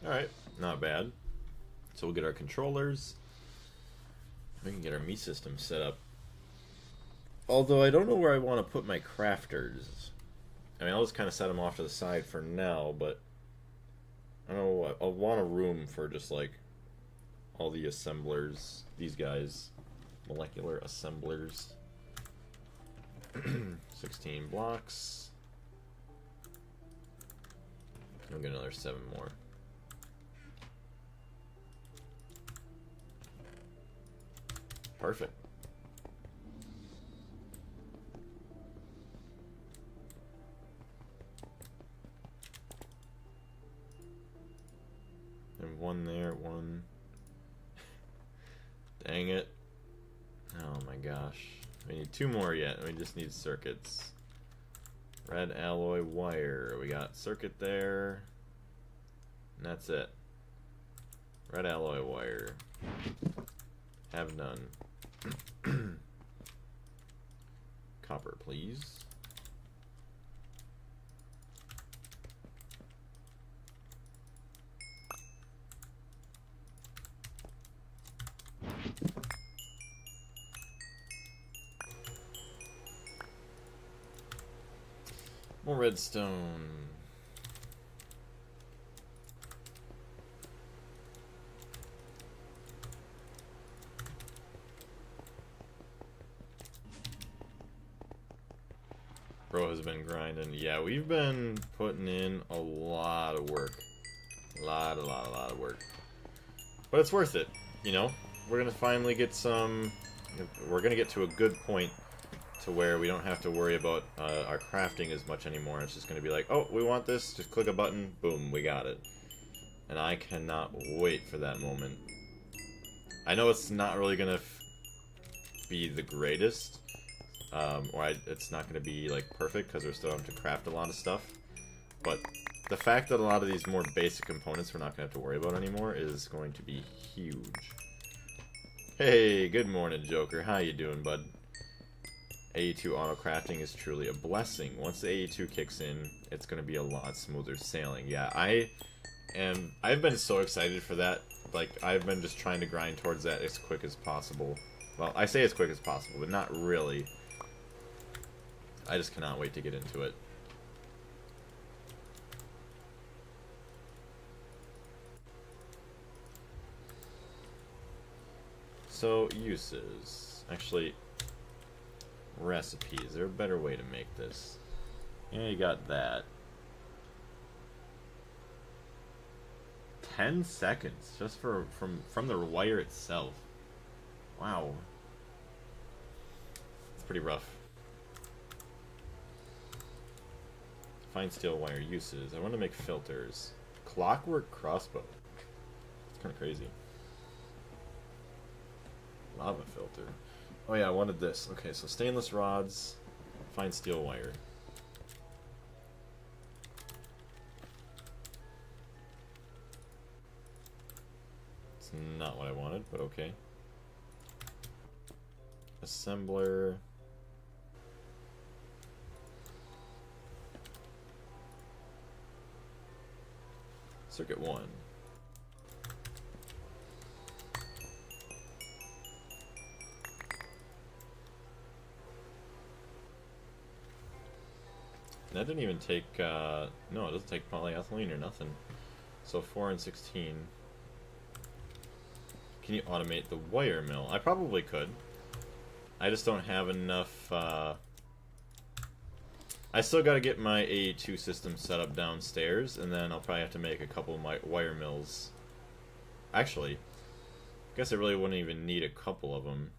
Alright, not bad. So we'll get our controllers. We can get our me system set up. Although I don't know where I want to put my crafters. I mean, I'll just kind of set them off to the side for now, but I don't know what. I'll want a room for just like all the assemblers. These guys. Molecular assemblers. 16 blocks. I'll get another 7 more. Perfect. And one there, one. Dang it. Oh my gosh. We need 2 more yet. We just need circuits. Red alloy wire. We got circuit there. And that's it. Red alloy wire. Have none. Copper, please. More redstone. Bro has been grinding. Yeah, we've been putting in a lot of work. A lot of work. But it's worth it, you know? We're gonna finally get some... We're gonna get to a good point to where we don't have to worry about our crafting as much anymore. It's just gonna be like, oh, we want this, just click a button, boom, we got it. And I cannot wait for that moment. I know it's not really gonna be the greatest, it's not going to be like perfect because we're still having to craft a lot of stuff. But the fact that a lot of these more basic components we're not going to have to worry about anymore is going to be huge. Hey, good morning, Joker. How you doing, bud? AE2 auto crafting is truly a blessing. Once the AE2 kicks in, it's going to be a lot smoother sailing. Yeah, I've been so excited for that. Like, I've been just trying to grind towards that as quick as possible. Well, I say as quick as possible, but not really. I just cannot wait to get into it. So, uses. Actually, recipes. Is there a better way to make this? Yeah, you got that. 10 seconds just from the wire itself. Wow. It's pretty rough. Fine steel wire uses. I want to make filters. Clockwork crossbow. It's kind of crazy. Lava filter. Oh yeah, I wanted this. Okay, so stainless rods, fine steel wire. It's not what I wanted, but okay. Assembler. Circuit 1. That didn't even take, no, it doesn't take polyethylene or nothing. So 4 and 16. Can you automate the wire mill? I probably could. I just don't have enough, I still got to get my AE2 system set up downstairs, and then I'll probably have to make a couple of my wire mills. Actually, I guess I really wouldn't even need a couple of them.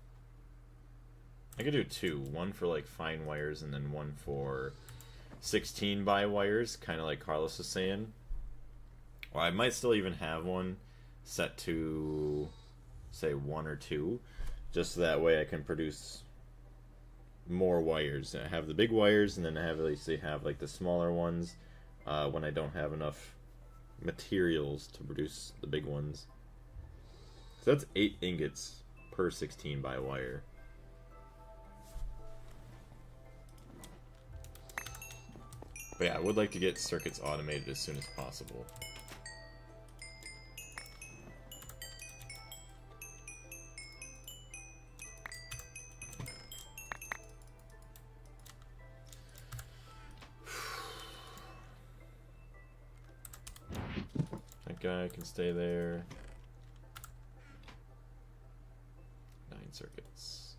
I could do two. One for like fine wires, and then one for 16 by wires, kind of like Carlos was saying. Or I might still even have one set to, say, 1 or 2, just so that way I can produce more wires. I have the big wires, and then I have at least have like the smaller ones when I don't have enough materials to produce the big ones. So that's 8 ingots per 16 by wire. But yeah, I would like to get circuits automated as soon as possible. That guy can stay there. 9 circuits.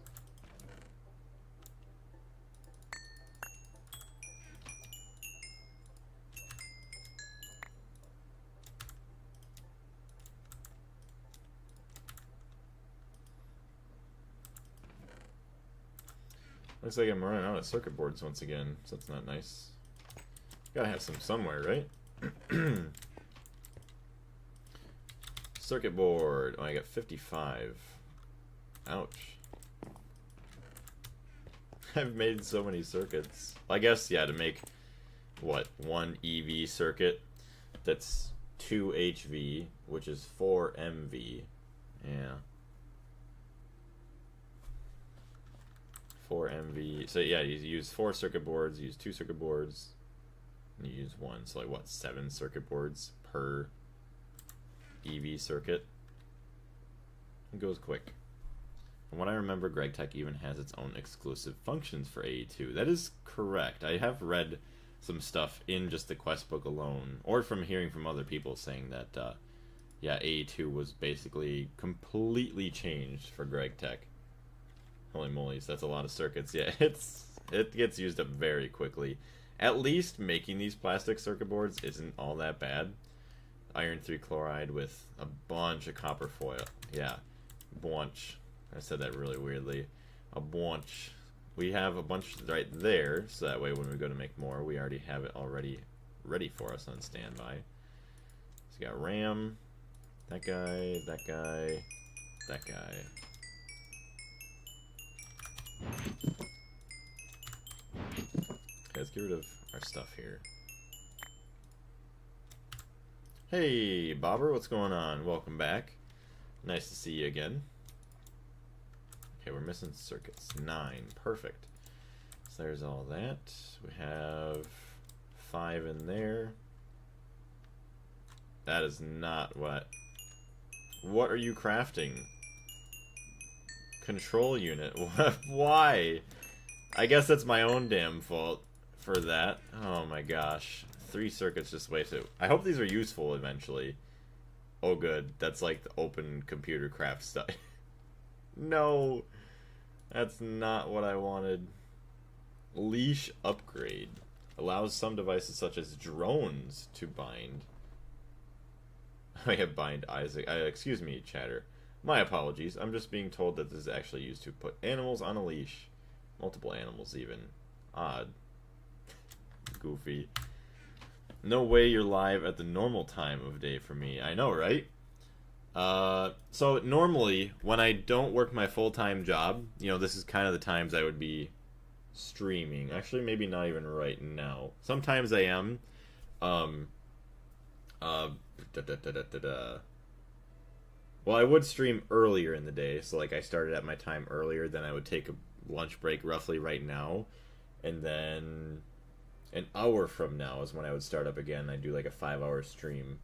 Looks like I'm running out of circuit boards once again, so that's not nice. Gotta have some somewhere, right? Circuit board. Oh, I got 55. Ouch. I've made so many circuits. I guess, yeah, to make, what, 1 EV circuit, that's 2 HV, which is 4 MV. Yeah. 4 MV. So yeah, you use 4 circuit boards, you use 2 circuit boards, and you use 1. So like what, 7 circuit boards per EV circuit? It goes quick. From what I remember, Gregtech even has its own exclusive functions for AE2. That is correct. I have read some stuff in just the quest book alone, or from hearing from other people saying that, yeah, AE2 was basically completely changed for Gregtech. Holy moly, that's a lot of circuits. Yeah, it gets used up very quickly. At least making these plastic circuit boards isn't all that bad. Iron 3 chloride with a bunch of copper foil. Yeah, bunch. I said that really weirdly. A bunch. We have a bunch right there, so that way when we go to make more, we already have it already ready for us on standby. So we got RAM, that guy, that guy, that guy. Okay, let's get rid of our stuff here. Hey, Bobber, what's going on? Welcome back. Nice to see you again. Okay, we're missing circuits. 9. Perfect. So there's all that. We have 5 in there. That is not what... What are you crafting? Control unit. Why? I guess that's my own damn fault for that. Oh my gosh. 3 circuits just wasted. I hope these are useful eventually. Oh good. That's like the open computer craft stuff. No. That's not what I wanted. Leash upgrade. Allows some devices such as drones to bind. I have bind Isaac. Excuse me, chatter. My apologies. I'm just being told that this is actually used to put animals on a leash. Multiple animals even. Odd. Goofy. No way you're live at the normal time of day for me. I know, right? So normally, when I don't work my full-time job, you know, this is kind of the times I would be streaming. Actually, maybe not even right now. Sometimes I am. Well, I would stream earlier in the day, so like I started at my time earlier, then I would take a lunch break roughly right now, and then an hour from now is when I would start up again. I do like a 5-hour stream.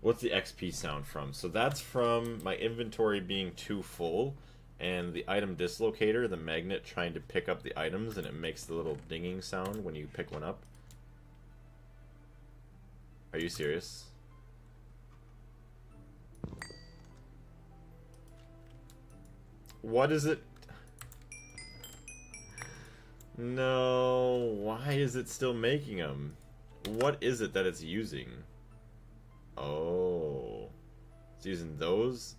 What's the XP sound from? So that's from my inventory being too full, and the item dislocator, the magnet trying to pick up the items, and it makes the little dinging sound when you pick one up. Are you serious? What is it? No, why is it still making them? What is it that it's using? Oh, it's using those?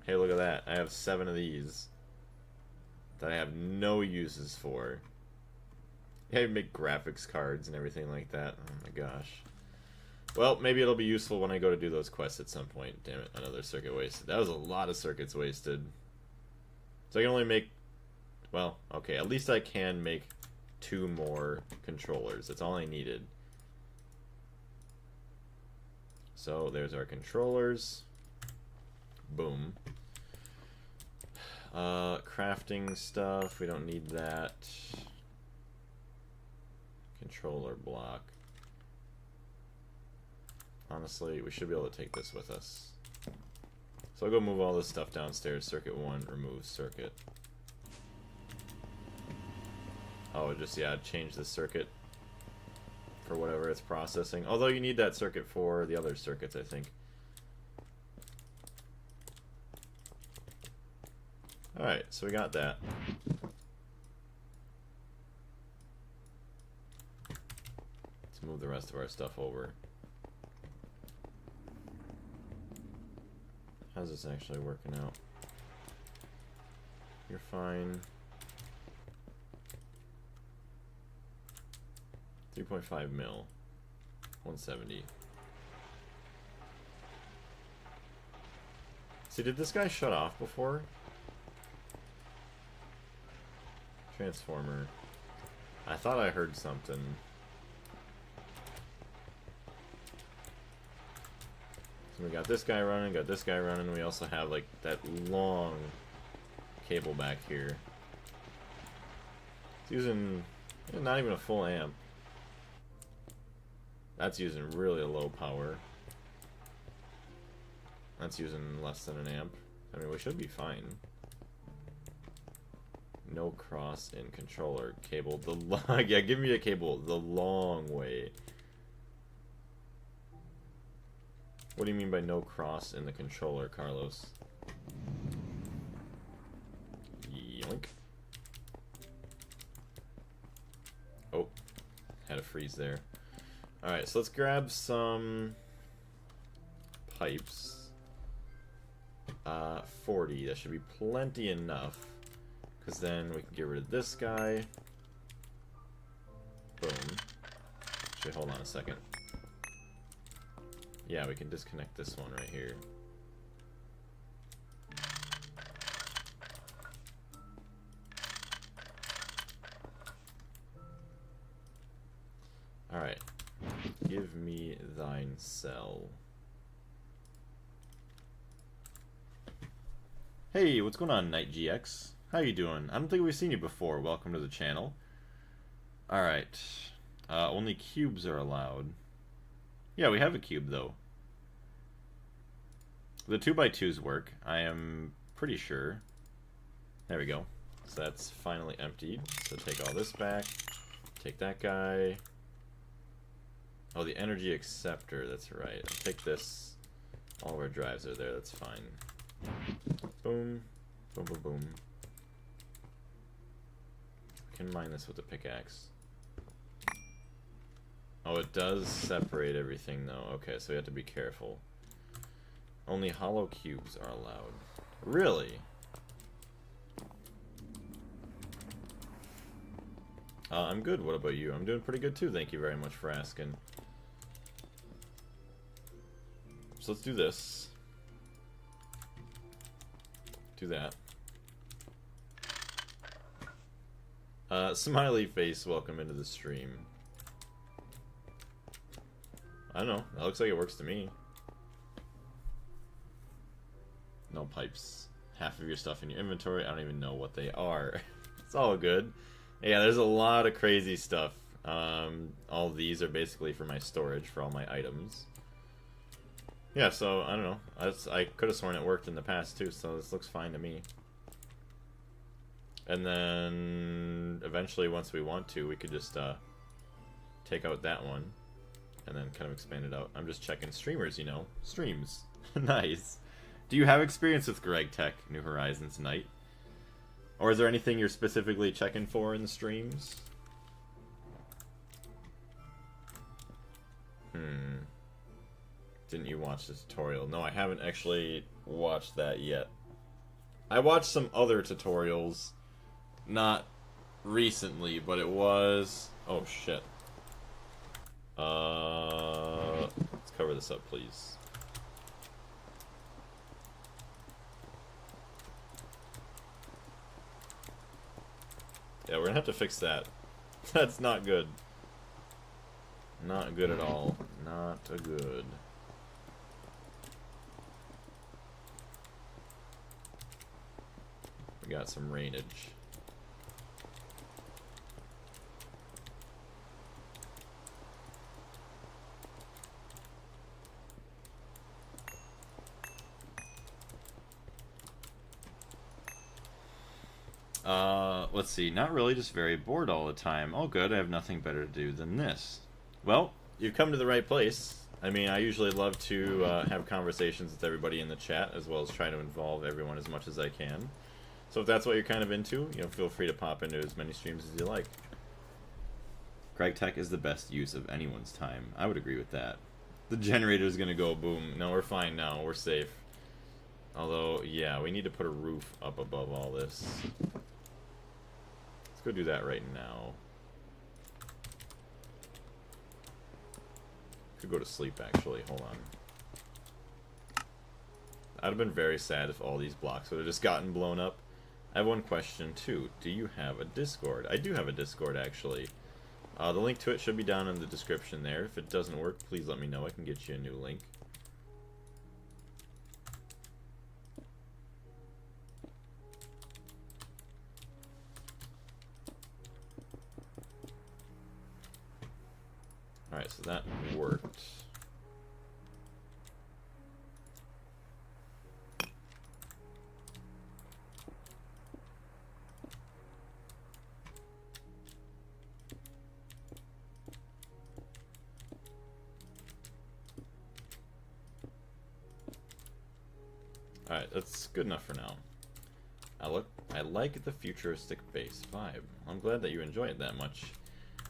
Hey, look at that. I have 7 of these that I have no uses for. Yeah, I make graphics cards and everything like that. Oh my gosh. Well, maybe it'll be useful when I go to do those quests at some point. Damn it, another circuit wasted. That was a lot of circuits wasted. So I can only make... Well, okay, at least I can make 2 more controllers. That's all I needed. So there's our controllers. Boom. Crafting stuff, we don't need that. Controller block. Honestly, we should be able to take this with us. So I'll go move all this stuff downstairs. Circuit 1, remove circuit. Oh, just, yeah, change the circuit for whatever it's processing. Although you need that circuit for the other circuits, I think. Alright, so we got that. Let's move the rest of our stuff over. How's this actually working out? You're fine. 3.5 mil. 170. See, did this guy shut off before? Transformer. I thought I heard something. So we got this guy running, got this guy running. We also have like that long cable back here. It's using not even a full amp. That's using really low power. That's using less than an amp. I mean, we should be fine. No cross in controller cable. The long, yeah, give me a cable the long way. What do you mean by no cross in the controller, Carlos? Yoink. Oh, had a freeze there. Alright, so let's grab some pipes. 40, that should be plenty enough. Because then we can get rid of this guy. Boom. Actually, hold on a second. Yeah, we can disconnect this one right here. Alright. Give me thine cell. Hey, what's going on, Knight GX? How you doing? I don't think we've seen you before. Welcome to the channel. Alright. Only cubes are allowed. Yeah, we have a cube, though. The 2x2s work. I am pretty sure. There we go. So that's finally emptied. So take all this back. Take that guy. Oh, the energy acceptor. That's right. I'll take this. All of our drives are there. That's fine. Boom. Boom, boom, boom. Can mine this with a pickaxe. Oh, it does separate everything though. Okay, so we have to be careful. Only hollow cubes are allowed. Really? I'm good. What about you? I'm doing pretty good too. Thank you very much for asking. So let's do this. Do that. Smiley face, welcome into the stream. I don't know. That looks like it works to me. No pipes. Half of your stuff in your inventory. I don't even know what they are. It's all good. Yeah, there's a lot of crazy stuff. All of these are basically for my storage for all my items. Yeah, so I don't know. I could have sworn it worked in the past too, so this looks fine to me. And then eventually, once we want to, we could just take out that one and then kind of expand it out. I'm just checking streamers, you know. Streams. Nice. Do you have experience with Gregtech New Horizons Knight? Or is there anything you're specifically checking for in the streams? Didn't you watch the tutorial? No, I haven't actually watched that yet. I watched some other tutorials, not recently, but it was... Oh, shit. Let's cover this up, please. Yeah, we're gonna have to fix that. That's not good. Not good at all. Not a good. We got some rainage. Let's see. Not really, just very bored all the time. Oh, good. I have nothing better to do than this. Well, you've come to the right place. I mean, I usually love to have conversations with everybody in the chat, as well as try to involve everyone as much as I can. So if that's what you're kind of into, you know, feel free to pop into as many streams as you like. Gregtech is the best use of anyone's time. I would agree with that. The generator's gonna go boom. No, we're fine now. We're safe. Although, yeah, we need to put a roof up above all this. Let's go do that right now. Could go to sleep, actually. Hold on. I'd have been very sad if all these blocks would have just gotten blown up. I have one question, too. Do you have a Discord? I do have a Discord, actually. The link to it should be down in the description there. If it doesn't work, please let me know. I can get you a new link. Alright, so that worked. Alright, that's good enough for now. I like the futuristic base vibe. I'm glad that you enjoy it that much.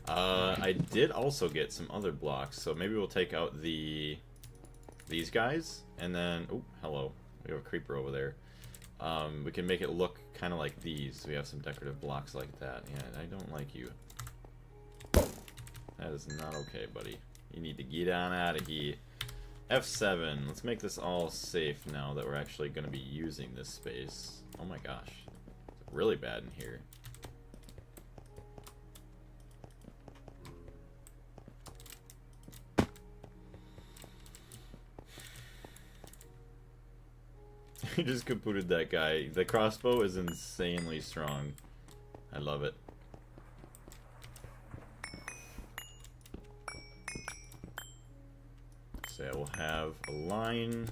I did also get some other blocks, so maybe we'll take out these guys, and then... Oh, hello. We have a creeper over there. We can make it look kind of like these. We have some decorative blocks like that. Yeah, I don't like you. That is not okay, buddy. You need to get on out of here. F7. Let's make this all safe now that we're actually going to be using this space. Oh my gosh. It's really bad in here. He just kapooted that guy. The crossbow is insanely strong. I love it. So yeah, we'll have a line.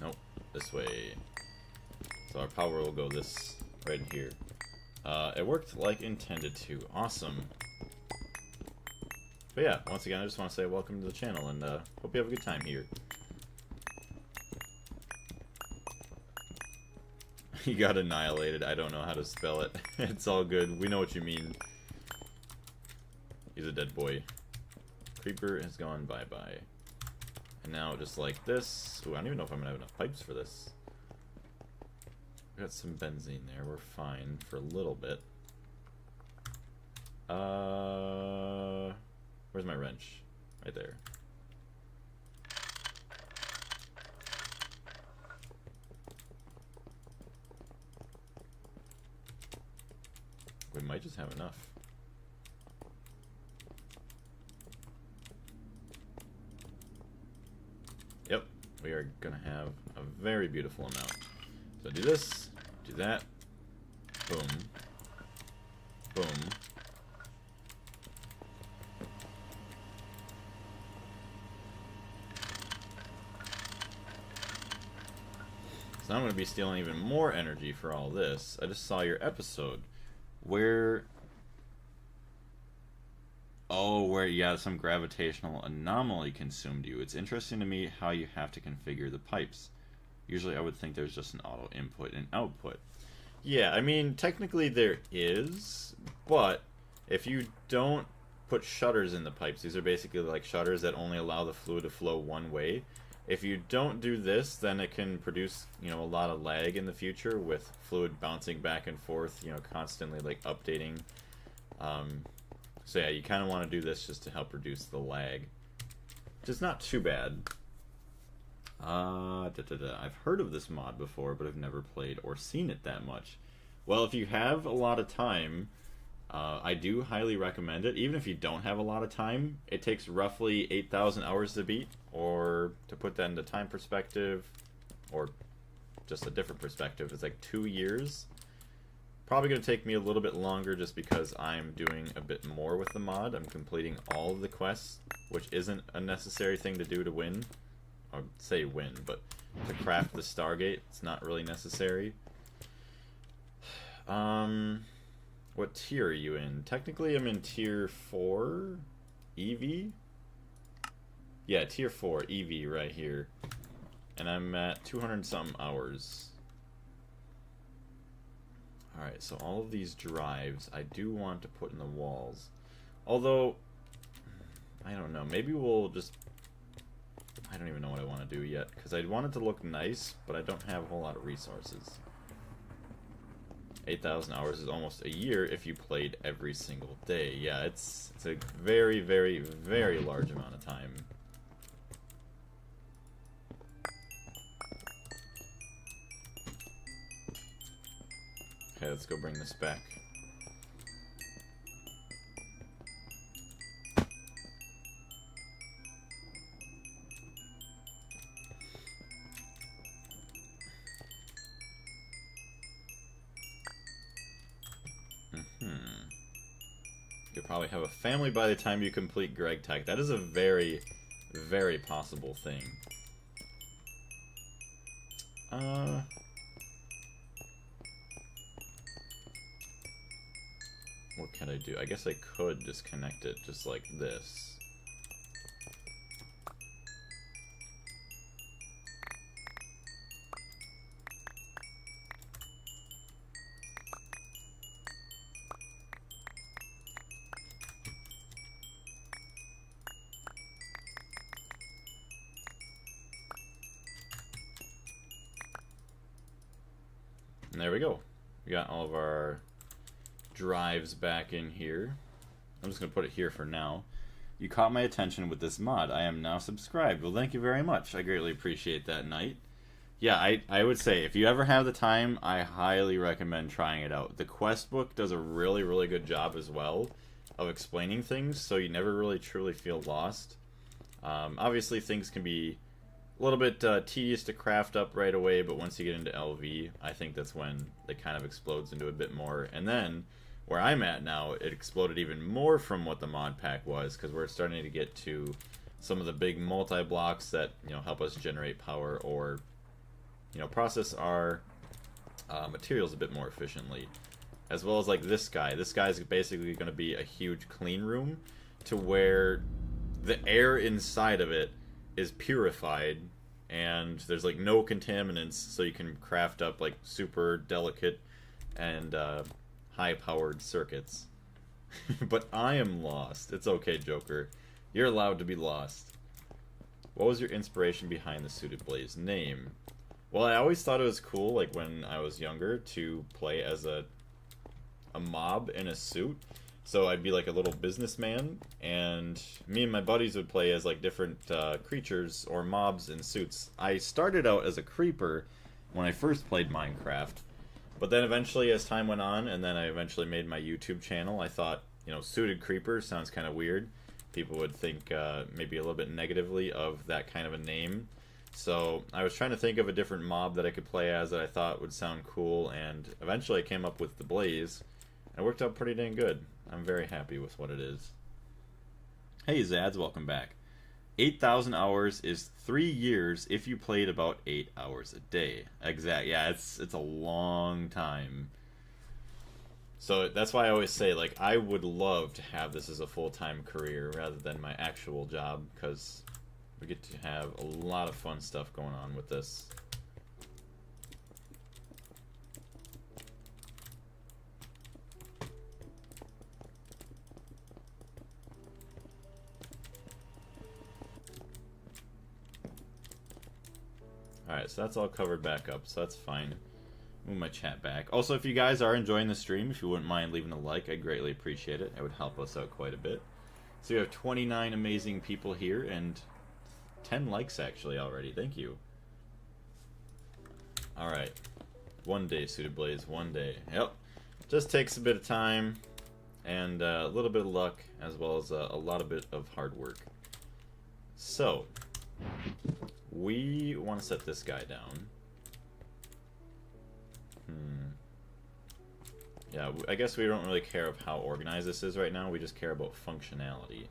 Nope, this way. So our power will go this right in here. It worked like intended to. Awesome. But yeah, once again, I just want to say welcome to the channel, and hope you have a good time here. You got annihilated. I don't know how to spell it. It's all good. We know what you mean. He's a dead boy. Creeper has gone bye-bye. And now just like this. Ooh, I don't even know if I'm gonna have enough pipes for this. We got some benzene there. We're fine for a little bit. Where's my wrench? Right there. We might just have enough. Yep, we are gonna have a very beautiful amount. So do this, do that, boom, boom. So now I'm gonna be stealing even more energy for all this. I just saw your episode. Where... Oh, where, yeah, some gravitational anomaly consumed you. It's interesting to me how you have to configure the pipes. Usually I would think there's just an auto input and output. Yeah, I mean, technically there is, but if you don't put shutters in the pipes, these are basically like shutters that only allow the fluid to flow one way. If you don't do this, then it can produce, you know, a lot of lag in the future with fluid bouncing back and forth, you know, constantly like updating. So yeah, you kind of want to do this just to help reduce the lag, which is not too bad. I've heard of this mod before, but I've never played or seen it that much. Well, if you have a lot of time, I do highly recommend it. Even if you don't have a lot of time, it takes roughly 8,000 hours to beat, or to put that into time perspective, or just a different perspective, it's like 2 years. Probably going to take me a little bit longer just because I'm doing a bit more with the mod. I'm completing all of the quests, which isn't a necessary thing to do to win. Or say win, but to craft the Stargate, it's not really necessary. What tier are you in? Technically, I'm in tier 4 EV. Yeah, tier 4 EV right here, and I'm at 200 something hours. All right, so all of these drives I do want to put in the walls, although I don't know. Maybe we'll just. I don't even know what I want to do yet, because I want it to look nice, but I don't have a whole lot of resources. 8,000 hours is almost a year if you played every single day. Yeah, it's a very, very, very large amount of time. Okay, let's go bring this back. You'll probably have a family by the time you complete Gregtech. That is a very, very possible thing. What can I do? I guess I could disconnect it just like this. And there we go. We got all of our drives back in here. I'm just going to put it here for now. You caught my attention with this mod. I am now subscribed. Well, thank you very much. I greatly appreciate that, Knight. Yeah, I would say, if you ever have the time, I highly recommend trying it out. The quest book does a really, really good job as well of explaining things, so you never really truly feel lost. Obviously, things can be a little bit tedious to craft up right away, but once you get into LV, I think that's when it kind of explodes into a bit more. And then, where I'm at now, it exploded even more from what the mod pack was, because we're starting to get to some of the big multi-blocks that, you know, help us generate power or, you know, process our materials a bit more efficiently. As well as like this guy. This guy's basically going to be a huge clean room to where the air inside of it is purified and there's like no contaminants, so you can craft up like super delicate and high-powered circuits. But I am lost. It's okay, Joker. You're allowed to be lost. What was your inspiration behind the Suited Blaze name? Well, I always thought it was cool, like when I was younger, to play as a mob in a suit. So I'd be like a little businessman, and me and my buddies would play as like different creatures or mobs in suits. I started out as a creeper when I first played Minecraft, but then eventually as time went on, and then I eventually made my YouTube channel, I thought, you know, suited creeper sounds kind of weird. People would think maybe a little bit negatively of that kind of a name. So I was trying to think of a different mob that I could play as that I thought would sound cool, and eventually I came up with the Blaze. It worked out pretty dang good. I'm very happy with what it is. Hey Zads, welcome back. 8,000 hours is 3 years if you played about 8 hours a day. Exact. Yeah, it's a long time. So that's why I always say, like, I would love to have this as a full-time career rather than my actual job, because we get to have a lot of fun stuff going on with this. Alright, so that's all covered back up, so that's fine. Move my chat back. Also, if you guys are enjoying the stream, if you wouldn't mind leaving a like, I'd greatly appreciate it. It would help us out quite a bit. So we have 29 amazing people here, and 10 likes actually already. Thank you. Alright. One day, Suited Blaze, one day. Yep. Just takes a bit of time, and a little bit of luck, as well as a lot of bit of hard work. So, we want to set this guy down. Yeah, I guess we don't really care of how organized this is right now. We just care about functionality.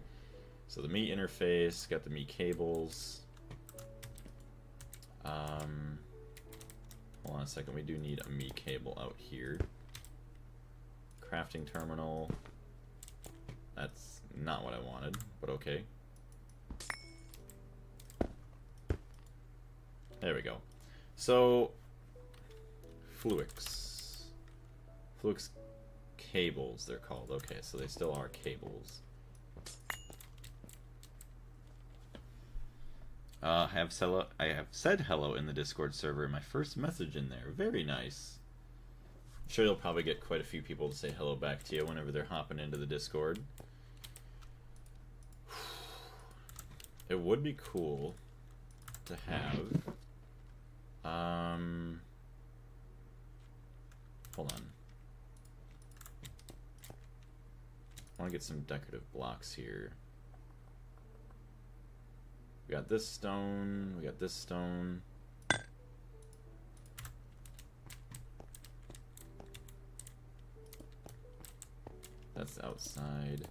So the Me interface, got the Me cables. Hold on a second, we do need a Me cable out here. Crafting terminal. That's not what I wanted, but okay. There we go. So, Fluix cables, they're called. Okay, so they still are cables. I have said hello in the Discord server. My first message in there. Very nice. I'm sure you'll probably get quite a few people to say hello back to you whenever they're hopping into the Discord. It would be cool to have. Hold on. I want to get some decorative blocks here. We got this stone, we got this stone. That's outside.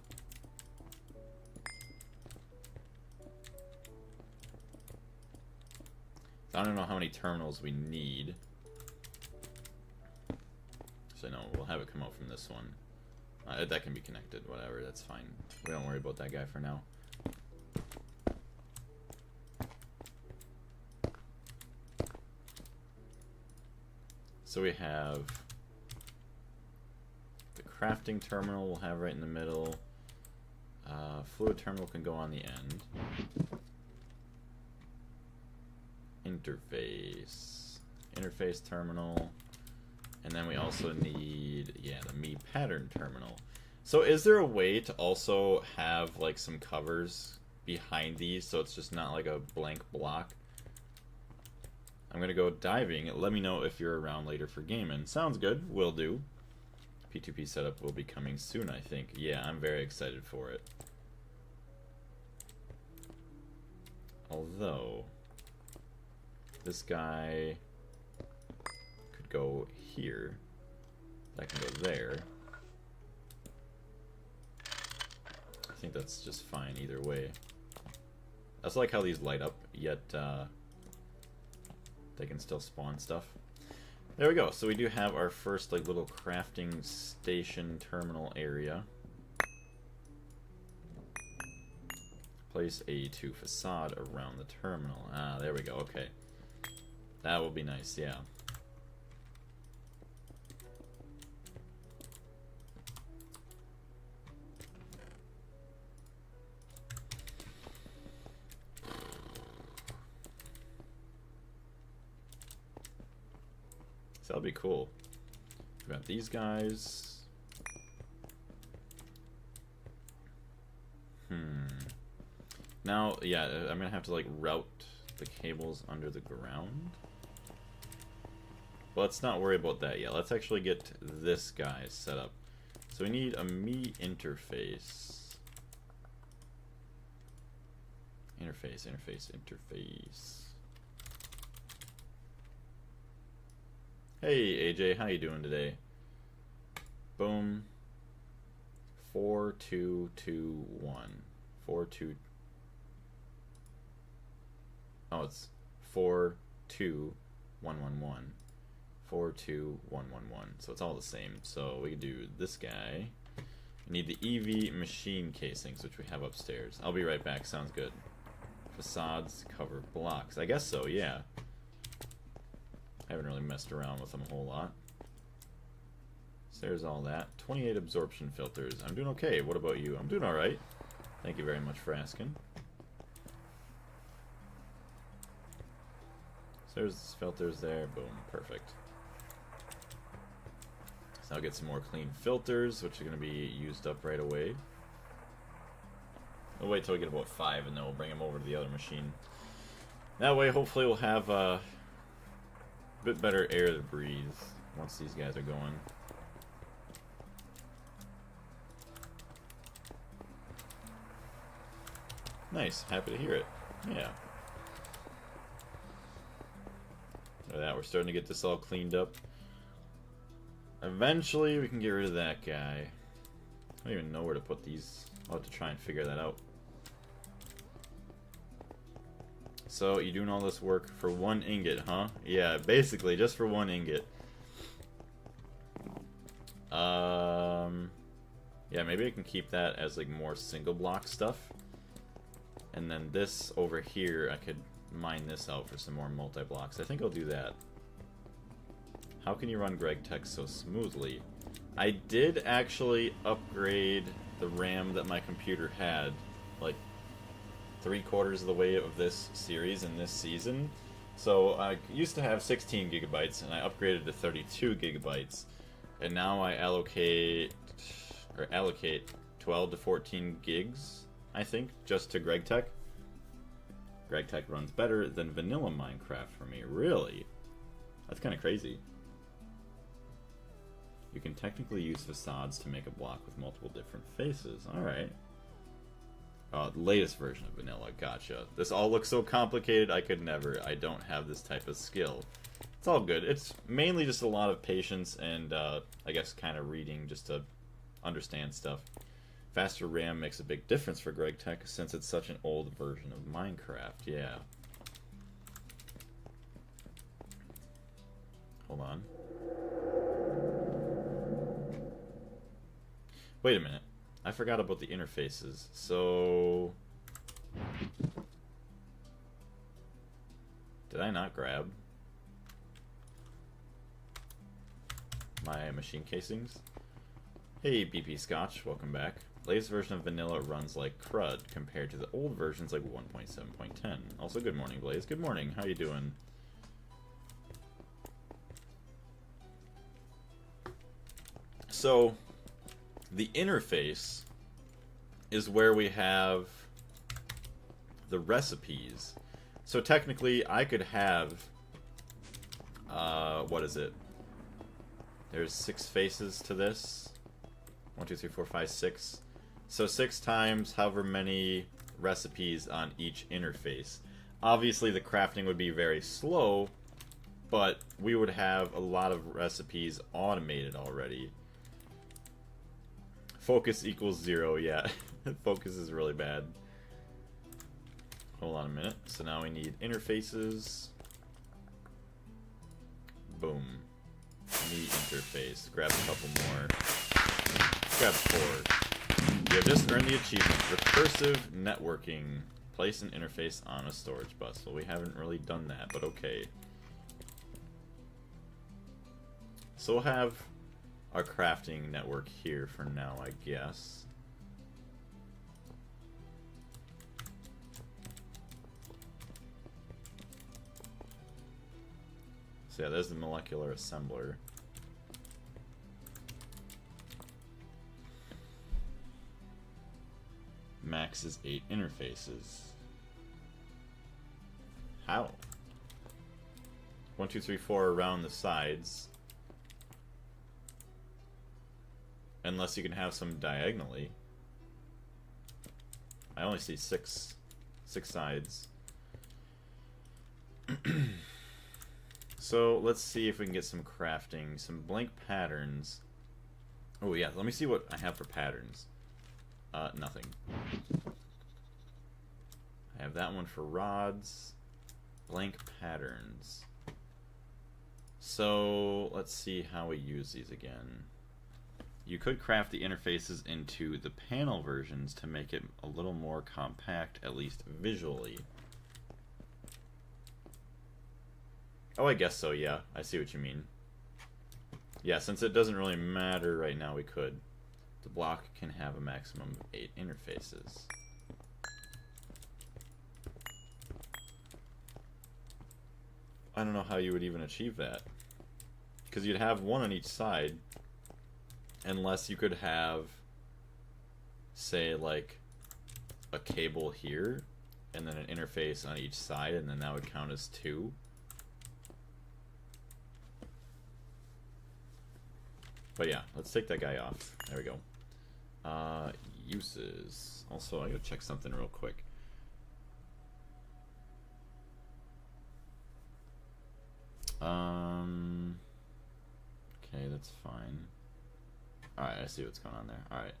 I don't know how many terminals we need. So no, we'll have it come out from this one. That can be connected, whatever, that's fine. We don't worry about that guy for now. So we have the crafting terminal we'll have right in the middle. Fluid terminal can go on the end. Interface terminal. And then we also need, yeah, the Me pattern terminal. So is there a way to also have like some covers behind these so it's just not like a blank block? I'm gonna go diving. Let me know if you're around later for gaming. Sounds good. Will do. P2P setup will be coming soon, I think. Yeah, I'm very excited for it. Although, this guy could go here. That can go there. I think that's just fine either way. I also like how these light up, yet they can still spawn stuff. There we go. So we do have our first like little crafting station terminal area. Place AE2 facade around the terminal. Ah, there we go. Okay. That will be nice, yeah. So that'll be cool. We got these guys. Now, yeah, I'm gonna have to like route the cables under the ground. But let's not worry about that yet. Let's actually get this guy set up. So we need a Me interface. Interface. Hey AJ, how you doing today? Boom. 4221. 42. Oh, it's 42111. 42111. So it's all the same. So we can do this guy. We need the EV machine casings, which we have upstairs. I'll be right back. Sounds good. Facades cover blocks. I guess so, yeah. I haven't really messed around with them a whole lot. So there's all that. 28 absorption filters. I'm doing okay. What about you? I'm doing alright. Thank you very much for asking. There's filters there. Boom. Perfect. So I'll get some more clean filters, which are going to be used up right away. We'll wait till we get about 5, and then we'll bring them over to the other machine. That way, hopefully, we'll have a bit better air to breathe once these guys are going. Nice. Happy to hear it. Yeah. Look at that. We're starting to get this all cleaned up. Eventually, we can get rid of that guy. I don't even know where to put these. I'll have to try and figure that out. So, you're doing all this work for 1 ingot, huh? Yeah, basically, just for 1 ingot. Yeah, maybe I can keep that as, like, more single block stuff. And then this over here, I could mine this out for some more multi-blocks. I think I'll do that. How can you run Gregtech so smoothly? I did actually upgrade the RAM that my computer had, like, 3/4 of the way of this series in this season. So I used to have 16 gigabytes, and I upgraded to 32 gigabytes. And now I allocate 12 to 14 gigs, I think, just to Gregtech. Gregtech runs better than vanilla Minecraft for me. Really? That's kind of crazy. You can technically use facades to make a block with multiple different faces. Alright. The latest version of vanilla. Gotcha. This all looks so complicated, I could never. I don't have this type of skill. It's all good. It's mainly just a lot of patience and, I guess, kind of reading just to understand stuff. Faster RAM makes a big difference for Gregtech since it's such an old version of Minecraft. Yeah. Hold on. Wait a minute. I forgot about the interfaces. So... did I not grab my machine casings? Hey, BP Scotch. Welcome back. Latest version of vanilla runs like crud compared to the old versions like 1.7.10. Also, good morning, Blaze. Good morning. How you doing? So, the interface is where we have the recipes. So technically, I could have, what is it? There's 6 faces to this. 1, 2, 3, 4, 5, 6. So 6 times however many recipes on each interface. Obviously, the crafting would be very slow, but we would have a lot of recipes automated already. Focus equals 0, yeah. Focus is really bad. Hold on a minute. So now we need interfaces. Boom. Need interface. Grab a couple more. Grab 4. You have just earned the achievement. Recursive networking. Place an interface on a storage bus. Well, we haven't really done that, but okay. So we'll have our crafting network here for now, I guess. So yeah, there's the molecular assembler. Max is 8 interfaces. How? 1, 2, 3, 4 around the sides. Unless you can have some diagonally. I only see 6 sides. So let's see if we can get some crafting, some blank patterns. Oh yeah, let me see what I have for patterns. Nothing. I have that one for rods. Blank patterns. So let's see how we use these again. You could craft the interfaces into the panel versions to make it a little more compact, at least visually. Oh, I guess so, yeah. I see what you mean. Yeah, since it doesn't really matter right now, we could. The block can have a maximum of 8 interfaces. I don't know how you would even achieve that. Because you'd have one on each side, unless you could have, say, like, a cable here, and then an interface on each side, and then that would count as two. But yeah, let's take that guy off. There we go. Uses. Also, I gotta check something real quick. Okay, that's fine. Alright, I see what's going on there. Alright.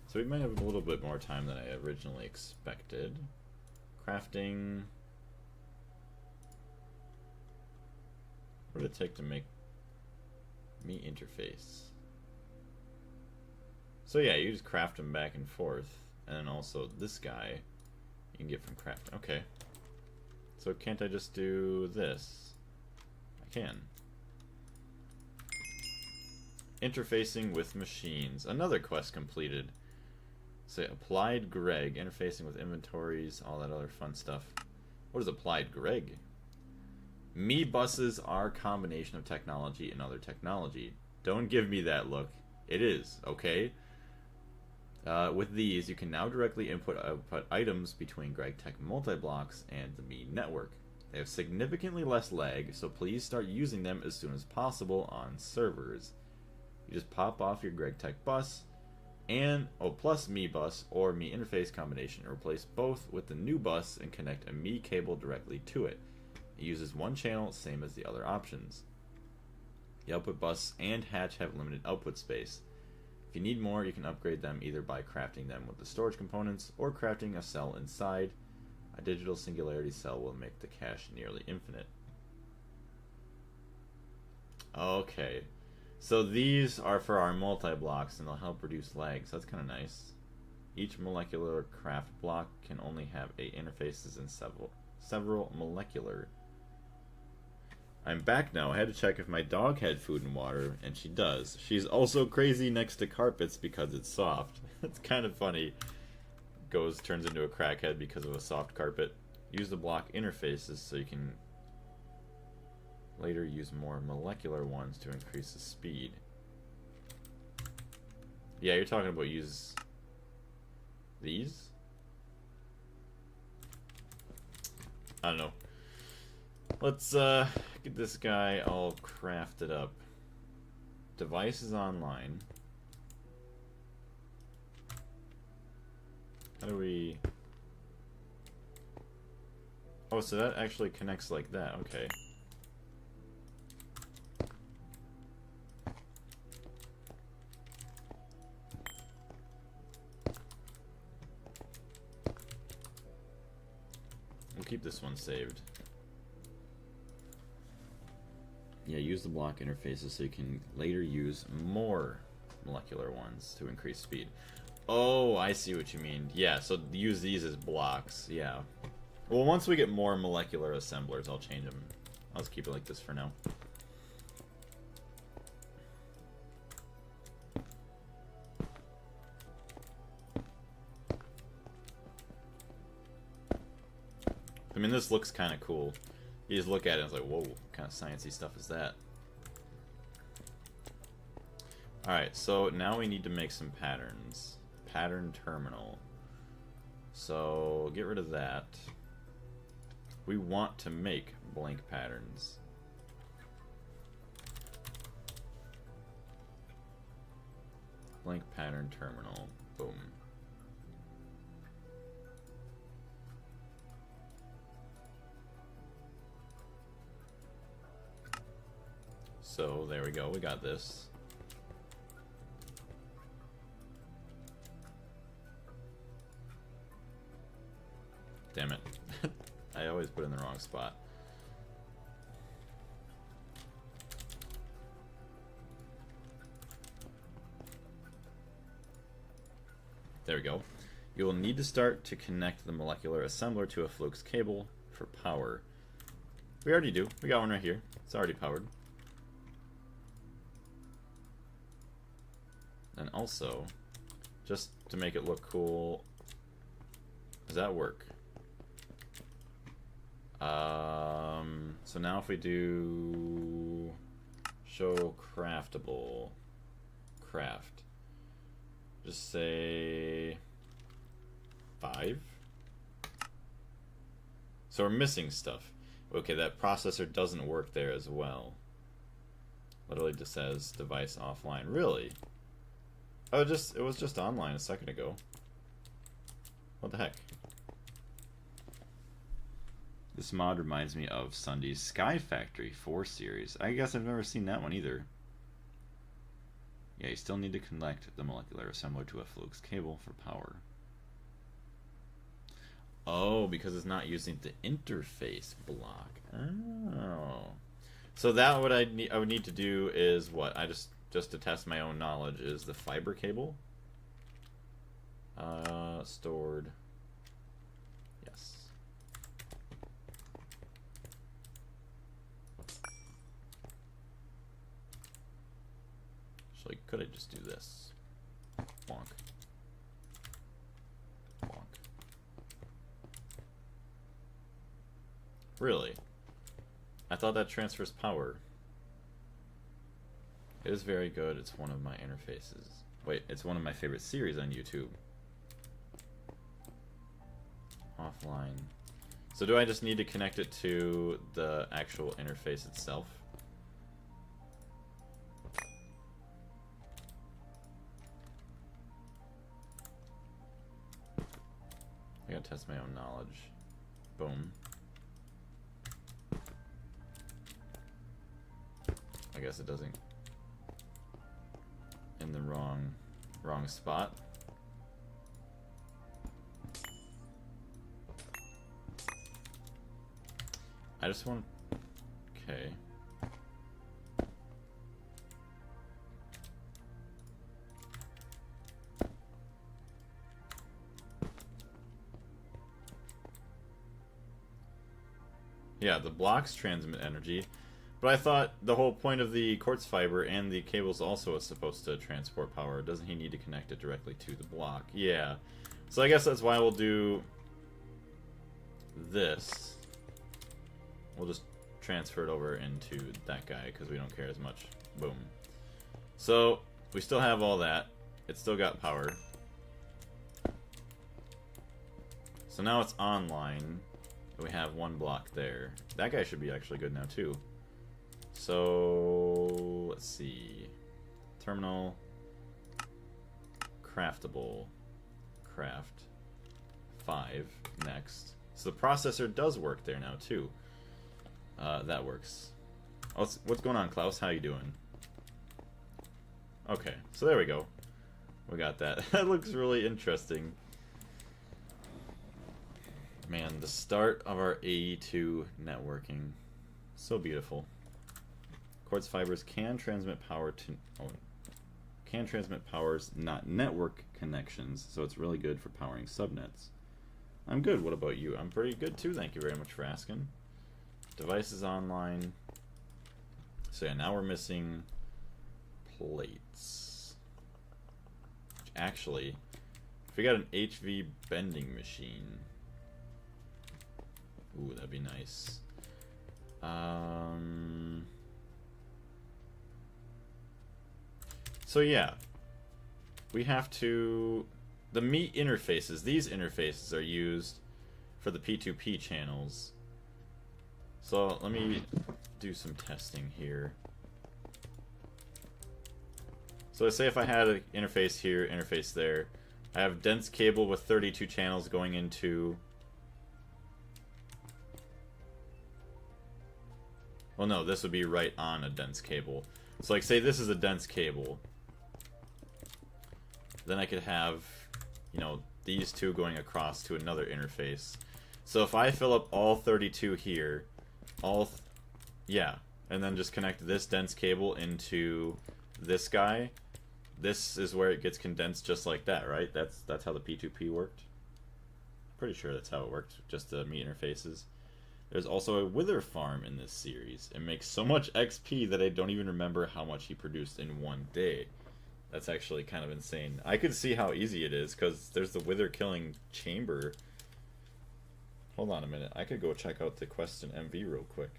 So we might have a little bit more time than I originally expected. Crafting. What would it take to make me interface? So yeah, you just craft them back and forth. And then also this guy you can get from crafting. Okay. So can't I just do this? I can. Interfacing with machines. Another quest completed. Say applied Greg. Interfacing with inventories. All that other fun stuff. What is applied Greg? Me buses are a combination of technology and other technology. Don't give me that look. It is, okay? With these, you can now directly input-output items between Gregtech multi-blocks and the Me network. They have significantly less lag, so please start using them as soon as possible on servers. You just pop off your Gregtech bus and plus Me bus or Me interface combination, and replace both with the new bus and connect a Me cable directly to it. It uses one channel, same as the other options. The output bus and hatch have limited output space. If you need more, you can upgrade them either by crafting them with the storage components or crafting a cell inside. A digital singularity cell will make the cache nearly infinite. Okay, so these are for our multi-blocks and they'll help reduce lag, so that's kind of nice. Each molecular craft block can only have 8 interfaces and several molecular. I'm back now. I had to check if my dog had food and water, and she does. She's also crazy next to carpets because it's soft. It's kind of funny. Turns into a crackhead because of a soft carpet. Use the block interfaces so you can later use more molecular ones to increase the speed. Yeah, you're talking about use these? I don't know. Let's get this guy all crafted up. Devices online. How do we... Oh, so that actually connects like that. Okay. We'll keep this one saved. Yeah, use the block interfaces so you can later use more molecular ones to increase speed. Oh, I see what you mean. Yeah, so use these as blocks. Yeah. Well, once we get more molecular assemblers, I'll change them. I'll just keep it like this for now. I mean, this looks kind of cool. You just look at it and it's like, whoa, what kind of sciencey stuff is that? Alright, so now we need to make some patterns. Pattern terminal. So, get rid of that. We want to make blank patterns. Blank pattern terminal. Boom. So, there we go, we got this. Damn it. I always put it in the wrong spot. There we go. You will need to start to connect the molecular assembler to a Flux cable for power. We already do. We got one right here. It's already powered. And also, just to make it look cool, does that work? So now if we do show craftable, craft, just say 5. So we're missing stuff. Okay, that processor doesn't work there as well. Literally just says device offline. Really? Oh, it was just online a second ago. What the heck? This mod reminds me of Sunday's Sky Factory 4 series. I guess I've never seen that one either. Yeah, you still need to connect the molecular assembler to a Flux cable for power. Oh, because it's not using the interface block. Oh. So that what I would need to do is what? Just to test my own knowledge is the fiber cable. Stored. Yes. Actually, could I just do this? Bonk. Bonk. Really? I thought that transfers power. It is very good. It's one of my interfaces. Wait, it's one of my favorite series on YouTube. Offline. So do I just need to connect it to the actual interface itself? I gotta test my own knowledge. Boom. I guess it doesn't. In the wrong spot. I just want. Okay. Yeah, the blocks transmit energy. But I thought the whole point of the quartz fiber and the cables also is supposed to transport power. Doesn't he need to connect it directly to the block? Yeah. So I guess that's why we'll do this. We'll just transfer it over into that guy because we don't care as much. Boom. So we still have all that. It's still got power. So now it's online. We have one block there. That guy should be actually good now too. So let's see. Terminal. Craftable. Craft. 5. Next. So the processor does work there now too. That works. What's going on, Klaus? How you doing? Okay, so there we go. We got that. That looks really interesting. Man, the start of our AE2 networking. So beautiful. Quartz fibers can transmit power to... Oh, can transmit powers, not network connections, so it's really good for powering subnets. I'm good. What about you? I'm pretty good too. Thank you very much for asking. Devices online. So yeah, now we're missing plates. Actually, if we got an HV bending machine... Ooh, that'd be nice. So yeah, we have to... The meat interfaces, these interfaces are used for the P2P channels. So let me do some testing here. So let's say if I had an interface here, interface there. I have dense cable with 32 channels going into... Well, no, this would be right on a dense cable. So like say this is a dense cable. Then I could have, you know, these two going across to another interface. So if I fill up all 32 here, yeah, and then just connect this dense cable into this guy, this is where it gets condensed just like that, right? That's how the P2P worked. Pretty sure that's how it worked, just the meat interfaces. There's also a wither farm in this series. It makes so much XP that I don't even remember how much he produced in one day. That's actually kind of insane. I could see how easy it is, because there's the wither killing chamber. Hold on a minute. I could go check out the quest in MV real quick.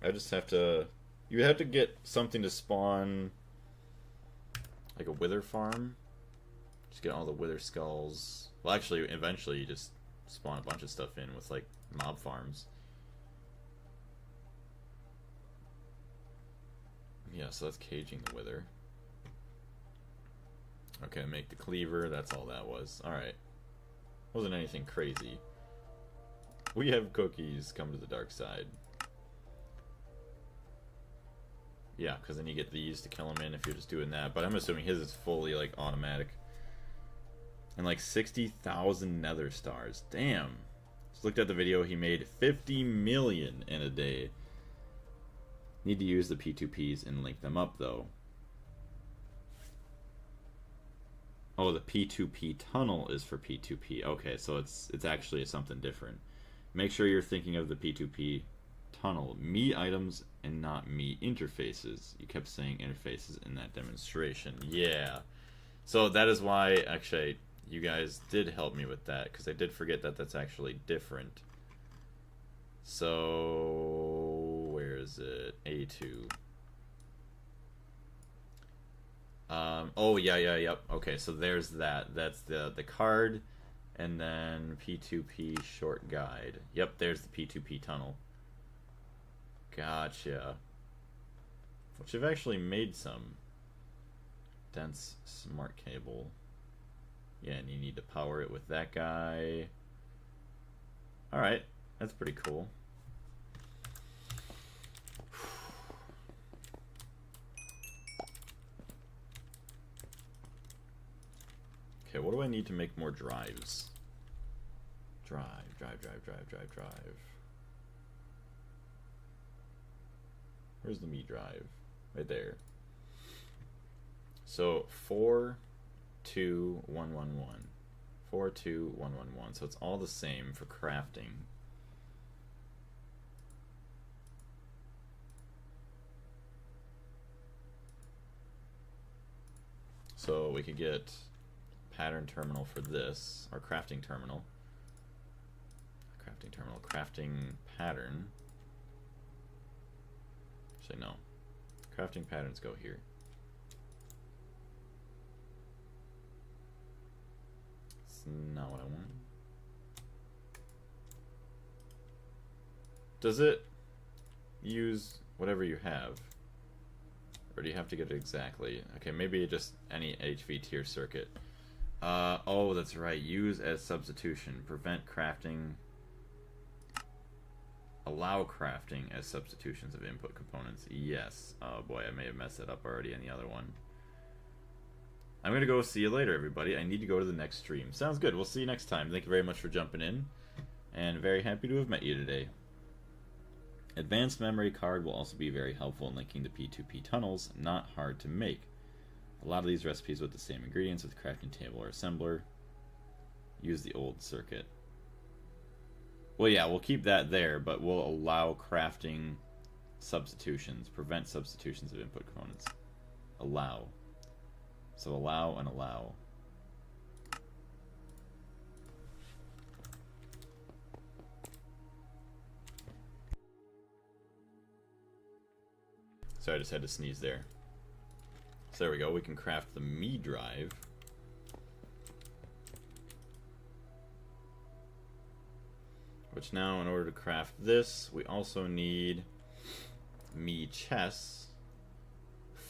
I just have to... You have to get something to spawn... Like a wither farm. Just get all the wither skulls. Well, actually, eventually you just spawn a bunch of stuff in with, like, mob farms. Yeah, so that's caging the wither. Okay, make the cleaver. That's all that was. Alright. Wasn't anything crazy. We have cookies. Come to the dark side. Yeah, because then you get these to kill him in if you're just doing that. But I'm assuming his is fully, like, automatic. And, like, 60,000 nether stars. Damn. Just looked at the video. He made 50 million in a day. Need to use the P2Ps and link them up, though. Oh, the P2P tunnel is for P2P. Okay, so it's actually something different. Make sure you're thinking of the P2P tunnel. Me items and not me interfaces. You kept saying interfaces in that demonstration. Yeah. So that is why, actually, you guys did help me with that, because I did forget that that's actually different. So, where is it? AE2. Oh, yep. Okay, so there's that. That's the card, and then P2P short guide. Yep, there's the P2P tunnel. Gotcha. Which I've actually made some. Dense smart cable. Yeah, and you need to power it with that guy. Alright, that's pretty cool. Okay, what do I need to make more drives? Drive. Where's the me drive? Right there. So 4, 2, 1, 1, 1. 4, 2, 1, 1, 1. So it's all the same for crafting. So we could get pattern terminal for this, or crafting terminal. Crafting pattern. Actually, no. Crafting patterns go here. It's not what I want. Does it use whatever you have? Or do you have to get it exactly? Okay, maybe just any HV tier circuit. Oh, that's right. Use as substitution. Prevent crafting. Allow crafting as substitutions of input components. Yes. Oh boy, I may have messed it up already in the other one. I'm going to go see you later, everybody. I need to go to the next stream. Sounds good. We'll see you next time. Thank you very much for jumping in. And very happy to have met you today. Advanced memory card will also be very helpful in linking the P2P tunnels. Not hard to make. A lot of these recipes with the same ingredients with crafting table or assembler. Use the old circuit. Well, yeah, we'll keep that there, but we'll allow crafting substitutions. Prevent substitutions of input components. Allow. So allow and allow. So I just had to sneeze there. So there we go. We can craft the me drive. Which now, in order to craft this, we also need me chess.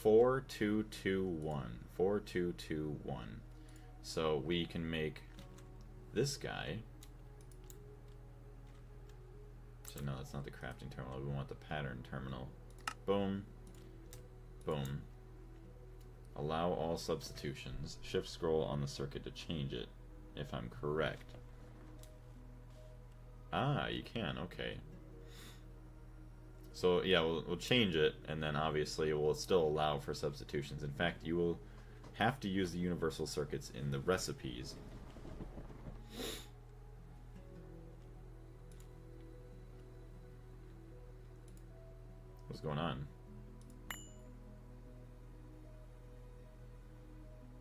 4, 2, 2, 1. 4, 2, 2, 1. So we can make this guy. So no, that's not the crafting terminal. We want the pattern terminal. Boom. Boom. Allow all substitutions. Shift scroll on the circuit to change it, if I'm correct. Ah, you can, okay. So yeah, we'll change it, and then obviously we'll still allow for substitutions. In fact, you will have to use the universal circuits in the recipes. What's going on?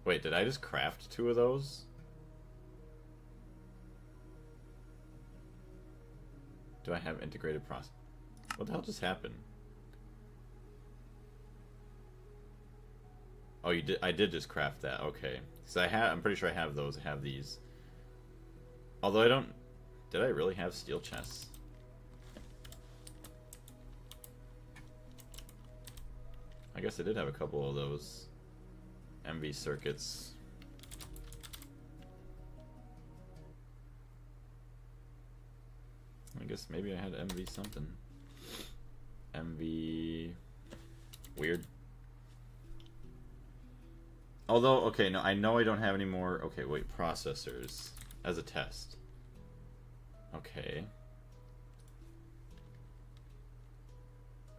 Wait, did I just craft 2 of those? Do I have integrated process? What the hell just happened? Oh, you did. I did just craft that. Okay, because I'm pretty sure I have those. I have these. Although I don't. Did I really have steel chests? I guess I did have a couple of those MV circuits. I guess maybe I had MV something. MV... Weird. Although, okay, no, I know I don't have any more... Okay, wait, processors. As a test. Okay.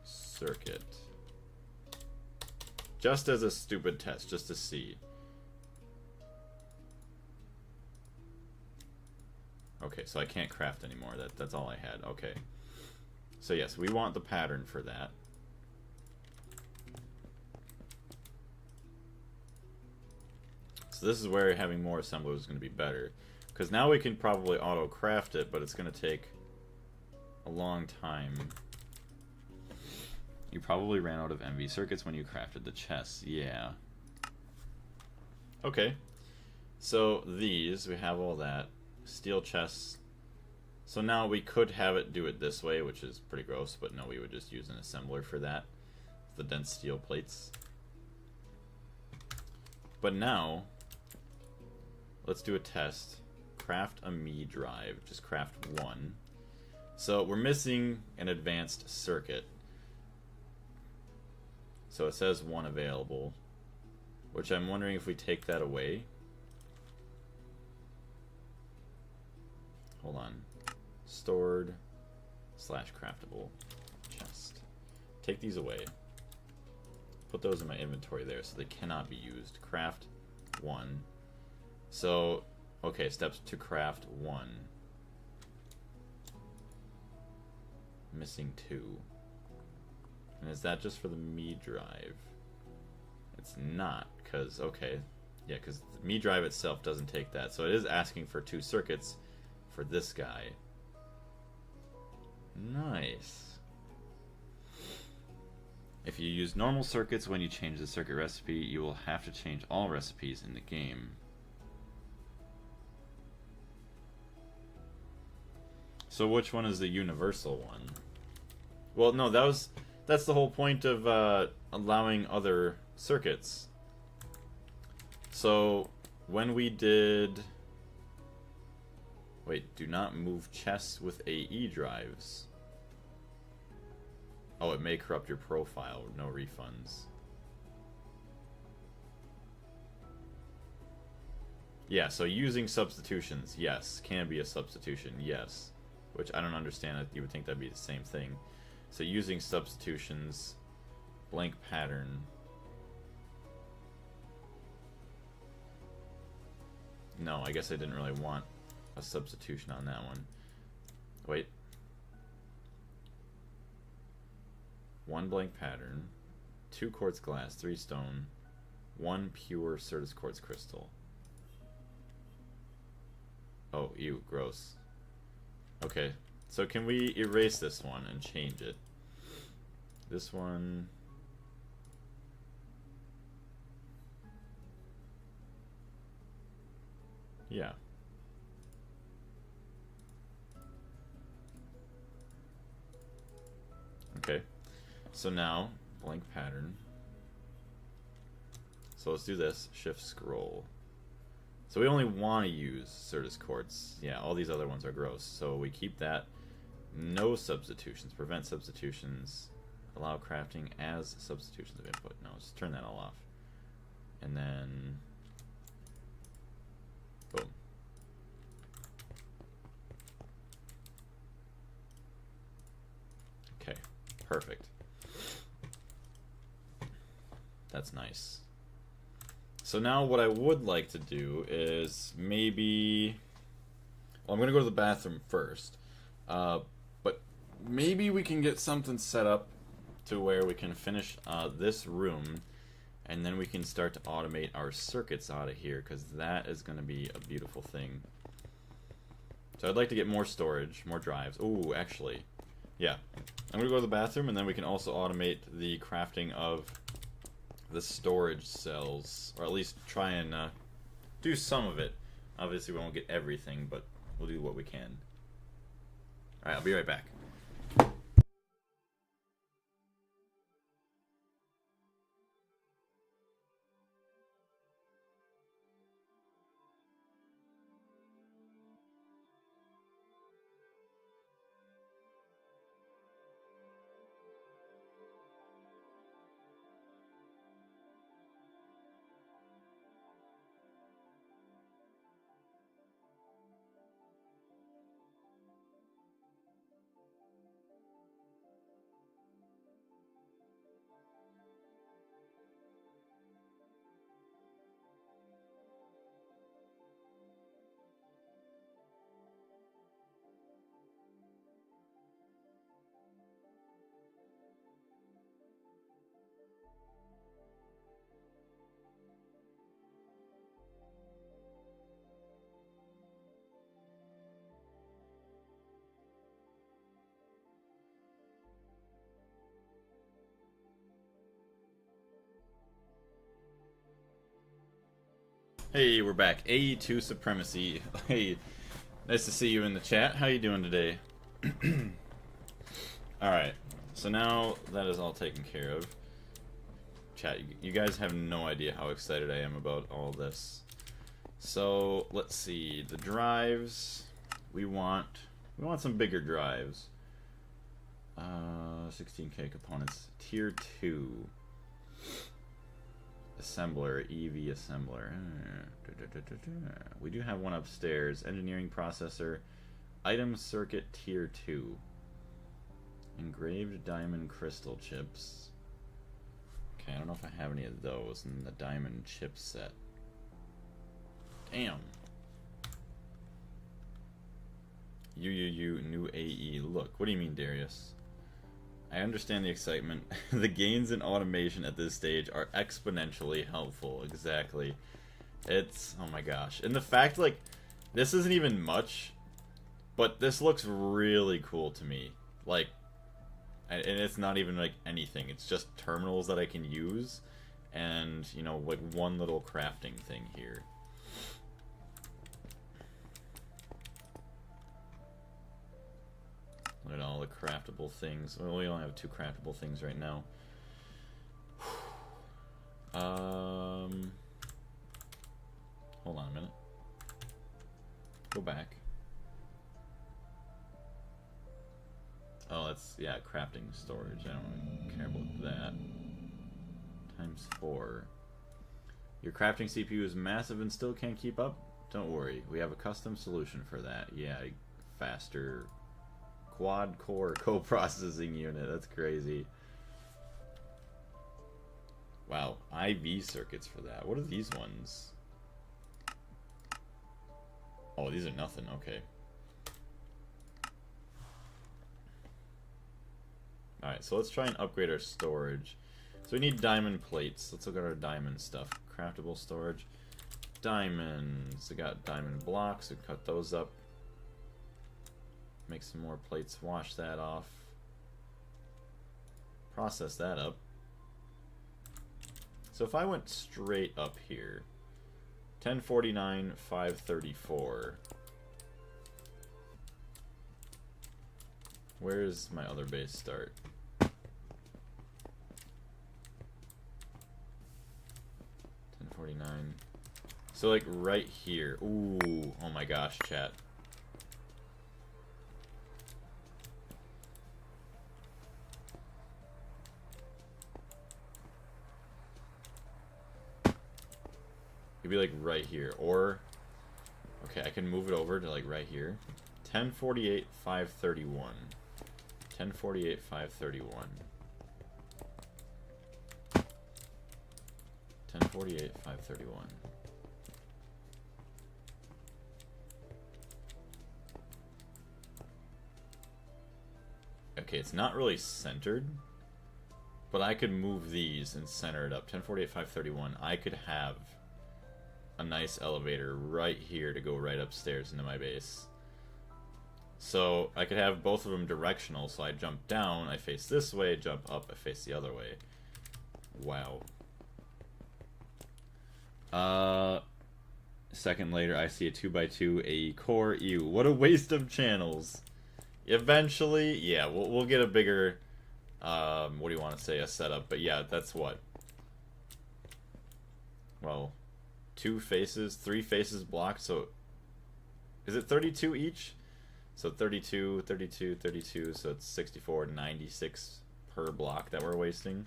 Circuit. Just as a stupid test, just to see. Okay, so I can't craft anymore. That's all I had. Okay. So yes, we want the pattern for that. So this is where having more assemblers is going to be better. Because now we can probably auto-craft it, but it's going to take a long time. You probably ran out of MV circuits when you crafted the chests. Yeah. Okay. So these, we have all that. Steel chests. So now we could have it do it this way, which is pretty gross, but no, we would just use an assembler for that. The dense steel plates. But now, let's do a test. Craft a me drive. Just craft one. So we're missing an advanced circuit. So it says one available, which I'm wondering if we take that away. Hold on. Stored / craftable chest. Take these away. Put those in my inventory there so they cannot be used. Craft one. So, okay, steps to craft one. Missing two. And is that just for the me drive? It's not, because, okay. Yeah, because the me drive itself doesn't take that. So it is asking for 2 circuits for this guy. Nice. If you use normal circuits when you change the circuit recipe, you will have to change all recipes in the game. So which one is the universal one? Well, no, that's the whole point of allowing other circuits. So when we did... Wait, do not move chests with AE drives. Oh, it may corrupt your profile. No refunds. Yeah, so using substitutions, yes. Can be a substitution, yes. Which I don't understand. You would think that'd be the same thing. So using substitutions, blank pattern. No, I guess I didn't really want a substitution on that one. Wait. 1 blank pattern, 2 quartz glass, 3 stone, 1 pure Certus quartz crystal. Oh, ew, gross. Okay, so can we erase this one and change it? This one... Yeah. Okay. So now, blank pattern. So let's do this. Shift scroll. So we only want to use Certus quartz. Yeah, all these other ones are gross. So we keep that. No substitutions. Prevent substitutions. Allow crafting as substitutions of input. No, just turn that all off. And then... boom. Okay, perfect. That's nice. So now what I would like to do is maybe... Well, I'm going to go to the bathroom first. But maybe we can get something set up to where we can finish this room, and then we can start to automate our circuits out of here, because that is going to be a beautiful thing. So I'd like to get more storage, more drives. Ooh, actually, yeah. I'm going to go to the bathroom, and then we can also automate the crafting of the storage cells, or at least try and do some of it. Obviously we won't get everything, but we'll do what we can. Alright, I'll be right back. Hey, we're back. AE2 Supremacy. Hey, nice to see you in the chat. How you doing today? Alright, so now that is all taken care of. Chat, you guys have no idea how excited I am about all this. So, let's see. The drives, we want some bigger drives. 16K components. Tier 2. Assembler, EV assembler. We do have one upstairs. Engineering processor. Item circuit tier 2. Engraved diamond crystal chips. Okay, I don't know if I have any of those in the diamond chip set. Damn. New AE. Look, what do you mean, Darius? I understand the excitement. The gains in automation at this stage are exponentially helpful. Exactly. It's... oh my gosh. And the fact, like, this isn't even much, but this looks really cool to me. Like, and it's not even, like, anything. It's just terminals that I can use, and, you know, like, one little crafting thing here. Look at all the craftable things. Well, we only have 2 craftable things right now. Hold on a minute. Go back. Oh, that's, yeah, crafting storage. I don't really care about that. Times 4. Your crafting CPU is massive and still can't keep up? Don't worry. We have a custom solution for that. Yeah, faster... quad-core co-processing unit. That's crazy. Wow, IV circuits for that. What are these ones? Oh, these are nothing. Okay. Alright, so let's try and upgrade our storage. So we need diamond plates. Let's look at our diamond stuff. Craftable storage. Diamonds. We got diamond blocks. We cut those up. Make some more plates, wash that off, process that up. So if I went straight up here, 1049, 534. Where's my other base start? 1049. So like right here. Ooh, oh my gosh, chat. It'd be like right here, or okay, I can move it over to like right here. 1048, 531. 1048, 531. 1048, 531. Okay, it's not really centered, but I could move these and center it up. 1048, 531. I could have a nice elevator right here to go right upstairs into my base. So I could have both of them directional, so I jump down, I face this way, jump up, I face the other way. Wow. Second later, I see a 2x2 AE core. Ew, what a waste of channels. Eventually, yeah, we'll get a bigger, what do you want to say, a setup. But yeah, that's what? Well, 2 faces, 3 faces blocked, so is it 32 each? So 32, 32, 32, so it's 64, 96 per block that we're wasting.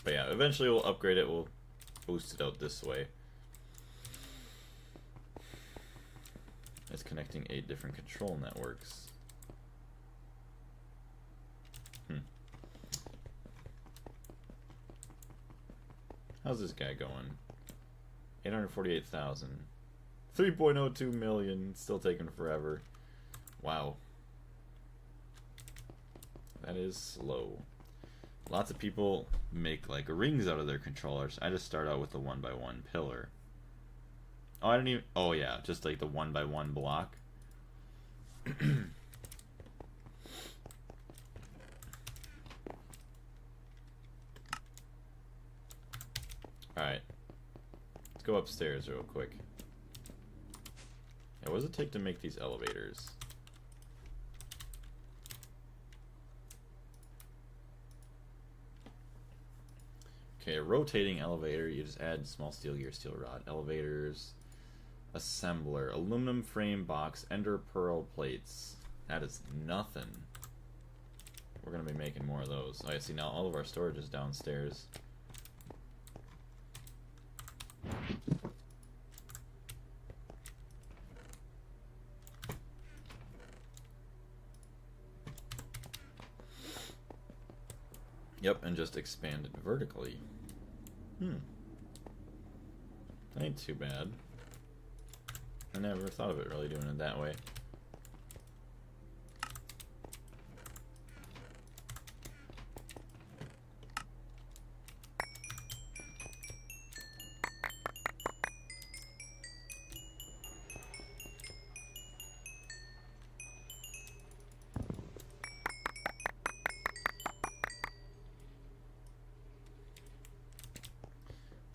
But yeah, eventually we'll upgrade it, we'll boost it out this way. It's connecting 8 different control networks. How's this guy going? 848,000. 3.02 million. Still taking forever. Wow. That is slow. Lots of people make like rings out of their controllers. I just start out with the 1x1 pillar. Oh, I didn't even. Oh, yeah. Just like the 1x1 block. Alright. Let's go upstairs real quick. Yeah, what does it take to make these elevators? Okay, a rotating elevator, you just add small steel gear, steel rod. Elevators, assembler, aluminum frame box, ender pearl plates. That is nothing. We're gonna be making more of those. Oh, I see, now all of our storage is downstairs. Yep, and just expand it vertically. That ain't too bad. I never thought of it really doing it that way.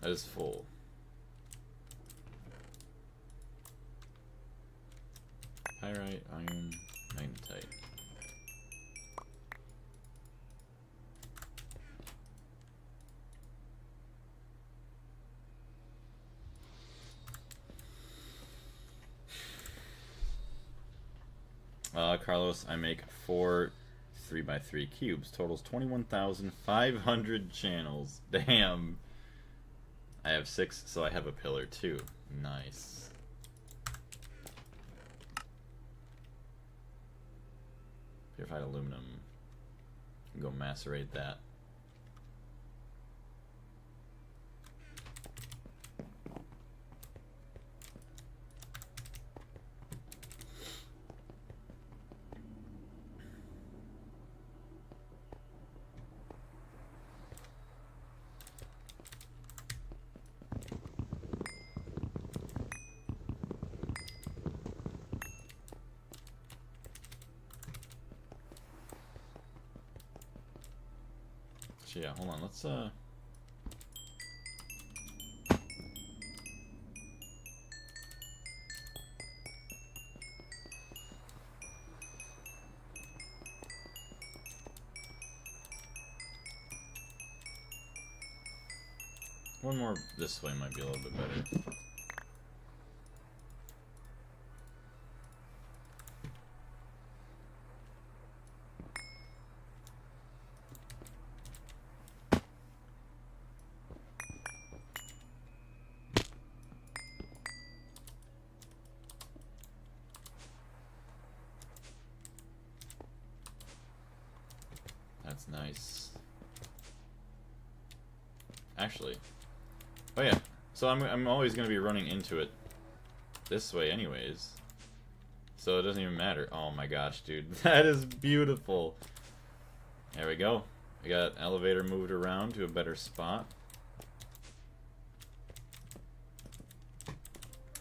That is full. Pyrite, iron, magnetite. Carlos, I make 4 3x3 cubes. Totals 21,500 channels. Damn. I have 6, so I have a pillar too. Nice. Purified aluminum. Go macerate that. Yeah, hold on, let's one more this way might be a little bit better. That's nice. Actually, oh yeah. So I'm always gonna be running into it this way, anyways. So it doesn't even matter. Oh my gosh, dude, that is beautiful. There we go. We got elevator moved around to a better spot.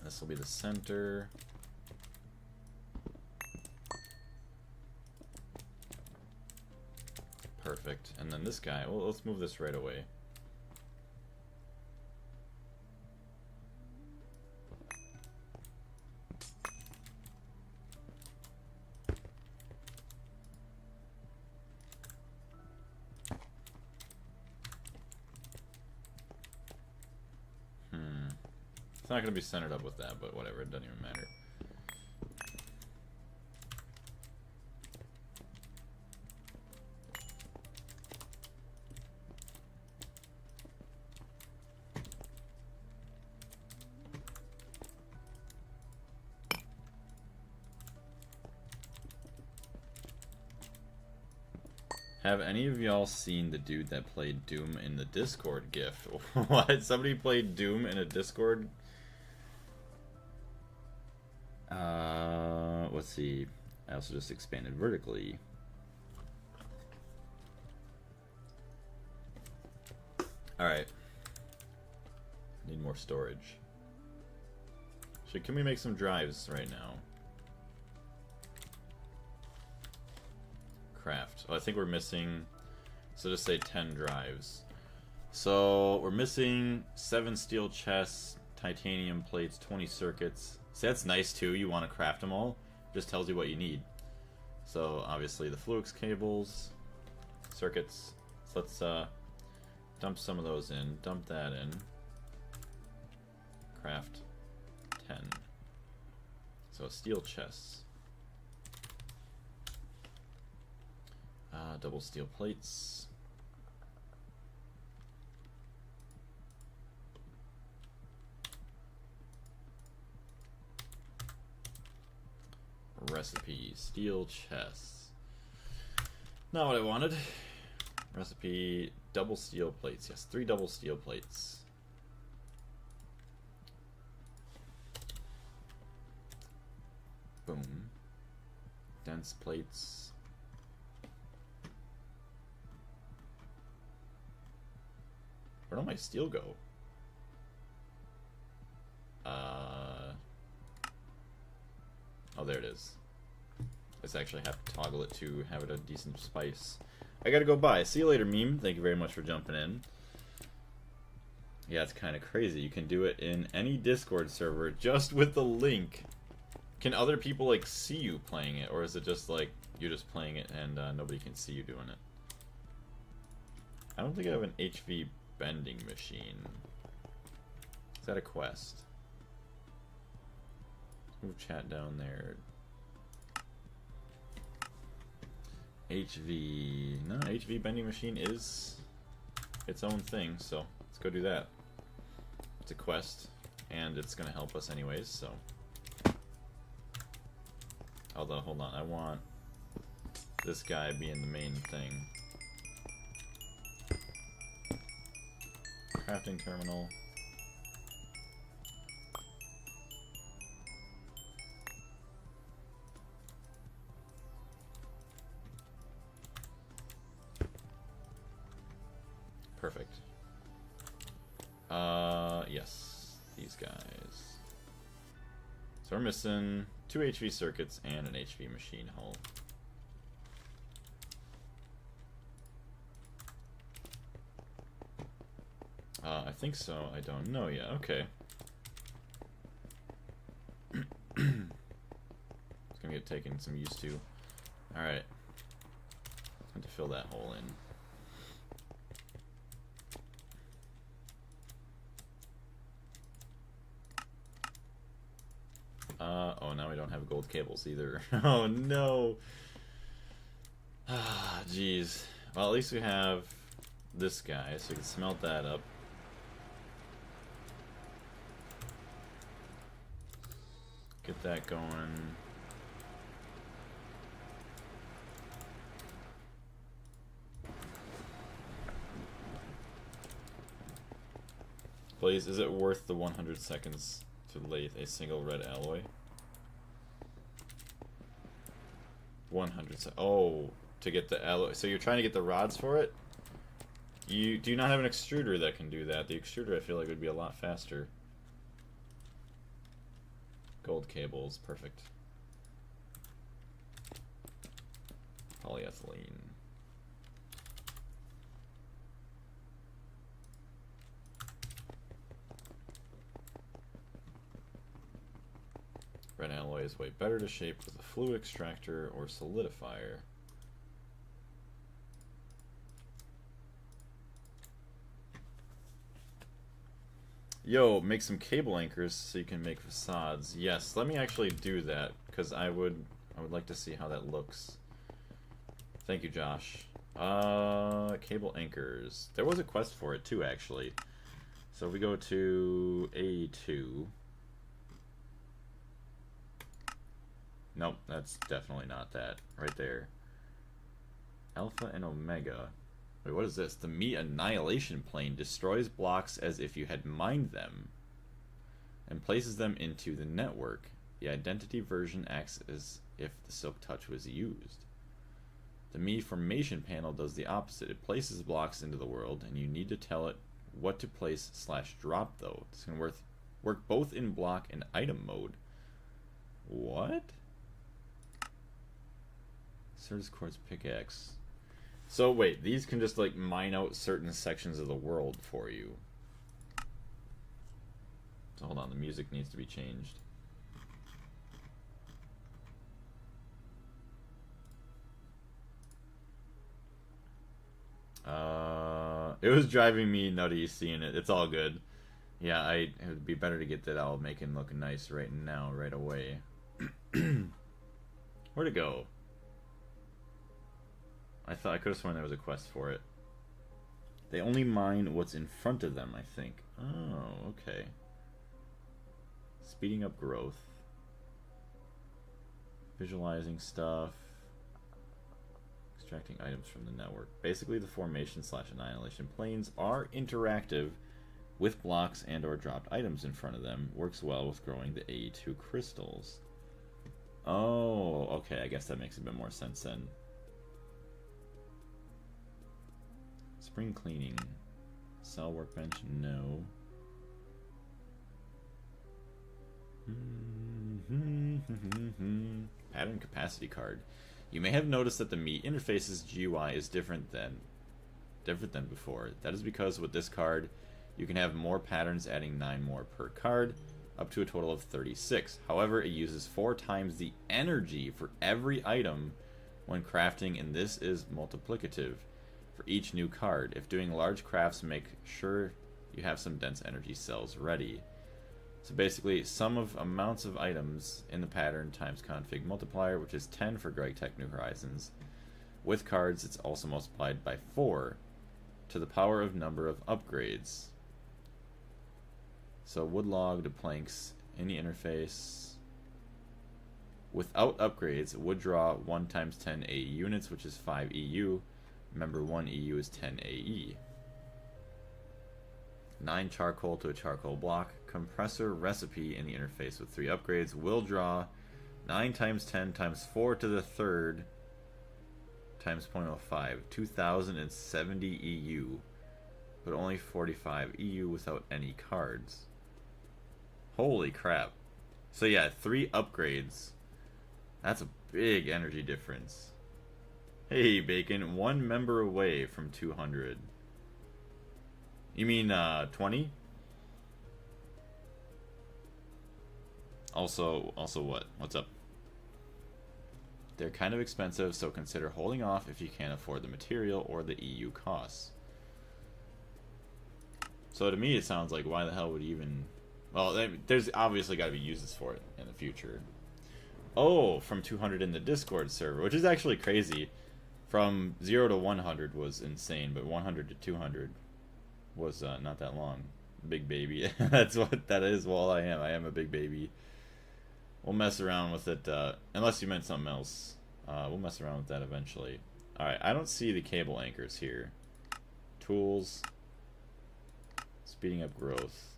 This will be the center. Perfect. And then this guy, well, let's move this right away. It's not going to be centered up with that, but whatever, it doesn't even matter. Have any of y'all seen the dude that played Doom in the Discord GIF? What? Somebody played Doom in a Discord? Let's see. I also just expanded vertically. Alright. Need more storage. Can we make some drives right now? Craft. Oh, I think we're missing, so just say 10 drives. So we're missing 7 steel chests, titanium plates, 20 circuits. See, that's nice too. You want to craft them all. Just tells you what you need. So obviously the Fluix cables, circuits. So let's dump some of those in. Dump that in. Craft 10. So steel chests. Double steel plates. Recipe, steel chests. Not what I wanted. Recipe, double steel plates. Yes, 3 double steel plates. Boom. Dense plates. Where'd all my steel go? Oh, there it is. I just actually have to toggle it to have it a decent spice. I gotta go bye. See you later, meme. Thank you very much for jumping in. Yeah, it's kind of crazy. You can do it in any Discord server just with the link. Can other people, like, see you playing it? Or is it just, like, you're just playing it and nobody can see you doing it? I don't think I have an HV bending machine. Is that a quest? Move chat down there. HV... No, HV bending machine is its own thing, so let's go do that. It's a quest, and it's gonna help us anyways, so... Although, hold on, I want this guy being the main thing. Crafting terminal. Perfect. Yes, these guys. So we're missing 2 HV circuits and an HV machine hull. I think so. I don't know yet. Okay. It's gonna get taken some used to. Alright. Have to fill that hole in. Oh, now we don't have gold cables either. Oh no! Ah, jeez. Well, at least we have this guy, so we can smelt that up. Get that going. Please, is it worth the 100 seconds to lathe a single red alloy? 100 seconds. Oh, to get the alloy. So you're trying to get the rods for it? You do not have an extruder that can do that. The extruder, I feel like, would be a lot faster. Gold cables, perfect. Polyethylene. Red alloy is way better to shape with a fluid extractor or solidifier. Yo, make some cable anchors so you can make facades. Yes, let me actually do that, because I would like to see how that looks. Thank you, Josh. Cable anchors. There was a quest for it too, actually. So if we go to AE2. Nope, that's definitely not that. Right there. Alpha and Omega. Wait, what is this? The meat annihilation plane destroys blocks as if you had mined them and places them into the network. The identity version acts as if the silk touch was used. The me formation panel does the opposite. It places blocks into the world, and you need to tell it what to place / drop, though. This can work both in block and item mode. What? Certus Quartz pickaxe. So wait, these can just like mine out certain sections of the world for you. So hold on, the music needs to be changed. It was driving me nutty seeing it. It's all good. Yeah, it would be better to get that out, make it look nice right now, right away. Where'd it go? I could have sworn there was a quest for it. They only mine what's in front of them, I think. Oh, okay. Speeding up growth. Visualizing stuff. Extracting items from the network. Basically, the formation / annihilation planes are interactive with blocks and or dropped items in front of them. Works well with growing the AE2 crystals. Oh, okay. I guess that makes a bit more sense then. Spring cleaning. Cell workbench, no. Pattern capacity card. You may have noticed that the Meat interface's GUI is different than before. That is because with this card, you can have more patterns, adding 9 more per card, up to a total of 36. However, it uses 4 times the energy for every item when crafting, and this is multiplicative for each new card. If doing large crafts, make sure you have some dense energy cells ready. So basically, sum of amounts of items in the pattern times config multiplier, which is 10 for Gregtech New Horizons. With cards, it's also multiplied by 4 to the power of number of upgrades. So wood log to planks, any interface. Without upgrades, wood draw 1 times 10 AE units, which is 5 EU. Remember, 1 EU is 10 AE. 9 charcoal to a charcoal block. Compressor recipe in the interface with 3 upgrades will draw 9 times 10 times 4 to the third times 0.05. 2070 EU. But only 45 EU without any cards. Holy crap. So yeah, 3 upgrades. That's a big energy difference. Hey, Bacon, 1 member away from 200. You mean 20? Also what? What's up? They're kind of expensive, so consider holding off if you can't afford the material or the EU costs. So to me, it sounds like why the hell would you even... Well, there's obviously got to be uses for it in the future. Oh, from 200 in the Discord server, which is actually crazy. From 0 to 100 was insane, but 100 to 200 was not that long. Big baby. That's what that is. Well, I am a big baby. We'll mess around with it, unless you meant something else. We'll mess around with that eventually. Alright, I don't see the cable anchors here. Tools. Speeding up growth.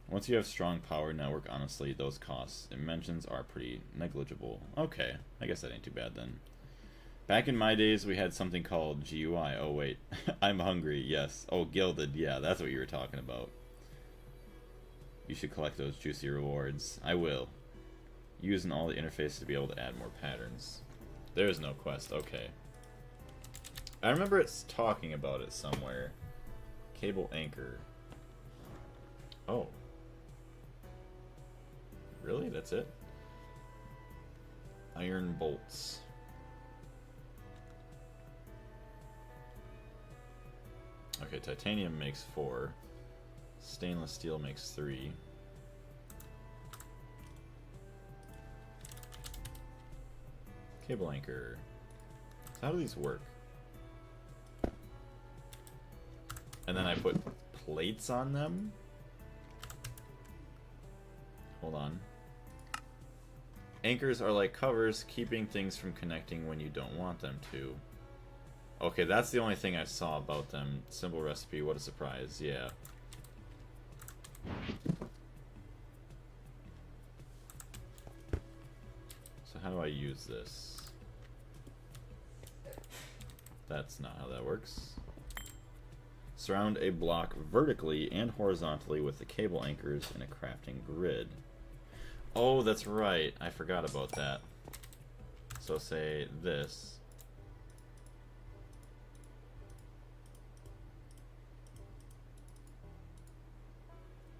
Once you have strong power network, honestly, those costs it mentions are pretty negligible. Okay, I guess that ain't too bad then. Back in my days, we had something called GUI. Oh, wait. I'm hungry, yes. Oh, Gilded, yeah, that's what you were talking about. You should collect those juicy rewards. I will. Using all the interfaces to be able to add more patterns. There is no quest, okay. I remember it's talking about it somewhere. Cable anchor. Oh. Really? That's it? Iron bolts. Okay, titanium makes 4. Stainless steel makes 3. Cable anchor. So how do these work? And then I put plates on them? Hold on. Anchors are like covers, keeping things from connecting when you don't want them to. Okay, that's the only thing I saw about them. Simple recipe, what a surprise, yeah. So how do I use this? That's not how that works. Surround a block vertically and horizontally with the cable anchors in a crafting grid. Oh, that's right. I forgot about that. So say this.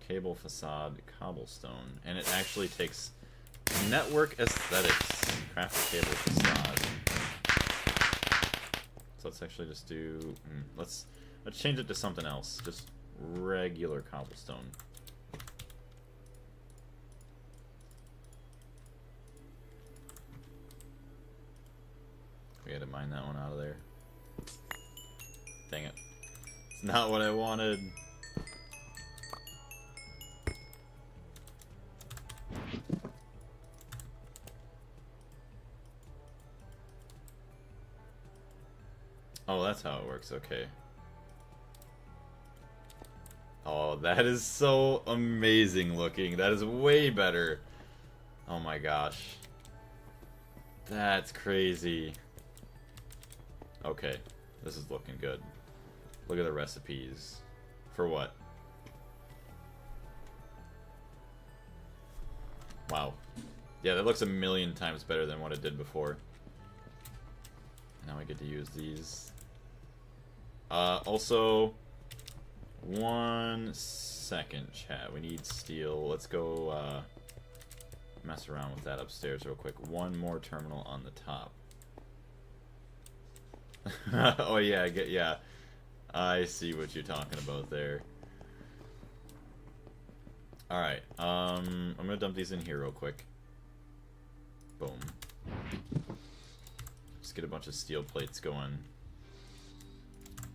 Cable facade cobblestone. And it actually takes network aesthetics. Craft a cable facade. So let's actually just do... Let's change it to something else. Just regular cobblestone. We gotta mine that one out of there. Dang it. It's not what I wanted. Oh, that's how it works, okay. Oh, that is so amazing looking. That is way better. Oh my gosh. That's crazy. Okay, this is looking good. Look at the recipes. For what? Wow. Yeah, that looks a million times better than what it did before. Now I get to use these. Also, 1 second, chat. We need steel. Let's go mess around with that upstairs real quick. One more terminal on the top. Oh yeah, yeah. I see what you're talking about there. Alright, I'm gonna dump these in here real quick. Boom. Just get a bunch of steel plates going.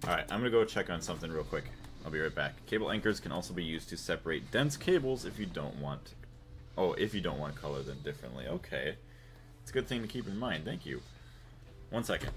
Alright, I'm gonna go check on something real quick. I'll be right back. Cable anchors can also be used to separate dense cables if you don't want... Oh, if you don't want to color them differently. Okay. It's a good thing to keep in mind. Thank you. 1 second.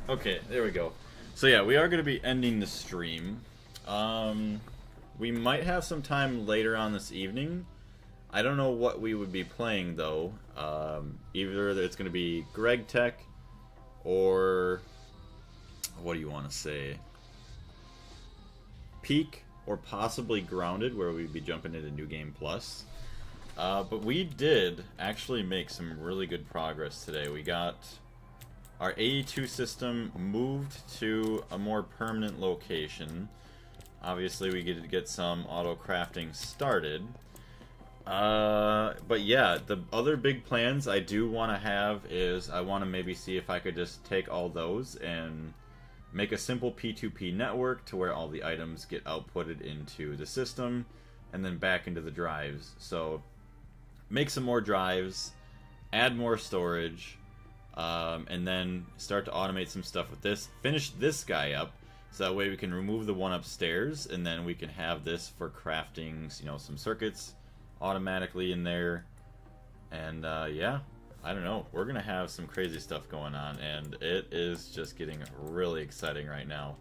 Okay, there we go. So yeah, we are going to be ending the stream. We might have some time later on this evening. I don't know what we would be playing though. Either it's going to be Gregtech or what do you want to say? Peak or possibly Grounded, where we'd be jumping into New Game Plus. But we did actually make some really good progress today. We got our AE2 system moved to a more permanent location. Obviously, we get to get some auto crafting started. But yeah, the other big plans I do want to have is I want to maybe see if I could just take all those and make a simple P2P network to where all the items get outputted into the system and then back into the drives. So make some more drives, add more storage, and then start to automate some stuff with this. Finish this guy up, so that way we can remove the one upstairs, and then we can have this for crafting, you know, some circuits automatically in there. And yeah, I don't know. We're gonna have some crazy stuff going on, and it is just getting really exciting right now.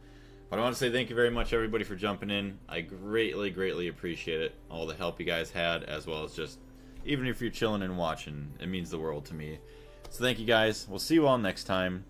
But I want to say thank you very much, everybody, for jumping in. I greatly appreciate it. All the help you guys had, as well as just even if you're chilling and watching, it means the world to me. So thank you guys. We'll see you all next time.